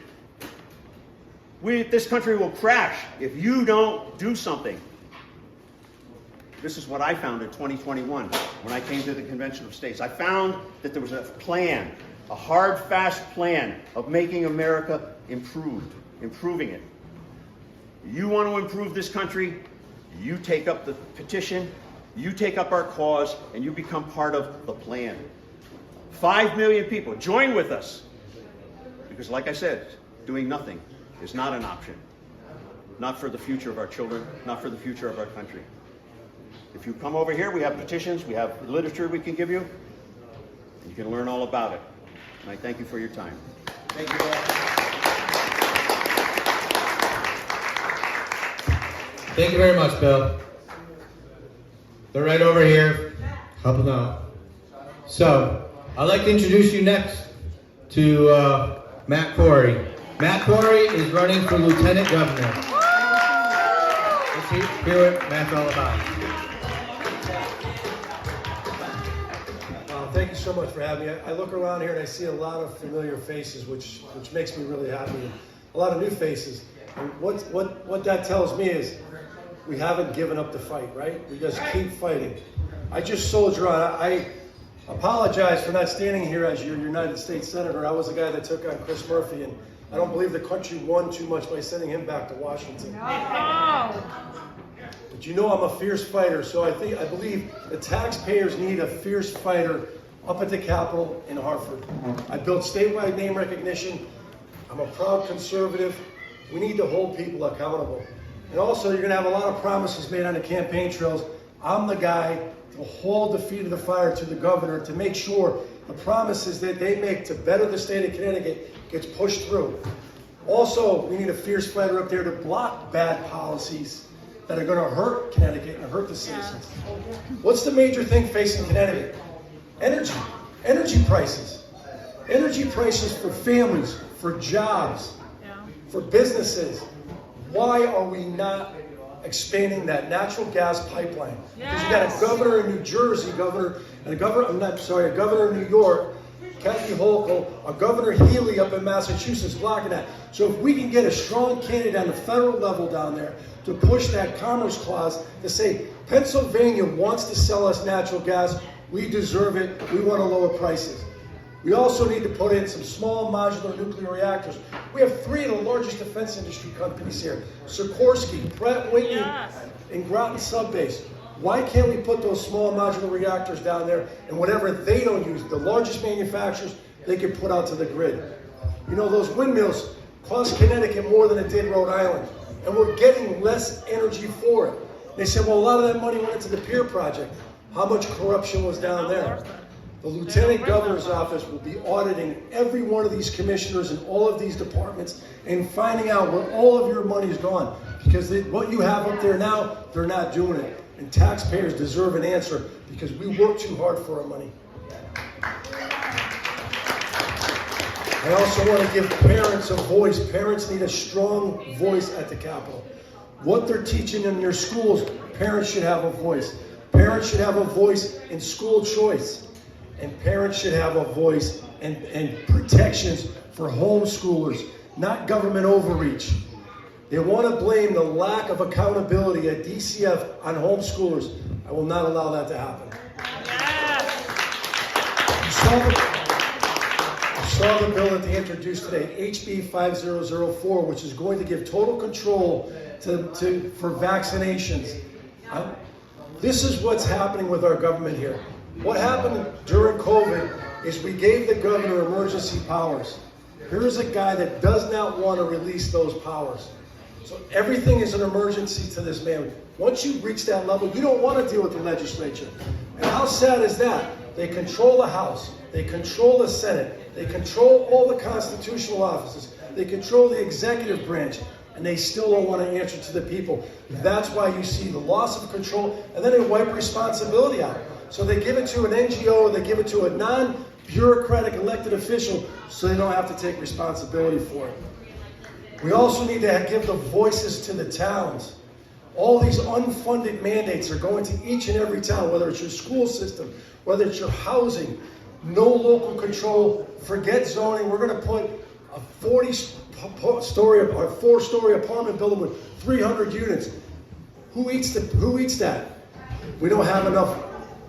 This country will crash if you don't do something. This is what I found in 2021 when I came to the Convention of States. I found that there was a plan, a hard, fast plan of making America improving it. You want to improve this country, you take up the petition, you take up our cause, and you become part of the plan. 5 million people, join with us. Because like I said, doing nothing is not an option. Not for the future of our children, not for the future of our country. If you come over here, we have petitions, we have literature we can give you, and you can learn all about it. And I thank you for your time. Thank you, Bill. Thank you very much, Bill. They're right over here. Help them out. So, I'd like to introduce you next to Matt Corey. Matt Corey is running for Lieutenant Governor. Let's hear what Matt's all about. Thank you so much for having me. I look around here and I see a lot of familiar faces, which makes me really happy. And a lot of new faces. And what that tells me is we haven't given up the fight, right? We just keep fighting. I just soldier on. I apologize for not standing here as your United States Senator. I was the guy that took on Chris Murphy, and I don't believe the country won too much by sending him back to Washington. No. But you know I'm a fierce fighter, so I believe the taxpayers need a fierce fighter up at the Capitol in Hartford. I built statewide name recognition. I'm a proud conservative. We need to hold people accountable. And also, you're going to have a lot of promises made on the campaign trails. I'm the guy to hold the feet of the fire to the governor to make sure the promises that they make to better the state of Connecticut gets pushed through. Also, we need a fierce fighter up there to block bad policies that are going to hurt Connecticut and hurt the citizens. What's the major thing facing Connecticut? Energy prices. Energy prices for families, for jobs, for businesses. Why are we not expanding that natural gas pipeline? Because you got a governor in New Jersey, a governor in New York, Kathy Hochul, a Governor Healy up in Massachusetts blocking that. So if we can get a strong candidate on the federal level down there to push that Commerce Clause to say, Pennsylvania wants to sell us natural gas, we deserve it, we want to lower prices. We also need to put in some small modular nuclear reactors. We have 3 of the largest defense industry companies here. Sikorsky, Pratt Whitney, and Groton Subbase. Why can't we put those small modular reactors down there and whatever they don't use, the largest manufacturers, they can put out to the grid? You know, those windmills cost Connecticut more than it did Rhode Island, and we're getting less energy for it. They said, well, a lot of that money went into the Pier project. How much corruption was down there? The Lieutenant Governor's office will be auditing every one of these commissioners and all of these departments and finding out where all of your money is gone. Because what you have up there now, they're not doing it. And taxpayers deserve an answer because we work too hard for our money. I also want to give parents a voice. Parents need a strong voice at the Capitol. What they're teaching in your schools, parents should have a voice. Parents should have a voice in school choice. And parents should have a voice and protections for homeschoolers, not government overreach. They want to blame the lack of accountability at DCF on homeschoolers. I will not allow that to happen. You saw the bill that they introduced today, HB 5004, which is going to give total control for vaccinations. This is what's happening with our government here. What happened during COVID is we gave the governor emergency powers. Here's a guy that does not want to release those powers. So everything is an emergency to this man. Once you reach that level, you don't want to deal with the legislature. And how sad is that? They control the House. They control the Senate. They control all the constitutional offices. They control the executive branch. And they still don't want to answer to the people. That's why you see the loss of control, and then they wipe responsibility out. So they give it to an NGO, they give it to a non-bureaucratic elected official, so they don't have to take responsibility for it. We also need to give the voices to the towns. All these unfunded mandates are going to each and every town, whether it's your school system, whether it's your housing, no local control, forget zoning. We're going to put a 4-story apartment building with 300 units. Who eats that? We don't have enough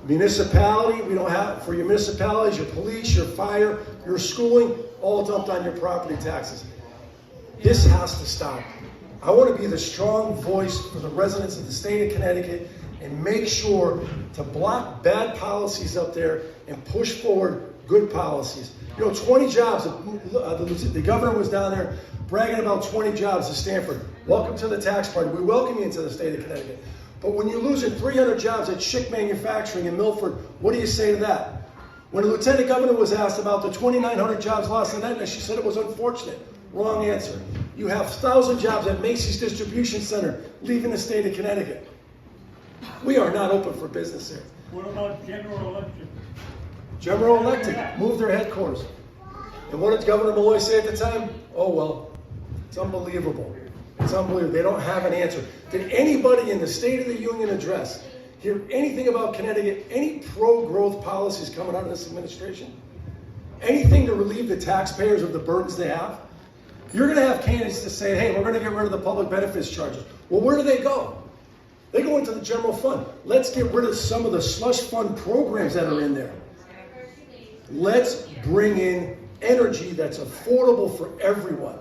municipality. We don't have, for your municipalities, your police, your fire, your schooling, all dumped on your property taxes. This has to stop. I want to be the strong voice for the residents of the state of Connecticut and make sure to block bad policies up there and push forward good policies. You know, 20 jobs. The governor was down there bragging about 20 jobs at Stanford. Welcome to the tax party. We welcome you into the state of Connecticut. But when you're losing 300 jobs at Schick Manufacturing in Milford, what do you say to that? When the lieutenant governor was asked about the 2,900 jobs lost in Aetna, she said it was unfortunate. Wrong answer. You have 1,000 jobs at Macy's Distribution Center leaving the state of Connecticut. We are not open for business here. What about General Electric? General Electric moved their headquarters. And what did Governor Malloy say at the time? Oh, well, it's unbelievable. It's unbelievable. They don't have an answer. Did anybody in the State of the Union address hear anything about Connecticut, any pro-growth policies coming out of this administration? Anything to relieve the taxpayers of the burdens they have? You're going to have candidates that say, hey, we're going to get rid of the public benefits charges. Well, where do they go? They go into the general fund. Let's get rid of some of the slush fund programs that are in there. Let's bring in energy that's affordable for everyone.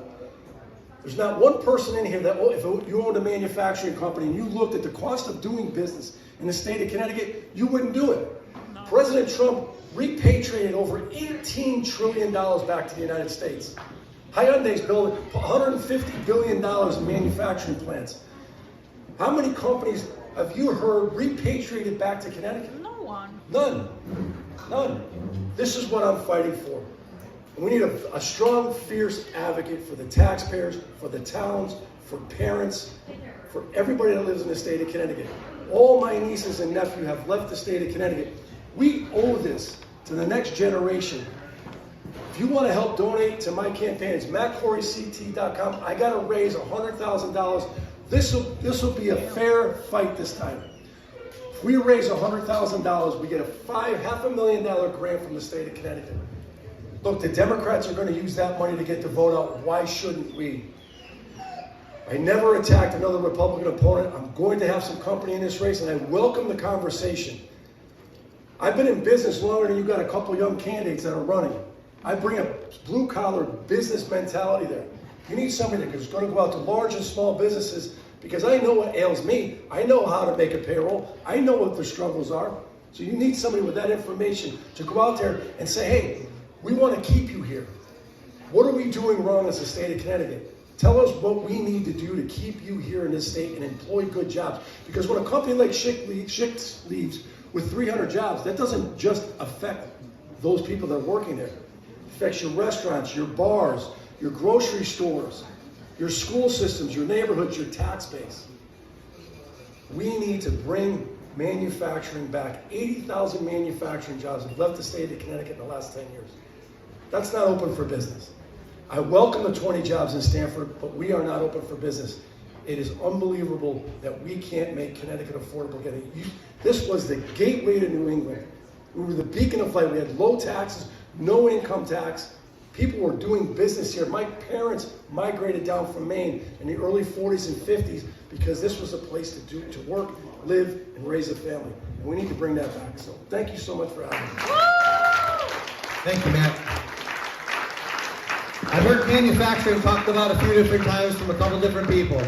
There's not one person in here that, if you owned a manufacturing company and you looked at the cost of doing business in the state of Connecticut, you wouldn't do it. No. President Trump repatriated over $18 trillion back to the United States. Hyundai's building $150 billion in manufacturing plants. How many companies have you heard repatriated back to Connecticut? No one. None. None. This is what I'm fighting for. And we need a strong, fierce advocate for the taxpayers, for the towns, for parents, for everybody that lives in the state of Connecticut. All my nieces and nephews have left the state of Connecticut. We owe this to the next generation. If you want to help donate to my campaign, it's MacCoryCT.com. I got to raise $100,000. This will be a fair fight this time. If we raise $100,000, we get a $500,000 grant from the state of Connecticut. Look, the Democrats are going to use that money to get the vote out. Why shouldn't we? I never attacked another Republican opponent. I'm going to have some company in this race, and I welcome the conversation. I've been in business longer than you've got a couple young candidates that are running. I bring a blue-collar business mentality there. You need somebody that's going to go out to large and small businesses because I know what ails me. I know how to make a payroll. I know what the struggles are. So you need somebody with that information to go out there and say, hey, we want to keep you here. What are we doing wrong as a state of Connecticut? Tell us what we need to do to keep you here in this state and employ good jobs. Because when a company like Schick leaves with 300 jobs, that doesn't just affect those people that are working there. It affects your restaurants, your bars, your grocery stores, your school systems, your neighborhoods, your tax base. We need to bring manufacturing back. 80,000 manufacturing jobs have left the state of Connecticut in the last 10 years. That's not open for business. I welcome the 20 jobs in Stanford, but we are not open for business. It is unbelievable that we can't make Connecticut affordable. This was the gateway to New England. We were the beacon of light. We had low taxes, no income tax. People were doing business here. My parents migrated down from Maine in the early 40s and 50s because this was a place to work, live, and raise a family. And we need to bring that back. So thank you so much for having me. Thank you, Matt. I've heard manufacturing talked about a few different times from a couple different people.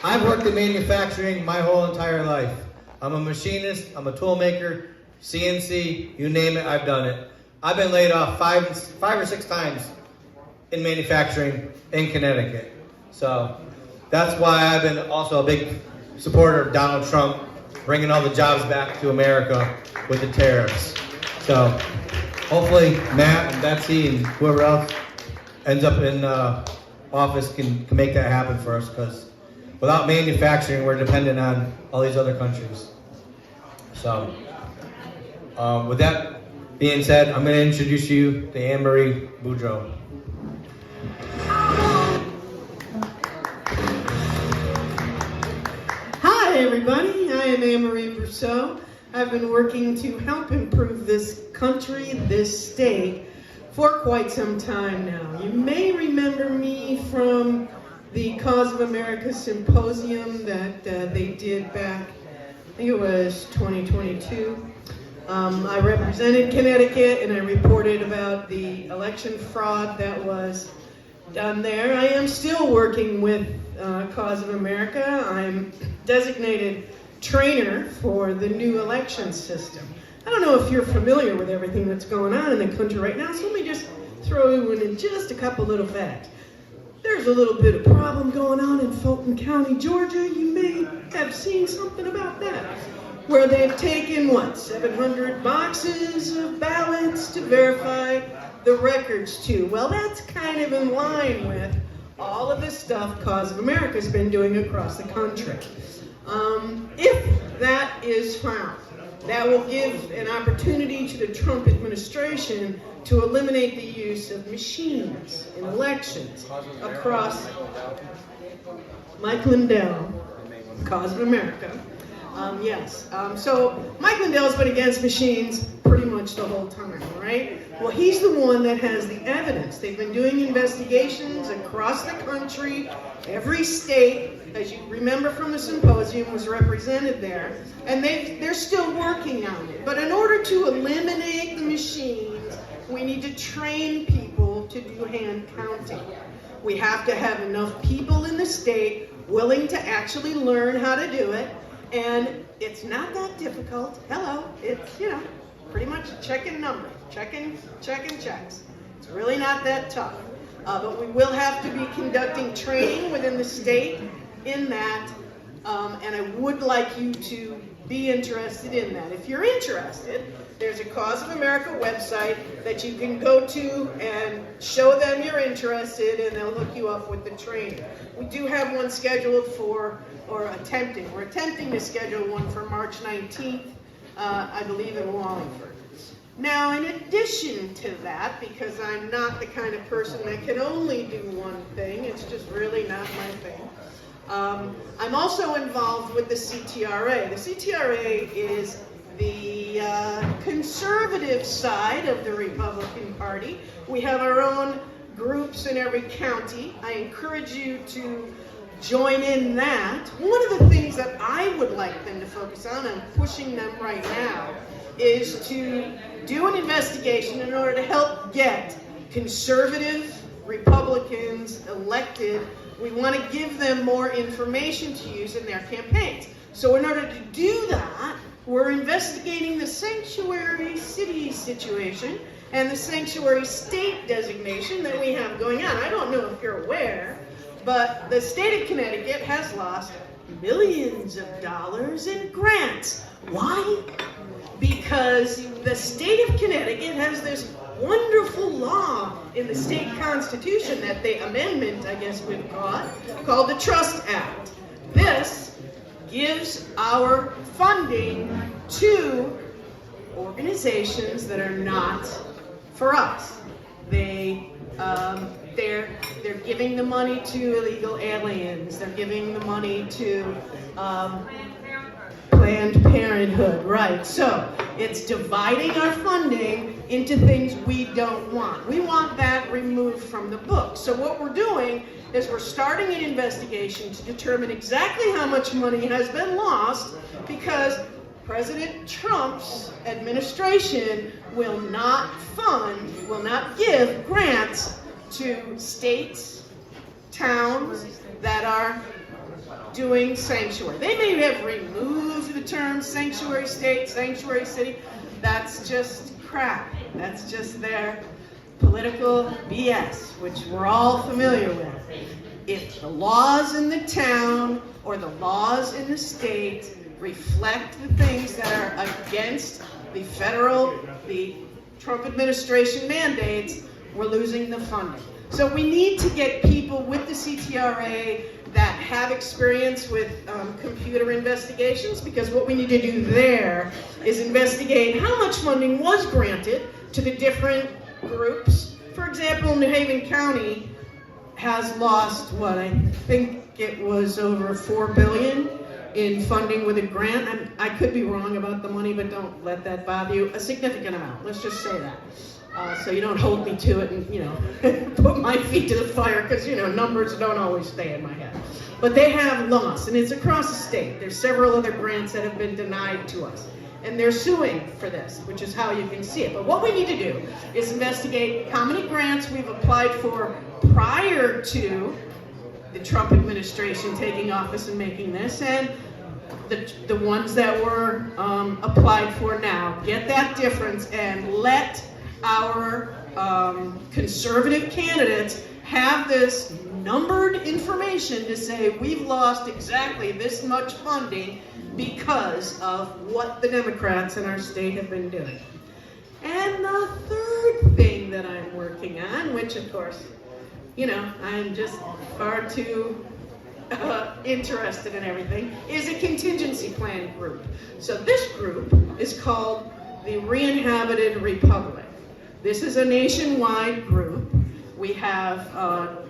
I've worked in manufacturing my whole entire life. I'm a machinist, I'm a tool maker, CNC, you name it, I've done it. I've been laid off five or six times in manufacturing in Connecticut. So that's why I've been also a big supporter of Donald Trump bringing all the jobs back to America with the tariffs. So hopefully Matt and Betsy and whoever else ends up in office can make that happen for us, because without manufacturing, we're dependent on all these other countries. So with that being said, I'm going to introduce you to Anne-Marie Boudreau. Hi everybody, I am Anne-Marie Boudreau. I've been working to help improve this country, this state, for quite some time now. You may remember me from the Cause of America Symposium that they did back, I think it was 2022. I represented Connecticut and I reported about the election fraud that was done there. I am still working with Cause of America. I'm designated trainer for the new election system. I don't know if you're familiar with everything that's going on in the country right now, so let me just throw you in just a couple little facts. There's a little bit of problem going on in Fulton County, Georgia. You may have seen something about that, where they've taken, 700 boxes of ballots to verify the records to. Well, that's kind of in line with all of the stuff Cause of America's been doing across the country. If that is found, that will give an opportunity to the Trump administration to eliminate the use of machines in elections across. Mike Lindell, Cause of America. Yes. So Mike Lindell's been against machines pretty much the whole time, right? Well, he's the one that has the evidence. They've been doing investigations across the country. Every state, as you remember from the symposium, was represented there. And they're still working on it. But in order to eliminate the machines, we need to train people to do hand counting. We have to have enough people in the state willing to actually learn how to do it. And it's not that difficult. Hello, it's, pretty much checking numbers, checking checks. It's really not that tough. But we will have to be conducting training within the state in that. And I would like you to be interested in that. If you're interested, there's a Cause of America website that you can go to and show them you're interested, and they'll hook you up with the training. We do have one scheduled we're attempting to schedule one for March 19th, I believe in Wallingford. Now, in addition to that, because I'm not the kind of person that can only do one thing, it's just really not my thing, I'm also involved with the CTRA. The CTRA is the conservative side of the Republican Party. We have our own groups in every county. I encourage you to join in that. One of the things that I would like them to focus on, I'm pushing them right now, is to do an investigation in order to help get conservative Republicans elected. We want to give them more information to use in their campaigns. So in order to do that, we're investigating the sanctuary city situation and the sanctuary state designation that we have going on. I don't know if you're aware, but the state of Connecticut has lost millions of dollars in grants. Why? Because the state of Connecticut has this wonderful law in the state constitution that the amendment, I guess we've called the Trust Act. This gives our funding to organizations that are not for us. They're giving the money to illegal aliens. They're giving the money to Planned Parenthood, right? So it's dividing our funding into things we don't want. We want that removed from the book. So what we're doing is we're starting an investigation to determine exactly how much money has been lost, because President Trump's administration will not give grants to states, towns that are doing sanctuary. They may have removed the term sanctuary state, sanctuary city. That's just crap. That's just their political BS, which we're all familiar with. If the laws in the town or the laws in the state reflect the things that are against the Trump administration mandates, we're losing the funding. So we need to get people with the CTRA that have experience with computer investigations, because what we need to do there is investigate how much funding was granted to the different groups. For example, New Haven County has lost, what, I think it was over $4 billion in funding with a grant. I could be wrong about the money, but don't let that bother you. A significant amount, let's just say that. So you don't hold me to it and, you know, put my feet to the fire, because, you know, numbers don't always stay in my head. But they have lost, and it's across the state. There's several other grants that have been denied to us. And they're suing for this, which is how you can see it. But what we need to do is investigate how many grants we've applied for prior to the Trump administration taking office and making this, and the ones that were applied for now. Get that difference and let our conservative candidates have this numbered information to say we've lost exactly this much funding because of what the Democrats in our state have been doing. And the third thing that I'm working on, which of course, you know, I'm just far too interested in everything, is a contingency plan group. So this group is called the Re-Inhabited Republic. This is a nationwide group. We have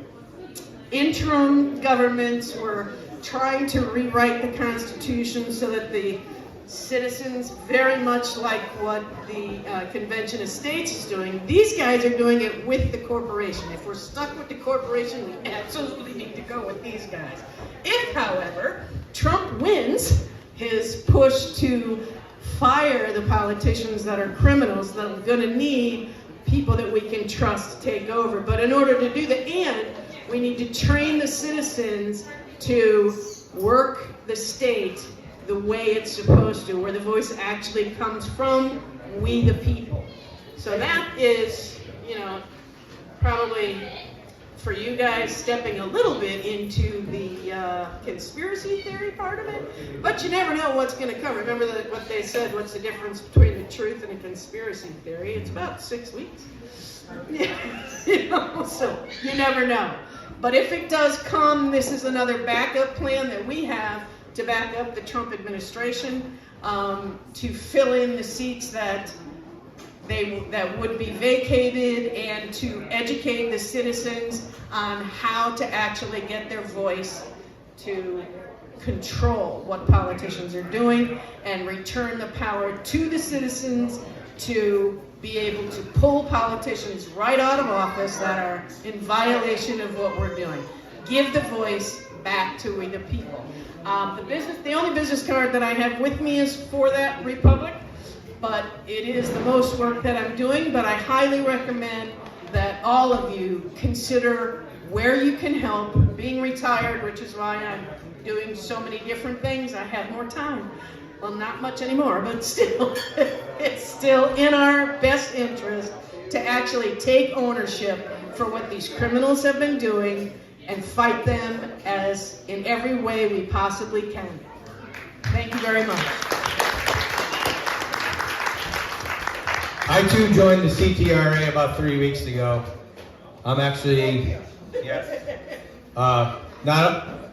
interim governments. We're trying to rewrite the Constitution so that the citizens, very much like what the Convention of States is doing, these guys are doing it with the corporation. If we're stuck with the corporation, we absolutely need to go with these guys. If, however, Trump wins his push to fire the politicians that are criminals, then we're going to need people that we can trust to take over. But in order to do that, and we need to train the citizens to work the state the way it's supposed to, where the voice actually comes from we the people. So that is, you know, probably for you guys stepping a little bit into the conspiracy theory part of it, but you never know what's going to come. Remember what they said, what's the difference between the truth and a conspiracy theory? It's about 6 weeks. You know, so you never know. But if it does come, this is another backup plan that we have to back up the Trump administration, to fill in the seats that would be vacated, and to educate the citizens on how to actually get their voice to control what politicians are doing and return the power to the citizens to be able to pull politicians right out of office that are in violation of what we're doing. Give the voice back to we the people. The only business card that I have with me is for that republic, but it is the most work that I'm doing. But I highly recommend that all of you consider where you can help. Being retired, which is why I'm doing so many different things, I have more time. Well, not much anymore, but still, it's still in our best interest to actually take ownership for what these criminals have been doing and fight them as in every way we possibly can. Thank you very much. I too joined the CTRA about 3 weeks ago. I'm actually, not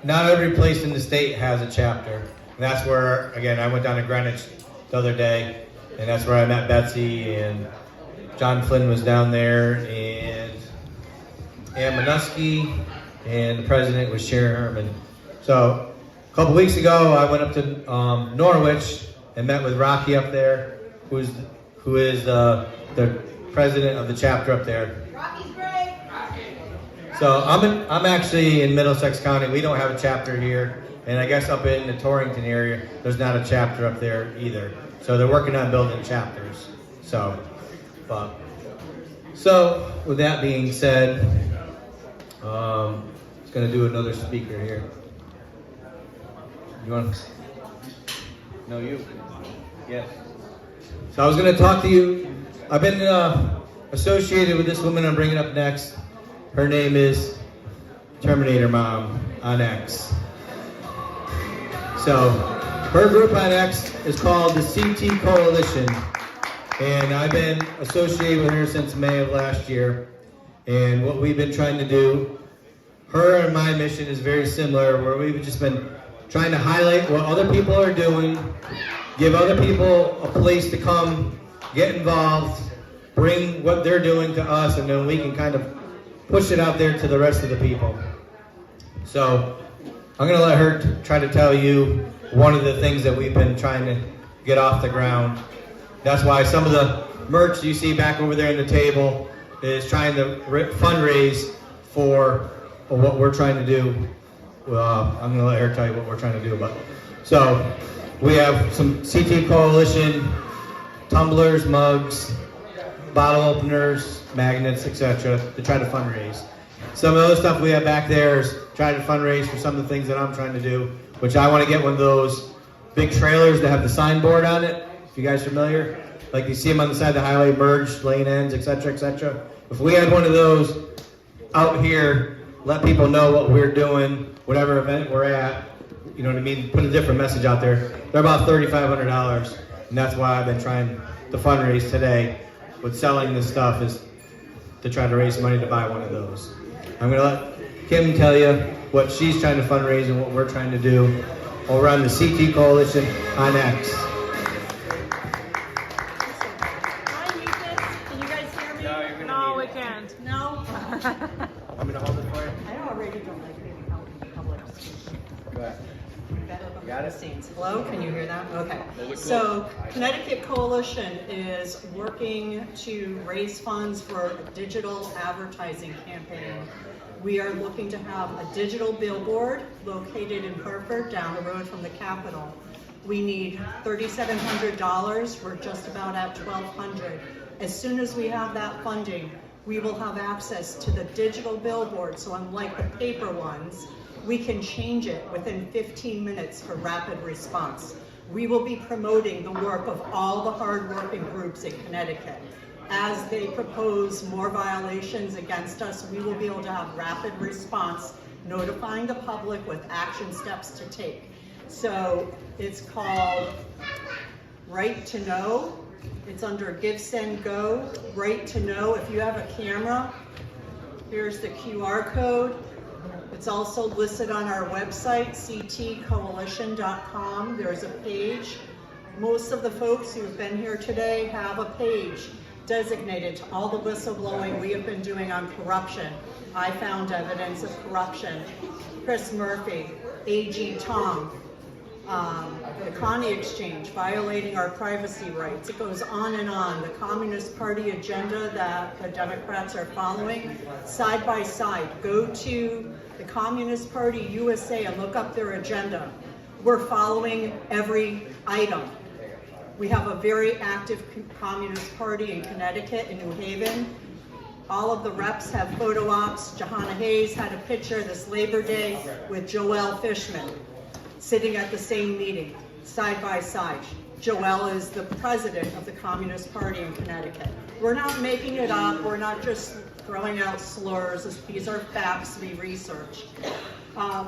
every place in the state has a chapter. And that's where, again, I went down to Greenwich the other day, and that's where I met Betsy, and John Flynn was down there, and Ann Minuski, and the president was Sharon Herman. So a couple weeks ago, I went up to Norwich and met with Rocky up there, who is the president of the chapter up there. Rocky's great. So I'm actually in Middlesex County. We don't have a chapter here, and I guess up in the Torrington area, there's not a chapter up there either. So they're working on building chapters. So with that being said, it's going to do another speaker here. You want to? No, you. Yes. So I was going to talk to you I've been associated with this woman I'm bringing up next. Her name is Terminator Mom on X. So her group on X is called the CT Coalition, and I've been associated with her since May of last year. And what we've been trying to do, her and my mission is very similar, where we've just been trying to highlight what other people are doing, give other people a place to come, get involved, bring what they're doing to us, and then we can kind of push it out there to the rest of the people. So I'm going to let her try to tell you one of the things that we've been trying to get off the ground. That's why some of the merch you see back over there on the table is trying to fundraise for what we're trying to do. I'm going to let her tell you what we're trying to do about it. So we have some CT Coalition tumblers, mugs, bottle openers, magnets, etc. to try to fundraise. Some of the other stuff we have back there is trying to fundraise for some of the things that I'm trying to do, which I want to get one of those big trailers that have the signboard on it. If you guys are familiar, like you see them on the side of the highway, merged lane ends, etc., etc. If we had one of those out here, let people know what we're doing, whatever event we're at, you know what I mean, put a different message out there. They're about $3,500, and that's why I've been trying to fundraise today with selling this stuff, is to try to raise money to buy one of those. I'm going to let Kim tell you what she's trying to fundraise and what we're trying to do over on the CT Coalition on X. Can you guys hear me? No, we can't. No? I'm going to hold it for you. I already don't like being held in public. Go ahead. Got it? Hello, can you hear that? Okay. So Connecticut Coalition is working to raise funds for a digital advertising campaign. We are looking to have a digital billboard located in Hartford, down the road from the Capitol. We need $3,700. We're just about at $1,200. As soon as we have that funding, we will have access to the digital billboard. So unlike the paper ones, we can change it within 15 minutes for rapid response. We will be promoting the work of all the hardworking groups in Connecticut. As they propose more violations against us, we will be able to have rapid response, notifying the public with action steps to take. So it's called Right to Know. It's under Give, Send, Go. Right to Know. If you have a camera, here's the QR code. It's also listed on our website, ctcoalition.com. There's a page. Most of the folks who have been here today have a page designated to all the whistleblowing we have been doing on corruption. I found evidence of corruption. Chris Murphy, AG Tom, the Connie Exchange, violating our privacy rights. It goes on and on. The Communist Party agenda that the Democrats are following, side by side. Go to the Communist Party USA and look up their agenda. We're following every item. We have a very active Communist Party in Connecticut, in New Haven. All of the reps have photo ops. Johanna Hayes had a picture this Labor Day with Joelle Fishman sitting at the same meeting, side by side. Joelle is the president of the Communist Party in Connecticut. We're not making it up. We're not just throwing out slurs. These are facts we research.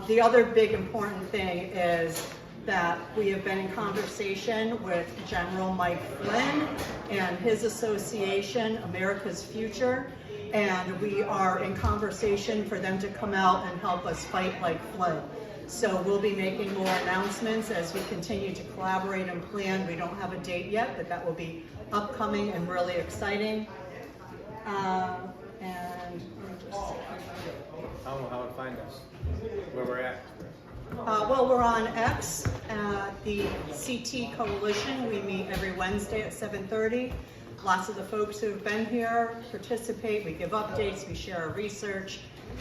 The other big important thing is that we have been in conversation with General Mike Flynn and his association, America's Future, and we are in conversation for them to come out and help us fight like Flynn. So we'll be making more announcements as we continue to collaborate and plan. We don't have a date yet, but that will be upcoming and really exciting. And I don't know how to find us, where we're at. well, we're on X, the CT Coalition. We meet every Wednesday at 7:30. Lots of the folks who have been here participate. We give updates, we share our research,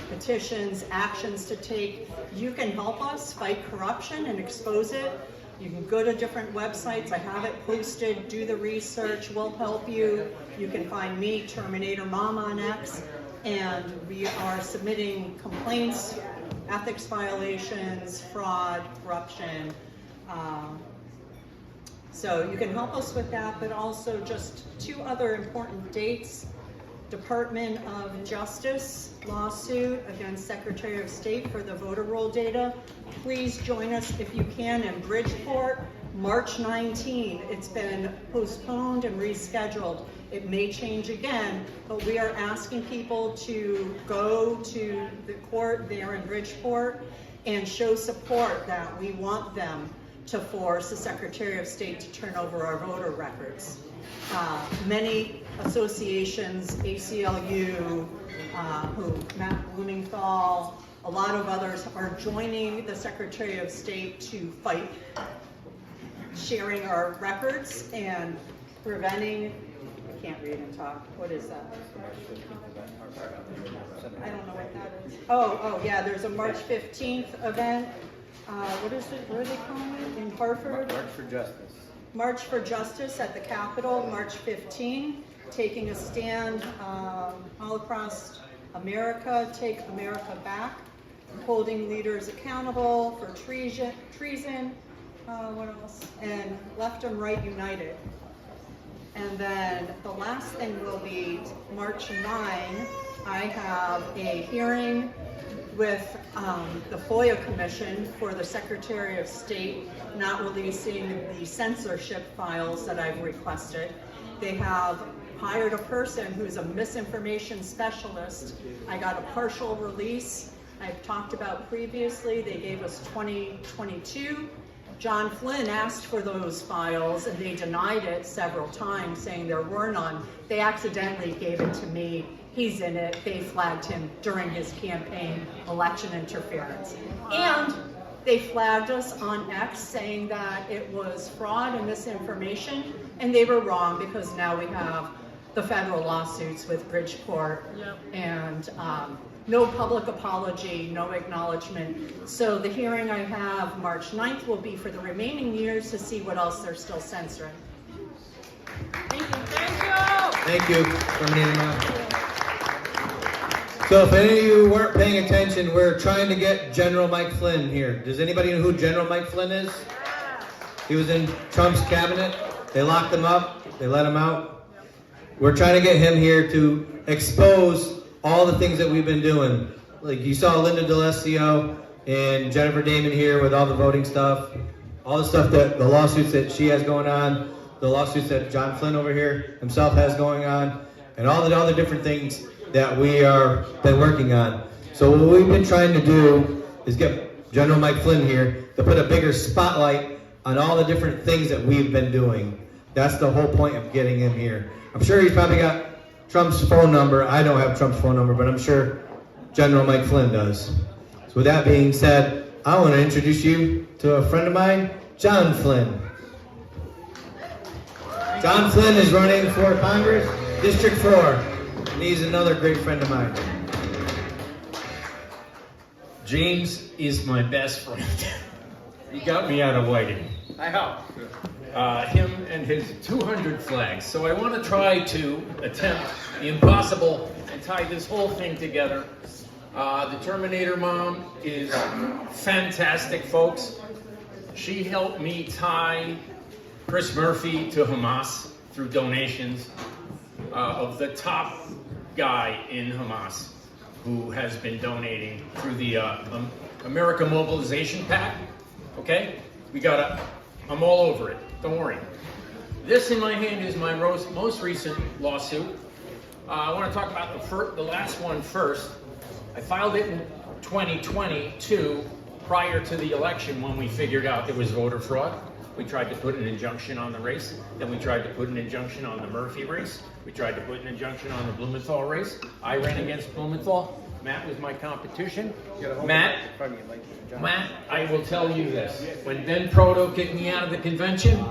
petitions, actions to take. You can help us fight corruption and expose it. You can go to different websites. I have it posted. Do the research. We'll help you. You can find me, Terminator Mom, on X. And we are submitting complaints, ethics violations, fraud, corruption, So you can help us with that, but also just 2 other important dates. Department of Justice lawsuit against Secretary of State for the voter roll data. Please join us if you can in Bridgeport, March 19. It's been postponed and rescheduled. It may change again, but we are asking people to go to the court there in Bridgeport and show support that we want them to force the Secretary of State to turn over our voter records. Many associations, ACLU, Matt Blumenthal, a lot of others are joining the Secretary of State to fight sharing our records and preventing, I can't read and talk, what is that? I don't know what that is. Oh yeah, there's a March 15th event. What is it, what are they calling it in Hartford? March for Justice. March for Justice at the Capitol, March 15, taking a stand all across America, Take America Back, holding leaders accountable for treason, what else? And Left and Right United. And then the last thing will be March 9, I have a hearing with the FOIA Commission for the Secretary of State not releasing the censorship files that I've requested. They have hired a person who's a misinformation specialist. I got a partial release. I've talked about previously, they gave us 2022. John Flynn asked for those files and they denied it several times, saying there were none. They accidentally gave it to me. He's in it. They flagged him during his campaign, election interference. And they flagged us on X saying that it was fraud and misinformation, and they were wrong because now we have the federal lawsuits with Bridgeport and no public apology, no acknowledgement. So the hearing I have March 9th will be for the remaining years to see what else they're still censoring. Thank you. Thank you. Thank you, Terminator. So if any of you weren't paying attention, we're trying to get General Mike Flynn here. Does anybody know who General Mike Flynn is? He was in Trump's cabinet. They locked him up. They let him out. We're trying to get him here to expose all the things that we've been doing. Like you saw Linda D'Alessio and Jennifer Damon here with all the voting stuff, all the stuff that the lawsuits that she has going on, the lawsuits that John Flynn over here himself has going on, and all the other different things that we are been working on. So what we've been trying to do is get General Mike Flynn here to put a bigger spotlight on all the different things that we've been doing. That's the whole point of getting him here. I'm sure he's probably got Trump's phone number. I don't have Trump's phone number, but I'm sure General Mike Flynn does. So with that being said, I want to introduce you to a friend of mine, John Flynn. John Flynn is running for Congress, District 4, and he's another great friend of mine. James is my best friend. He got me out of Whiting. I hope. Him and his 200 flags. So I want to try to attempt the impossible and tie this whole thing together. The Terminator mom is fantastic, folks. She helped me tie Chris Murphy to Hamas through donations of the top guy in Hamas who has been donating through the America Mobilization PAC. Okay? I'm all over it. Don't worry. This in my hand is my most recent lawsuit. I want to talk about the last one first. I filed it in 2022, prior to the election, when we figured out there was voter fraud. We tried to put an injunction on the race. Then we tried to put an injunction on the Murphy race. We tried to put an injunction on the Blumenthal race. I ran against Blumenthal. Matt was my competition. Matt, I will tell you this. When Ben Proto kicked me out of the convention,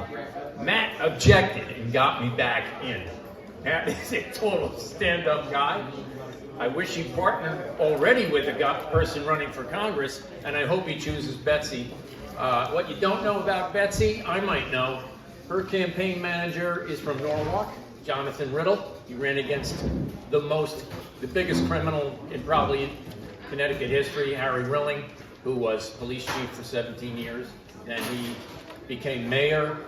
Matt objected and got me back in. Matt is a total stand-up guy. I wish he partnered already with a person running for Congress, and I hope he chooses Betsy. What you don't know about Betsy, I might know. Her campaign manager is from Norwalk, Jonathan Riddle. He ran against the biggest criminal in probably Connecticut history, Harry Rilling, who was police chief for 17 years. Then he became mayor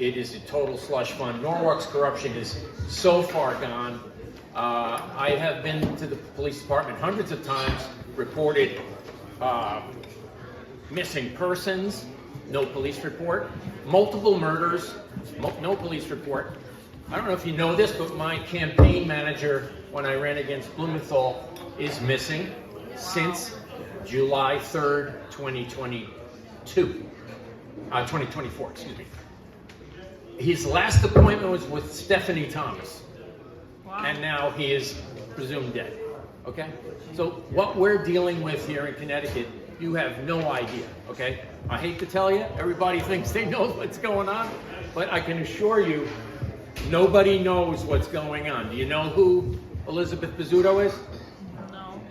It is a total slush fund. Norwalk's corruption is so far gone. I have been to the police department hundreds of times, reported missing persons, no police report. Multiple murders, no police report. I don't know if you know this, but my campaign manager, when I ran against Blumenthal, is missing since July 3rd, 2024, excuse me. His last appointment was with Stephanie Thomas, and now he is presumed dead, okay? So what we're dealing with here in Connecticut, you have no idea, okay? I hate to tell you, everybody thinks they know what's going on, but I can assure you, nobody knows what's going on. Do you know who Elizabeth Bizzuto is? No.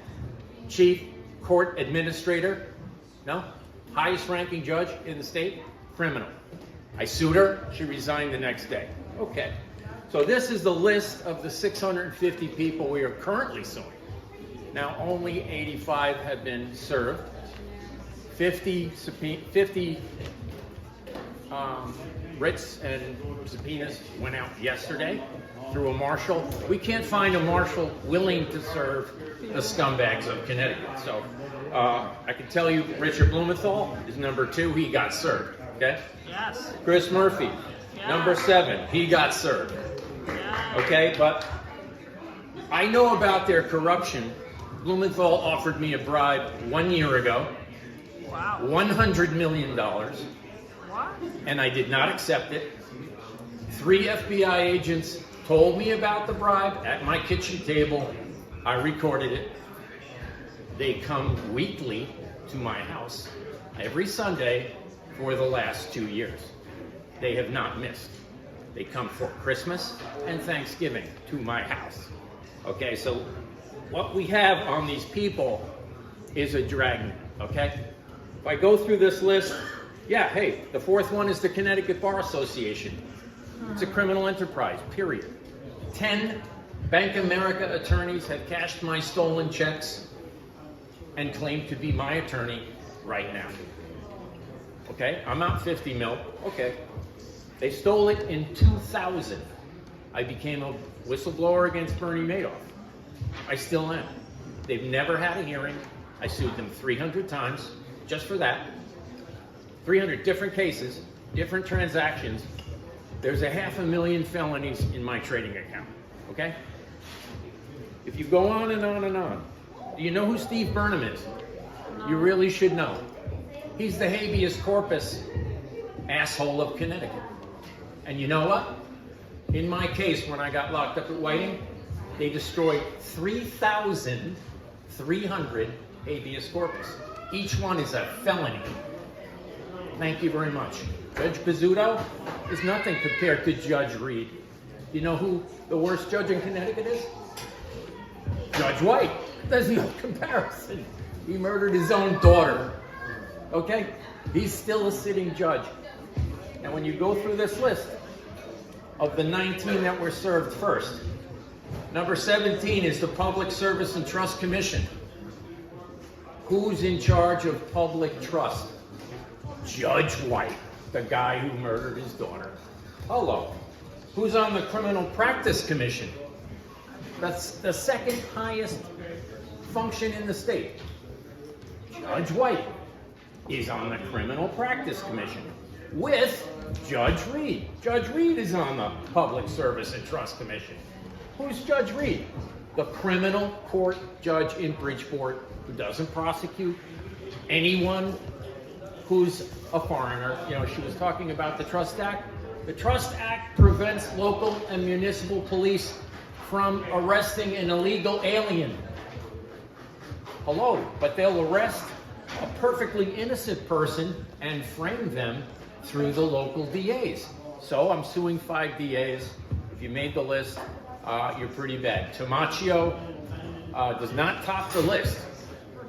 Chief Court Administrator? No? Highest ranking judge in the state? Criminal. I sued her, she resigned the next day. Okay. So this is the list of the 650 people we are currently suing. Now only 85 have been served. 50 writs and subpoenas went out yesterday through a marshal. We can't find a marshal willing to serve the scumbags of Connecticut. So I can tell you Richard Blumenthal is number 2, he got served, okay? Yes. Chris Murphy, number 7, he got served. Okay, but I know about their corruption. Blumenthal offered me a bribe 1 year ago. Wow. $100 million. What? And I did not accept it. 3 FBI agents told me about the bribe at my kitchen table. I recorded it. They come weekly to my house every Sunday for the last 2 years. They have not missed. They come for Christmas and Thanksgiving to my house. Okay, so what we have on these people is a dragnet, okay? If I go through this list, yeah, hey, the 4th one is the Connecticut Bar Association. It's a criminal enterprise, period. 10 Bank of America attorneys have cashed my stolen checks and claim to be my attorney right now. Okay, I'm out 50 mil, okay. They stole it in 2000. I became a whistleblower against Bernie Madoff. I still am. They've never had a hearing. I sued them 300 times just for that. 300 different cases, different transactions. There's 500,000 felonies in my trading account, okay? If you go on and on and on, do you know who Steve Burnham is? You really should know. He's the habeas corpus asshole of Connecticut. And you know what? In my case, when I got locked up at Whiting, they destroyed 3,300 habeas corpus. Each one is a felony. Thank you very much. Judge Bizzuto is nothing compared to Judge Reed. You know who the worst judge in Connecticut is? Judge White. There's no comparison. He murdered his own daughter. Okay? He's still a sitting judge. And when you go through this list of the 19 that were served first, number 17 is the Public Service and Trust Commission. Who's in charge of public trust? Judge White, the guy who murdered his daughter. Hello. Who's on the Criminal Practice Commission? That's the second highest function in the state. Judge White is on the Criminal Practice Commission with Judge Reed. Judge Reed is on the Public Service and Trust Commission. Who's Judge Reed? The criminal court judge in Bridgeport who doesn't prosecute anyone who's a foreigner. You know, she was talking about the Trust Act. The Trust Act prevents local and municipal police from arresting an illegal alien. Hello, but they'll arrest a perfectly innocent person and frame them through the local DAs. So I'm suing 5 DAs. If you made the list, you're pretty bad. Tamaccio does not top the list.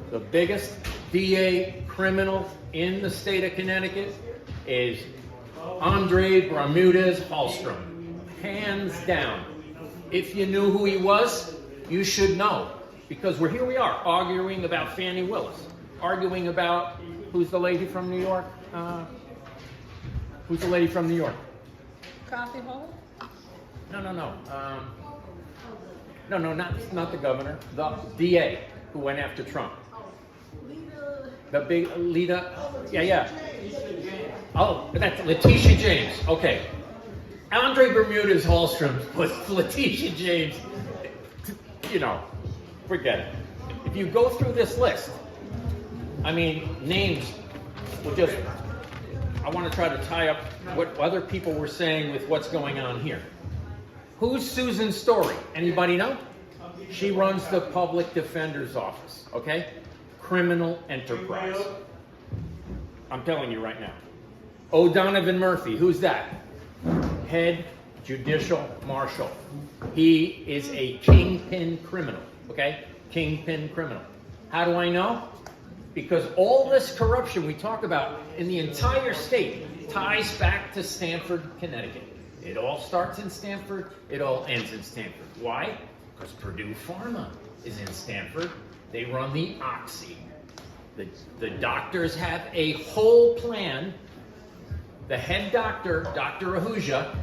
The biggest DA criminal in the state of Connecticut is Andre Bermudez Hallstrom. Hands down. If you knew who he was, you should know. Because here we are, arguing about Fannie Willis. Arguing about, who's the lady from New York? Who's the lady from New York? Kathy Holt? No. No, not the governor. The DA who went after Trump. The big Lita. Yeah. Oh, that's Letitia James. Okay. Andre Bermudez Hallstrom was Letitia James. You know, forget it. If you go through this list, I mean, names will just. I want to try to tie up what other people were saying with what's going on here. Who's Susan Story? Anybody know? She runs the public defender's office, okay? Criminal enterprise. I'm telling you right now. O'Donovan Murphy, who's that? Head judicial marshal. He is a kingpin criminal, okay? Kingpin criminal. How do I know? Because all this corruption we talk about in the entire state ties back to Stamford, Connecticut. It all starts in Stamford, it all ends in Stamford. Why? Because Purdue Pharma is in Stamford. They run the Oxy. The doctors have a whole plan. The head doctor, Dr. Ahuja,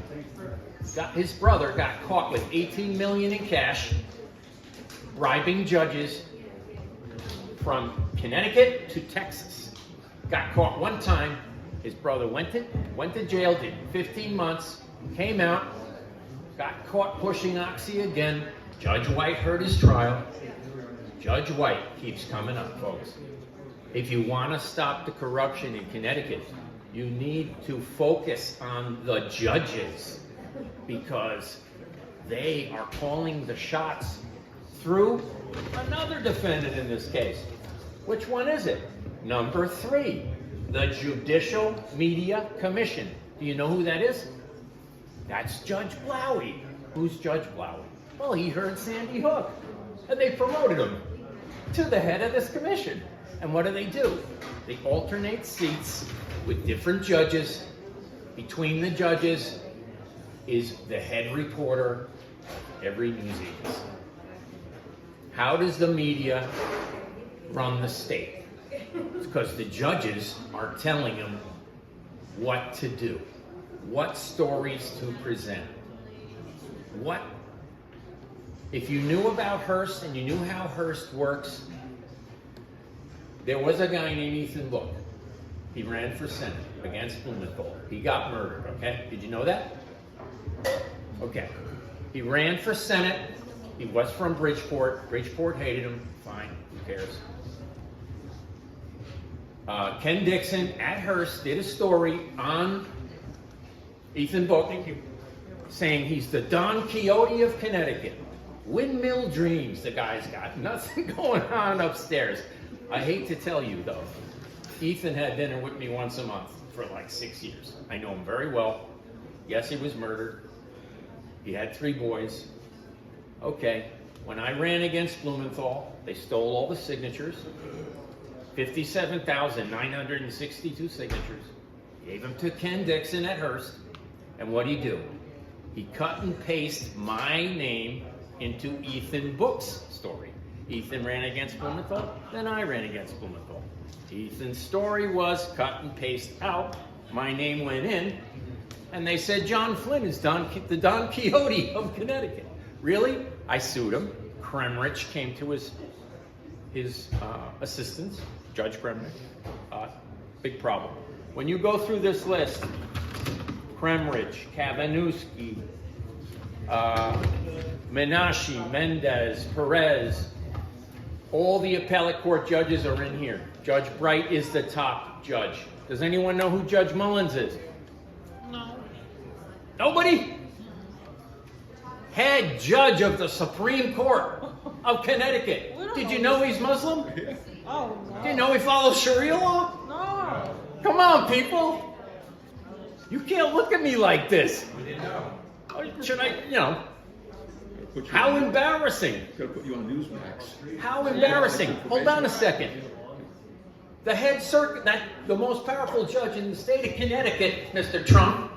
his brother got caught with $18 million in cash, bribing judges from Connecticut to Texas. Got caught one time. His brother went to jail, did 15 months, came out, got caught pushing Oxy again. Judge White heard his trial. Judge White keeps coming up, folks. If you want to stop the corruption in Connecticut, you need to focus on the judges because they are calling the shots through another defendant in this case. Which one is it? Number 3, the Judicial Media Commission. Do you know who that is? That's Judge Blowy. Who's Judge Blowy? Well, he heard Sandy Hook, and they promoted him to the head of this commission. And what do? They alternate seats with different judges. Between the judges is the head reporter of every news agency. How does the media run the state? It's because the judges are telling them what to do, what stories to present. What? If you knew about Hearst and you knew how Hearst works, there was a guy named Ethan Book. He ran for Senate against Blumenthal. He got murdered, okay? Did you know that? Okay. He ran for Senate. He was from Bridgeport. Bridgeport hated him. Fine, who cares? Ken Dixon at Hearst did a story on Ethan Book saying he's the Don Quixote of Connecticut. Windmill dreams, the guy's got. Nothing going on upstairs. I hate to tell you, though, Ethan had dinner with me once a month for like 6 years. I know him very well. Yes, he was murdered. He had 3 boys. Okay, when I ran against Blumenthal, they stole all the signatures. 57,962 signatures. Gave them to Ken Dixon at Hearst. And what'd he do? He cut and pasted my name into Ethan Book's story. Ethan ran against Blumenthal, then I ran against Blumenthal. Ethan's story was cut and paste out. My name went in, and they said John Flynn is the Don Quixote of Connecticut. Really? I sued him. Kremrich came to his assistance, Judge Kremrich. Big problem. When you go through this list, Kremrich, Kavanewski, Menashe, Mendez, Perez, all the appellate court judges are in here. Judge Bright is the top judge. Does anyone know who Judge Mullins is? No. Nobody? Head judge of the Supreme Court of Connecticut. Did you know he's Muslim? Oh, no. Did you know he follows Sharia law? No. Come on, people. You can't look at me like this. Should I, how embarrassing. Gotta put you on Newsmax. How embarrassing. Hold on a second. The head circuit, the most powerful judge in the state of Connecticut, Mr. Trump,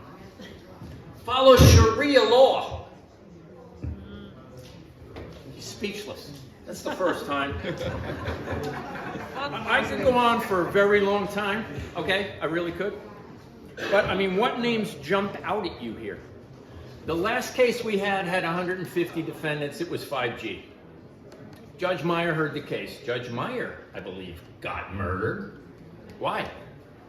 follows Sharia law. He's speechless. That's the first time. I could go on for a very long time, okay? I really could. But, I mean, what names jump out at you here? The last case we had 150 defendants. It was 5G. Judge Meyer heard the case. Judge Meyer, I believe, got murdered. Why?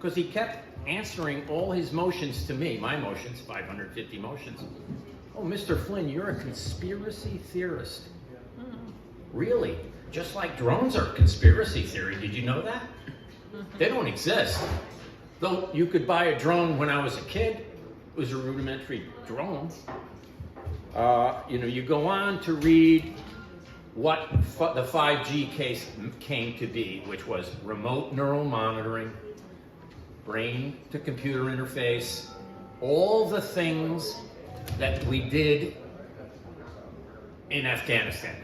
Because he kept answering all his motions to me, my motions, 550 motions. Oh, Mr. Flynn, you're a conspiracy theorist. Really? Just like drones are a conspiracy theory. Did you know that? They don't exist. Though you could buy a drone when I was a kid. It was a rudimentary drone. You go on to read what the 5G case came to be, which was remote neural monitoring, brain to computer interface, all the things that we did in Afghanistan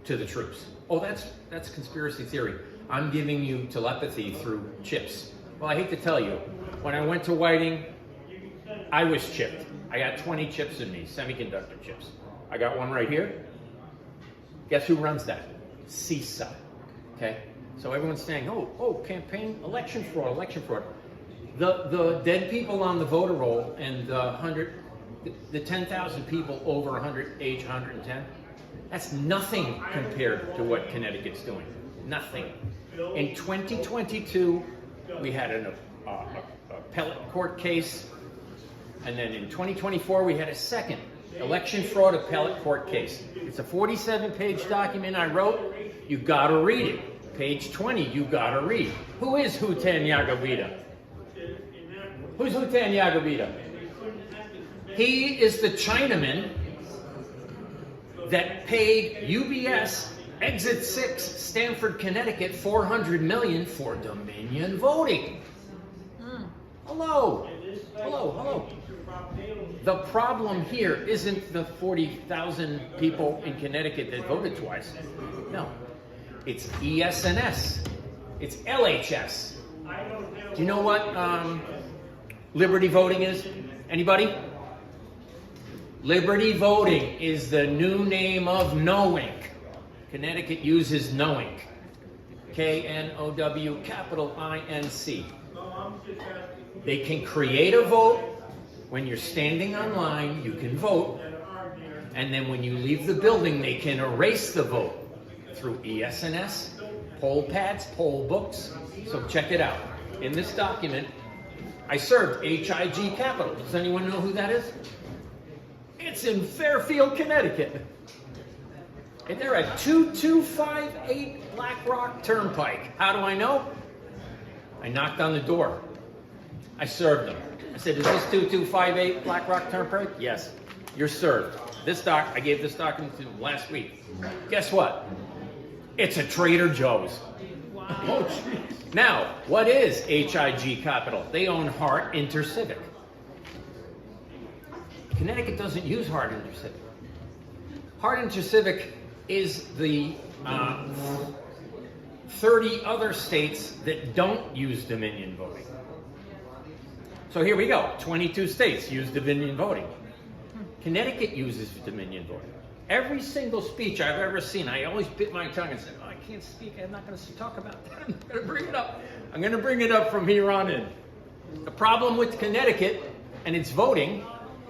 to the troops. Oh, that's conspiracy theory. I'm giving you telepathy through chips. Well, I hate to tell you, when I went to Whiting, I was chipped. I got 20 chips in me, semiconductor chips. I got one right here. Guess who runs that? CISA. Okay? So everyone's saying, oh, campaign, election fraud. The dead people on the voter roll and the 10,000 people over 100, age 110, that's nothing compared to what Connecticut's doing. Nothing. In 2022, we had an appellate court case, and then in 2024, we had a second election fraud appellate court case. It's a 47-page document I wrote. You gotta read it. Page 20, you gotta read. Who is Hutan Yagavita? Who's Hutan Yagavita? He is the Chinaman that paid UBS Exit 6, Stamford, Connecticut, $400 million for Dominion voting. Hello. The problem here isn't the 40,000 people in Connecticut that voted twice. No. It's ES&S. It's LHS. Do you know what Liberty voting is? Anybody? Liberty voting is the new name of Knowink. Connecticut uses Knowink. K-N-O-W, capital I-N-C. They can create a vote. When you're standing online, you can vote. And then when you leave the building, they can erase the vote through ES&S, poll pads, poll books. So check it out. In this document, I served HIG Capital. Does anyone know who that is? It's in Fairfield, Connecticut. And they're at 2258 Black Rock Turnpike. How do I know? I knocked on the door. I served them. I said, is this 2258 Black Rock Turnpike? Yes. You're served. I gave this document to them last week. Guess what? It's a Trader Joe's. Wow. Oh, now, what is HIG Capital? They own Hart Intercivic. Connecticut doesn't use Hart Intercivic. Hart Intercivic is the 30 other states that don't use Dominion voting. So here we go. 22 states use Dominion voting. Connecticut uses Dominion voting. Every single speech I've ever seen, I always bit my tongue and said, oh, I can't speak. I'm not going to talk about that. I'm going to bring it up. I'm going to bring it up from here on in. The problem with Connecticut and its voting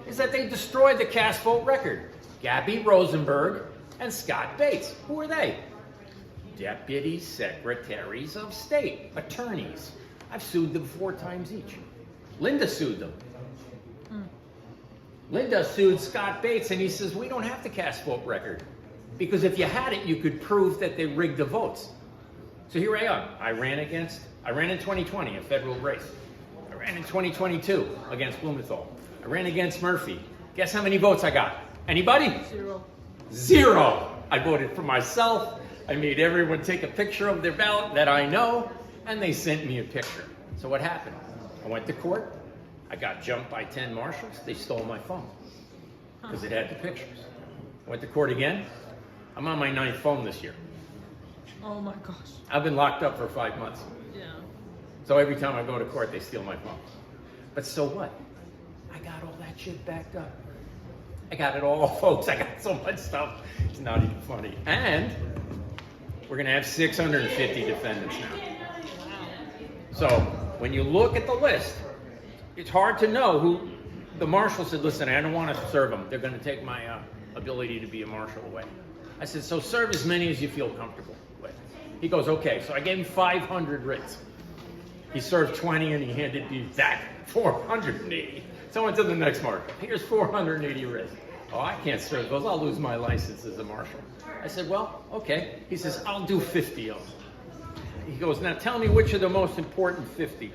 is that they destroyed the cast vote record. Gabby Rosenberg and Scott Bates. Who are they? Deputy Secretaries of State, attorneys. I've sued them 4 times each. Linda sued them. Linda sued Scott Bates, and he says, we don't have the cast vote record. Because if you had it, you could prove that they rigged the votes. So here I am. I ran in 2020, a federal race. I ran in 2022 against Blumenthal. I ran against Murphy. Guess how many votes I got? Anybody? 0. I voted for myself. I made everyone take a picture of their ballot that I know, and they sent me a picture. So what happened? I went to court. I got jumped by 10 marshals. They stole my phone because it had the pictures. I went to court again. I'm on my 9th phone this year. Oh my gosh. I've been locked up for 5 months. Yeah. So every time I go to court, they steal my phone. But so what? I got all that shit backed up. I got it all, folks. I got so much stuff. It's not even funny. And we're going to have 650 defendants now. So when you look at the list, it's hard to know who the marshal said, listen, I don't want to serve them. They're going to take my ability to be a marshal away. I said, so serve as many as you feel comfortable with. He goes, okay. So I gave him 500 writs. He served 20 and he handed me back 480. So I went to the next marshal. Here's 480 writs. Oh, I can't serve those. I'll lose my license as a marshal. I said, well, okay. He says, I'll do 50 of them. He goes, now tell me which are the most important 50.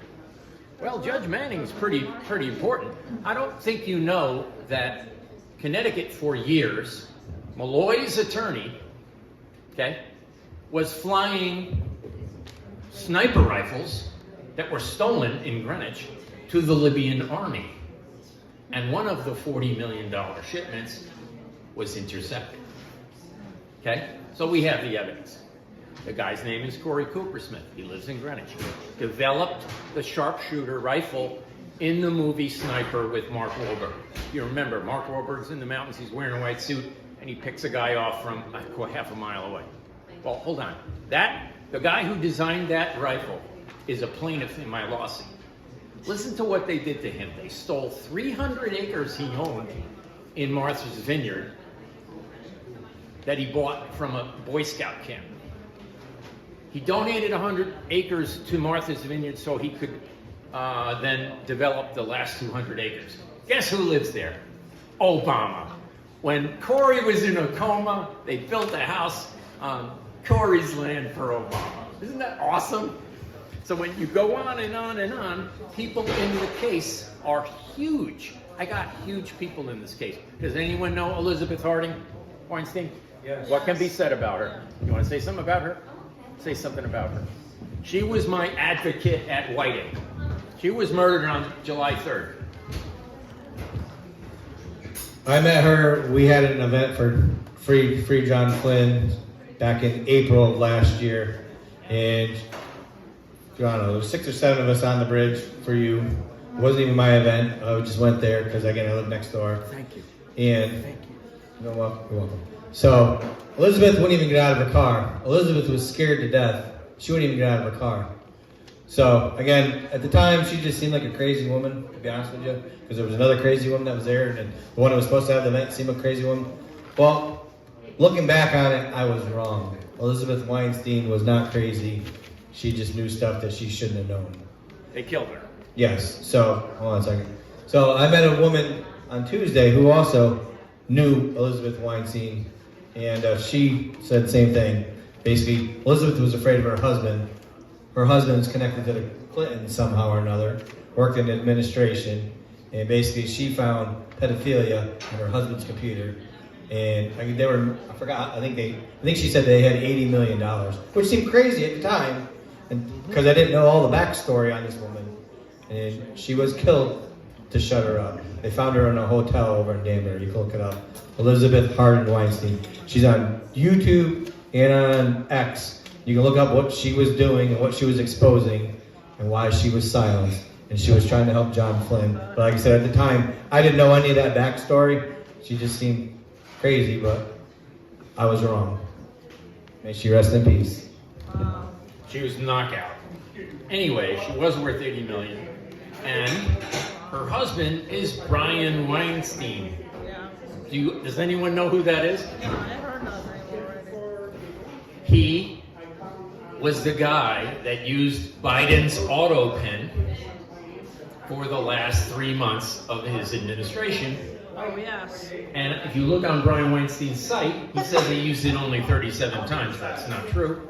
Well, Judge Manning's pretty important. I don't think you know that Connecticut for years, Malloy's attorney, okay, was flying sniper rifles that were stolen in Greenwich to the Libyan army. And one of the $40 million shipments was intercepted. Okay? So we have the evidence. The guy's name is Corey Coopersmith. He lives in Greenwich. Developed the sharpshooter rifle in the movie Sniper with Mark Wahlberg. You remember, Mark Wahlberg's in the mountains, he's wearing a white suit, and he picks a guy off from half a mile away. Well, hold on. The guy who designed that rifle is a plaintiff in my lawsuit. Listen to what they did to him. They stole 300 acres he owned in Martha's Vineyard that he bought from a Boy Scout camp. He donated 100 acres to Martha's Vineyard so he could then develop the last 200 acres. Guess who lives there? Obama. When Corey was in a coma, they built a house on Corey's land for Obama. Isn't that awesome? So when you go on and on and on, people in the case are huge. I got huge people in this case. Does anyone know Elizabeth Harding Weinstein? Yes. What can be said about her? You want to say something about her? Say something about her. She was my advocate at Whiting. She was murdered on July 3rd. I met her, we had an event for Free John Flynn back in April of last year. And I don't know, there was 6 or 7 of us on the bridge for you. It wasn't even my event. I just went there because, again, I live next door. Thank you. And you're welcome. So Elizabeth wouldn't even get out of her car. Elizabeth was scared to death. She wouldn't even get out of her car. So again, at the time, she just seemed like a crazy woman, to be honest with you, because there was another crazy woman that was there, and the one that was supposed to have the event seemed like a crazy woman. Well, looking back on it, I was wrong. Elizabeth Weinstein was not crazy. She just knew stuff that she shouldn't have known. They killed her. Yes. So, hold on a second. So I met a woman on Tuesday who also knew Elizabeth Weinstein, and she said the same thing. Basically, Elizabeth was afraid of her husband. Her husband's connected to the Clintons somehow or another, worked in administration, and basically she found pedophilia on her husband's computer. And I mean, they were, I forgot, I think she said they had $80 million, which seemed crazy at the time, because I didn't know all the backstory on this woman. And she was killed to shut her up. They found her in a hotel over in Danbury. You can look it up. Elizabeth Harding Weinstein. She's on YouTube and on X. You can look up what she was doing and what she was exposing and why she was silenced. And she was trying to help John Flynn. But like I said, at the time, I didn't know any of that backstory. She just seemed crazy, but I was wrong. May she rest in peace. She was knockout. Anyway, she was worth $80 million. And her husband is Brian Weinstein. Does anyone know who that is? I heard nothing already. He was the guy that used Biden's auto pen for the last 3 months of his administration. Oh, yes. And if you look on Brian Weinstein's site, he says he used it only 37 times. That's not true.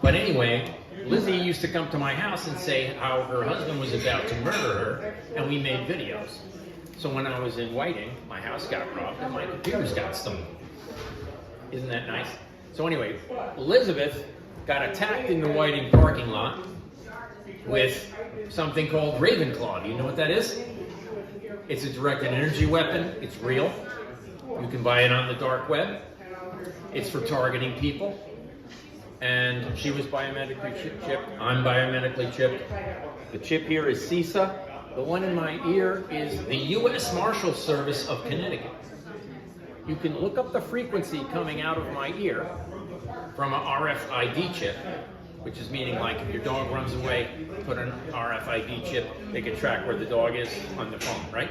But anyway, Lizzie used to come to my house and say how her husband was about to murder her, and we made videos. So when I was in Whiting, my house got robbed and my computers got stolen. Isn't that nice? So anyway, Elizabeth got attacked in the Whiting parking lot with something called Ravenclaw. Do you know what that is? It's a directed energy weapon. It's real. You can buy it on the dark web. It's for targeting people. And she was biometrically chipped. I'm biometrically chipped. The chip here is CISA. The one in my ear is the U.S. Marshal Service of Connecticut. You can look up the frequency coming out of my ear from an RFID chip, which is meaning like if your dog runs away, put an RFID chip, they can track where the dog is on the phone, right?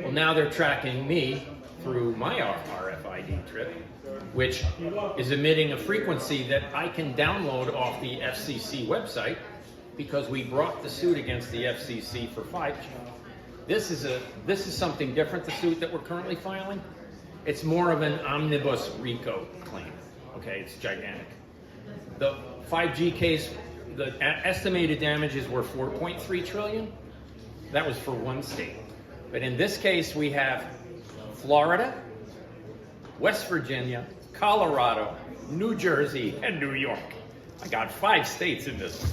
Well, now they're tracking me through my RFID chip, which is emitting a frequency that I can download off the FCC website because we brought the suit against the FCC for 5G. This is something different, the suit that we're currently filing. It's more of an omnibus RICO claim, okay? It's gigantic. The 5G case, the estimated damages were $4.3 trillion. That was for one state. But in this case, we have Florida, West Virginia, Colorado, New Jersey, and New York. I got 5 states in this one.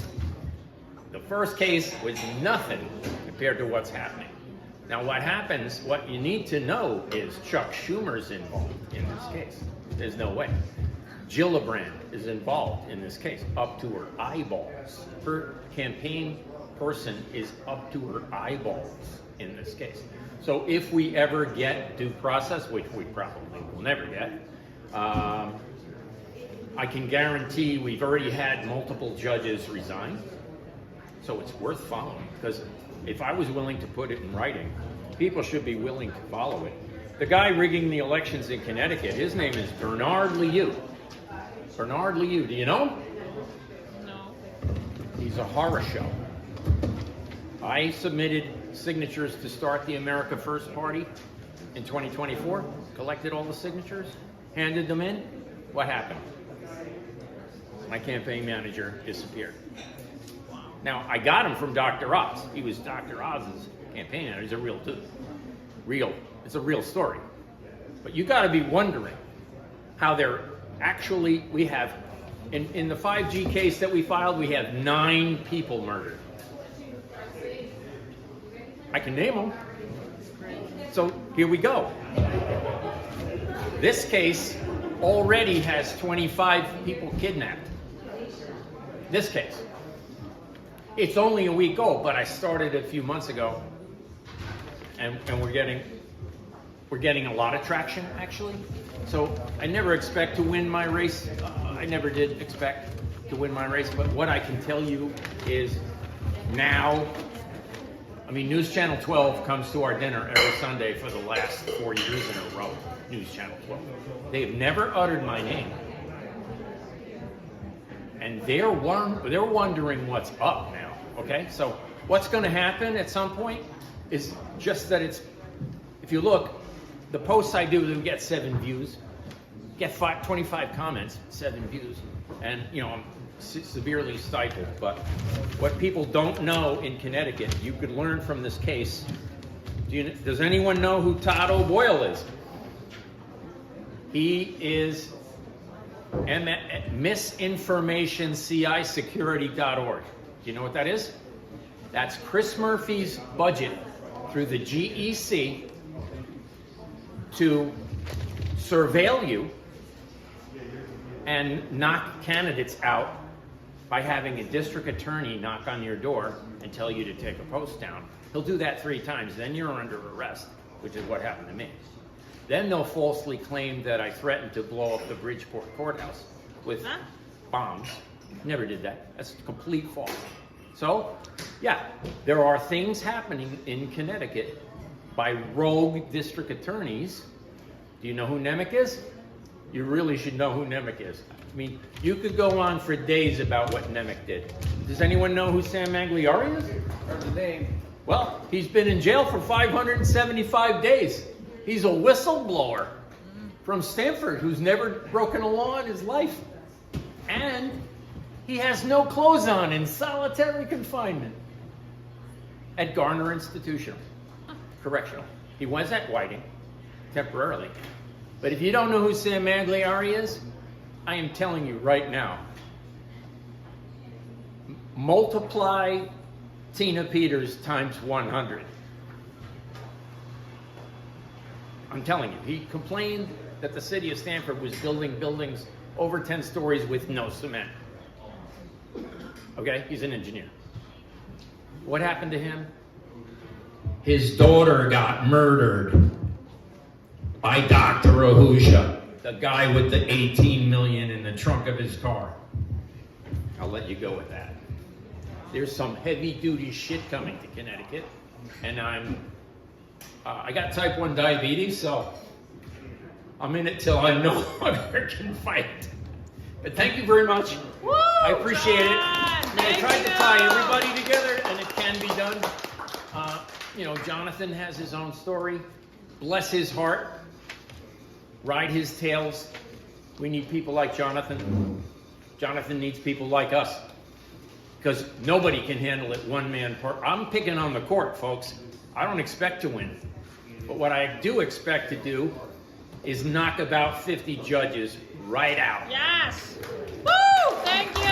The first case was nothing compared to what's happening. Now what happens, what you need to know is Chuck Schumer's involved in this case. There's no way. Gillibrand is involved in this case, up to her eyeballs. Her campaign person is up to her eyeballs in this case. So if we ever get due process, which we probably will never get, I can guarantee we've already had multiple judges resign. So it's worth following, because if I was willing to put it in writing, people should be willing to follow it. The guy rigging the elections in Connecticut, his name is Bernard Liu. Bernard Liu, do you know him? No. He's a horror show. I submitted signatures to start the America First Party in 2024, collected all the signatures, handed them in. What happened? My campaign manager disappeared. Now, I got him from Dr. Oz. He was Dr. Oz's campaign manager. He's a real dude. It's a real story. But you got to be wondering how they're actually, we have, in the 5G case that we filed, we have 9 people murdered. I can name them. So here we go. This case already has 25 people kidnapped. This case. It's only a week old, but I started a few months ago, and we're getting a lot of traction, actually. So I never expect to win my race. I never did expect to win my race, but what I can tell you is now, I mean, News Channel 12 comes to our dinner every Sunday for the last 4 years in a row. News Channel 12. They've never uttered my name. And they're wondering what's up now, okay? So what's going to happen at some point is just that it's, if you look, the posts I do, they get 7 views, get 25 comments, 7 views, and you know, I'm severely stifled. But what people don't know in Connecticut, you could learn from this case. Does anyone know who Todd O'Boyle is? He is misinformationcisecurity.org. Do you know what that is? That's Chris Murphy's budget through the GEC to surveil you and knock candidates out by having a district attorney knock on your door and tell you to take a post down. He'll do that 3 times, then you're under arrest, which is what happened to me. Then they'll falsely claim that I threatened to blow up the Bridgeport courthouse with bombs. Never did that. That's complete false. So, yeah, there are things happening in Connecticut by rogue district attorneys. Do you know who Nemec is? You really should know who Nemec is. I mean, you could go on for days about what Nemec did. Does anyone know who Sam Mangliari is? Heard the name. Well, he's been in jail for 575 days. He's a whistleblower from Stanford who's never broken a law in his life. And he has no clothes on in solitary confinement at Garner Institutional Correctional. He was at Whiting temporarily. But if you don't know who Sam Mangliari is, I am telling you right now, multiply Tina Peters times 100. I'm telling you, he complained that the city of Stanford was building buildings over 10 stories with no cement. Okay, he's an engineer. What happened to him? His daughter got murdered by Dr. Ahusha, the guy with the 18 million in the trunk of his car. I'll let you go with that. There's some heavy-duty shit coming to Connecticut, and I got type 1 diabetes, so I'm in it till I no longer can fight. But thank you very much. Woo, I appreciate it. I mean, I tried to tie everybody together, and it can be done. You know, Jonathan has his own story. Bless his heart. Ride his tails. We need people like Jonathan. Jonathan needs people like us. Because nobody can handle it one-man part. I'm picking on the court, folks. I don't expect to win. But what I do expect to do is knock about 50 judges right out. Yes! Woo! Thank you!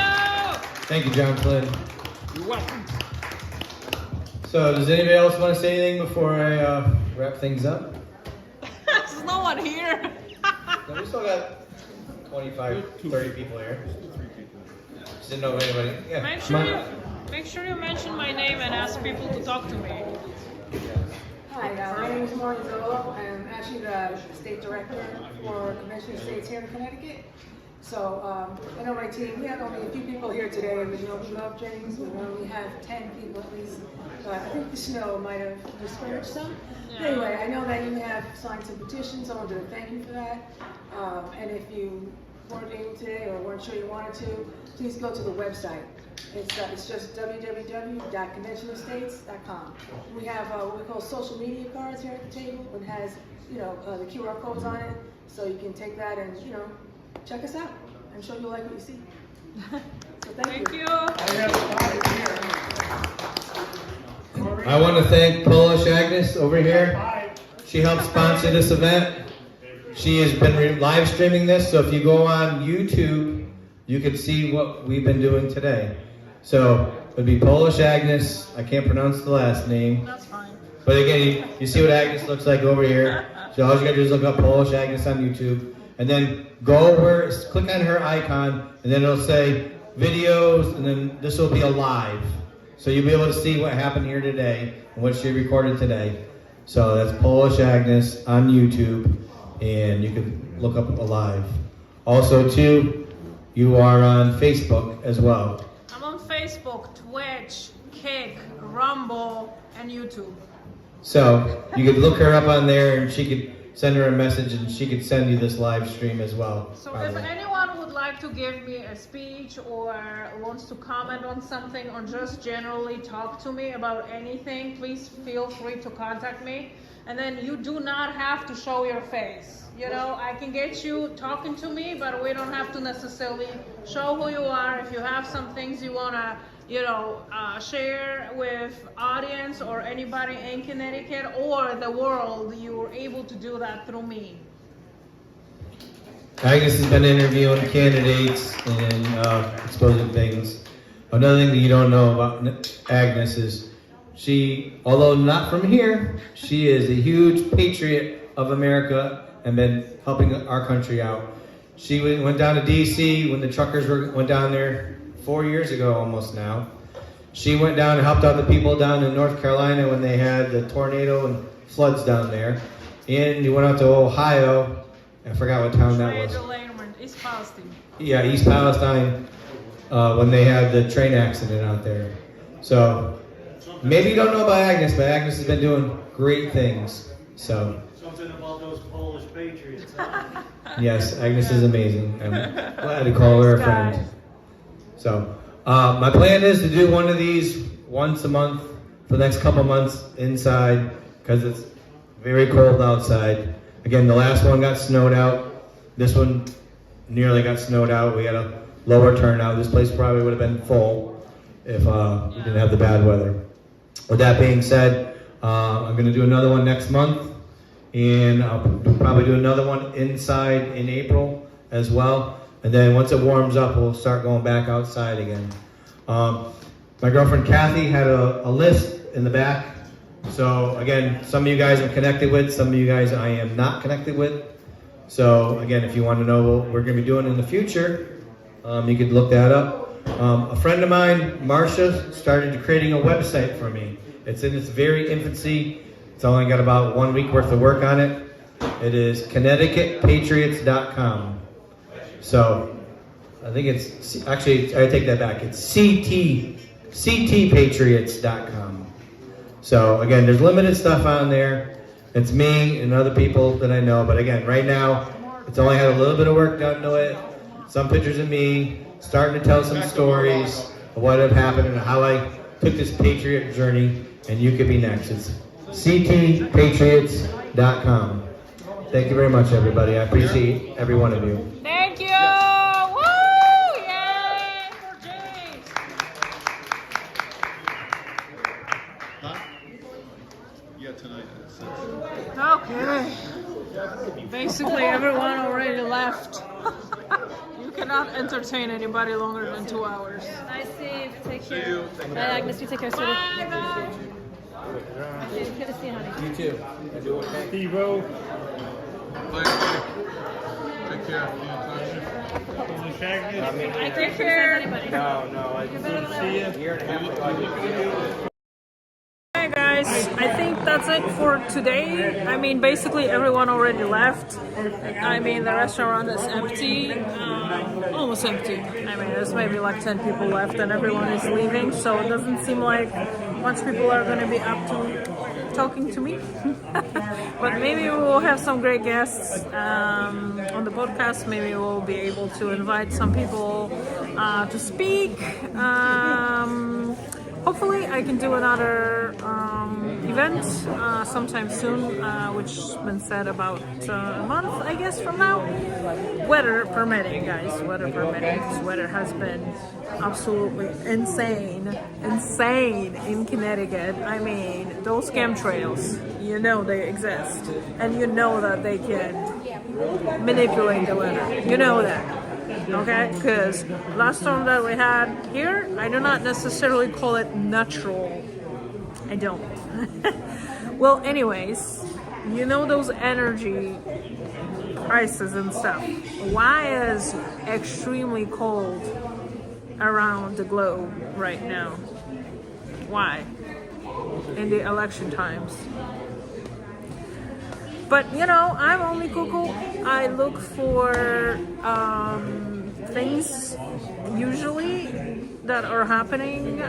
Thank you, John Flynn. You're welcome. So, does anybody else want to say anything before I wrap things up? There's no one here. No, we still got 25, 30 people here. Just didn't know if anybody. Yeah. Make sure you mention my name and ask people to talk to me. Hi, my name is Maureen Zolo. I'm actually the state director for Convention of States here in Connecticut. So I know my team, we have only a few people here today. We love Jennings. We only have 10 people at least. But I think the snow might have discouraged some. Yeah. Anyway, I know that you have signed some petitions. I wanted to thank you for that. And if you weren't able today or weren't sure you wanted to, please go to the website. It's just www.conventionofstates.com. We have what we call social media cards here at the table. It has, the QR codes on it, so you can take that and, check us out. I'm sure you'll like what you see. So thank you. I want to thank Polish Agnes over here. She helped sponsor this event. She has been live streaming this, so if you go on YouTube, you can see what we've been doing today. So it would be Polish Agnes. I can't pronounce the last name. That's fine. But again, you see what Agnes looks like over here. So all you gotta do is look up Polish Agnes on YouTube, and then go over, click on her icon, and then it'll say videos, and then this will be a live. So you'll be able to see what happened here today and what she recorded today. So that's Polish Agnes on YouTube, and you can look up a live. Also, too, you are on Facebook as well. I'm on Facebook, Twitch, Kick, Rumble, and YouTube. So you could look her up on there, and she could send her a message, and she could send you this live stream as well. So if anyone would like to give me a speech or wants to comment on something or just generally talk to me about anything, please feel free to contact me. And then you do not have to show your face. I can get you talking to me, but we don't have to necessarily show who you are. If you have some things you want to, share with audience or anybody in Connecticut or the world, you're able to do that through me. Agnes has been interviewing candidates and exposing things. Another thing that you don't know about Agnes is she, although not from here, she is a huge patriot of America and been helping our country out. She went down to D.C. when the truckers went down there 4 years ago almost now. She went down and helped out the people down in North Carolina when they had the tornado and floods down there. And you went out to Ohio. I forgot what town that was. East Palestine. Yeah, East Palestine, when they had the train accident out there. So maybe you don't know about Agnes, but Agnes has been doing great things. So Something about those Polish patriots. yes, Agnes is amazing. I'm glad to call her a friend. So my plan is to do one of these once a month for the next couple months inside because it's very cold outside. Again, the last one got snowed out. This one nearly got snowed out. We had a lower turnout. This place probably would have been full if we didn't have the bad weather. With that being said, I'm going to do another one next month, and I'll probably do another one inside in April as well. And then once it warms up, we'll start going back outside again. My girlfriend Kathy had a list in the back. So again, some of you guys I'm connected with, some of you guys I am not connected with. So again, if you want to know what we're going to be doing in the future, you could look that up. A friend of mine, Marcia, started creating a website for me. It's in its very infancy. It's only got about 1 week worth of work on it. It is ConnecticutPatriots.com. So I think it's, actually, I take that back. It's ctpatriots.com. So again, there's limited stuff on there. It's me and other people that I know. But again, right now, it's only had a little bit of work done to it. Some pictures of me starting to tell some stories of what had happened and how I took this Patriot journey, and you could be next. It's ctpatriots.com. Thank you very much, everybody. I appreciate every one of you. Thank you! Woo! Yay for James! Yeah, tonight. Okay. Basically, everyone already left. You cannot entertain anybody longer than 2 hours. Bye, Steve. Take care. Bye, Agnes. You take care, sweetie. Bye, bye. Okay, good to see you, honey. You too. I do okay. Steve-O. Take care. I take care. No. I see you. Year and a half ago. Hey guys, I think that's it for today. I mean, basically everyone already left. I mean, the restaurant is empty, almost empty. I mean, there's maybe like 10 people left and everyone is leaving, so it doesn't seem like much people are going to be up to talking to me. But maybe we will have some great guests on the podcast. Maybe we'll be able to invite some people to speak. Hopefully I can do another event sometime soon, which has been said about a month, I guess, from now. Weather permitting, guys, weather permitting. This weather has been absolutely insane in Connecticut. I mean, those chemtrails, you know they exist, and you know that they can manipulate the weather. You know that. Okay, because last storm that we had here, I do not necessarily call it natural. I don't. Well, anyways, you know those energy prices and stuff. Why is extremely cold around the globe right now? Why? In the election times. But you know, I'm only cuckoo. I look for things usually that are happening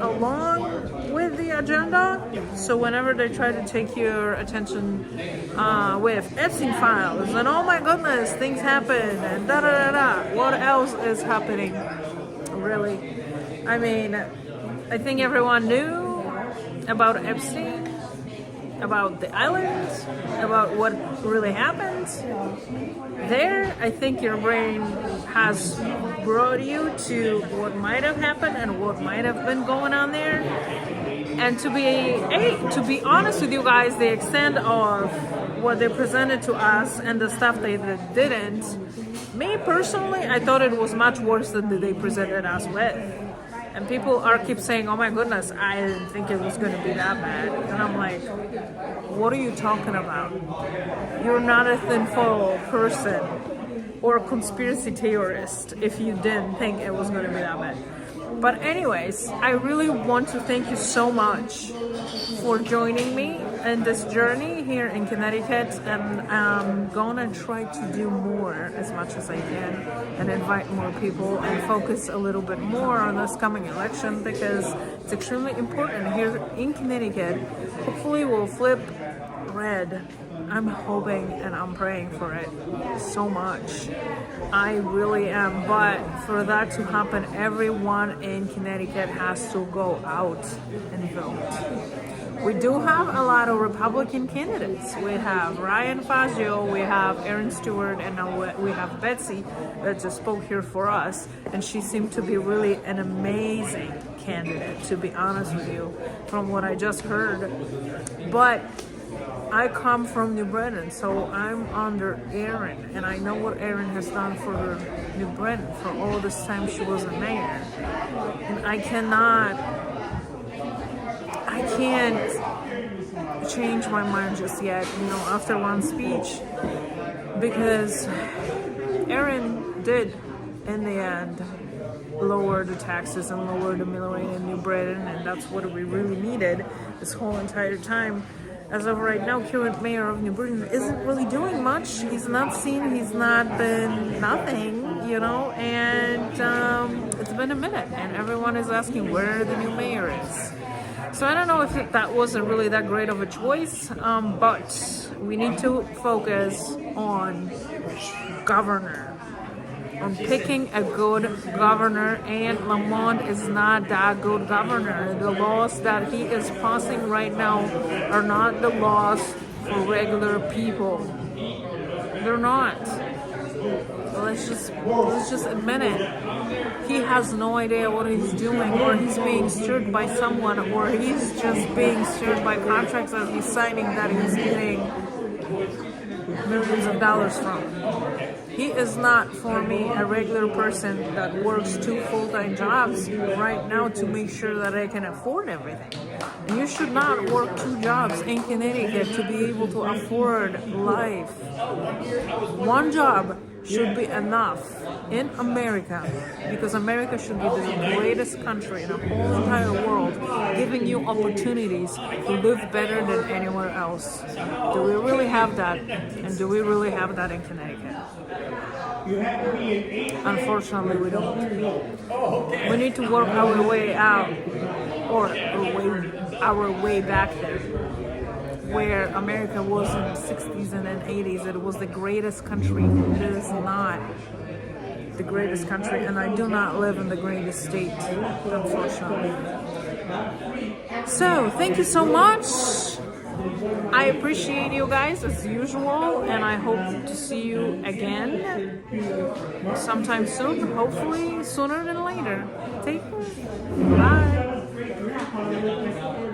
along with the agenda. So whenever they try to take your attention with Epstein files and oh my goodness, things happen and da da da da. What else is happening? Really? I mean, I think everyone knew about Epstein, about the island, about what really happened there. I think your brain has brought you to what might have happened and what might have been going on there. And to be honest with you guys, the extent of what they presented to us and the stuff they didn't, me personally, I thought it was much worse than they presented us with. And people keep saying, oh my goodness, I didn't think it was going to be that bad. And I'm like, what are you talking about? You're not a thin-foil person or conspiracy theorist if you didn't think it was going to be that bad. But anyways, I really want to thank you so much for joining me in this journey here in Connecticut, and I'm gonna try to do more as much as I can and invite more people and focus a little bit more on this coming election because it's extremely important here in Connecticut. Hopefully we'll flip red. I'm hoping and I'm praying for it so much. I really am. But for that to happen, everyone in Connecticut has to go out and vote. We do have a lot of Republican candidates. We have Ryan Fazio, we have Aaron Stewart, and now we have Betsy that just spoke here for us. And she seemed to be really an amazing candidate, to be honest with you, from what I just heard. But I come from New Britain, so I'm under Erin, and I know what Erin has done for New Britain for all this time she was a mayor. And I can't change my mind just yet, after one speech, because Erin did, in the end, lower the taxes and lower the mill rate in New Britain, and that's what we really needed this whole entire time. As of right now, current mayor of New Britain isn't really doing much. He's not seen, he's not been nothing, you know, and it's been a minute, and everyone is asking where the new mayor is. So I don't know if that wasn't really that great of a choice, but we need to focus on governor, on picking a good governor, and Lamont is not that good governor. The laws that he is passing right now are not the laws for regular people. They're not. Let's just admit it. He has no idea what he's doing, or he's being steered by someone, or he's just being steered by contracts that he's signing that he's getting millions of dollars from. He is not, for me, a regular person that works 2 full-time jobs right now to make sure that I can afford everything. And you should not work 2 jobs in Connecticut to be able to afford life. 1 job should be enough in America, because America should be the greatest country in the whole entire world, giving you opportunities to live better than anywhere else. Do we really have that? And do we really have that in Connecticut? Unfortunately, we don't. We need to work our way out, or our way back there, where America was in the 60s and then 80s. It was the greatest country. It is not the greatest country, and I do not live in the greatest state, unfortunately. So, thank you so much. I appreciate you guys as usual, and I hope to see you again sometime soon, hopefully sooner than later. Take care. Bye.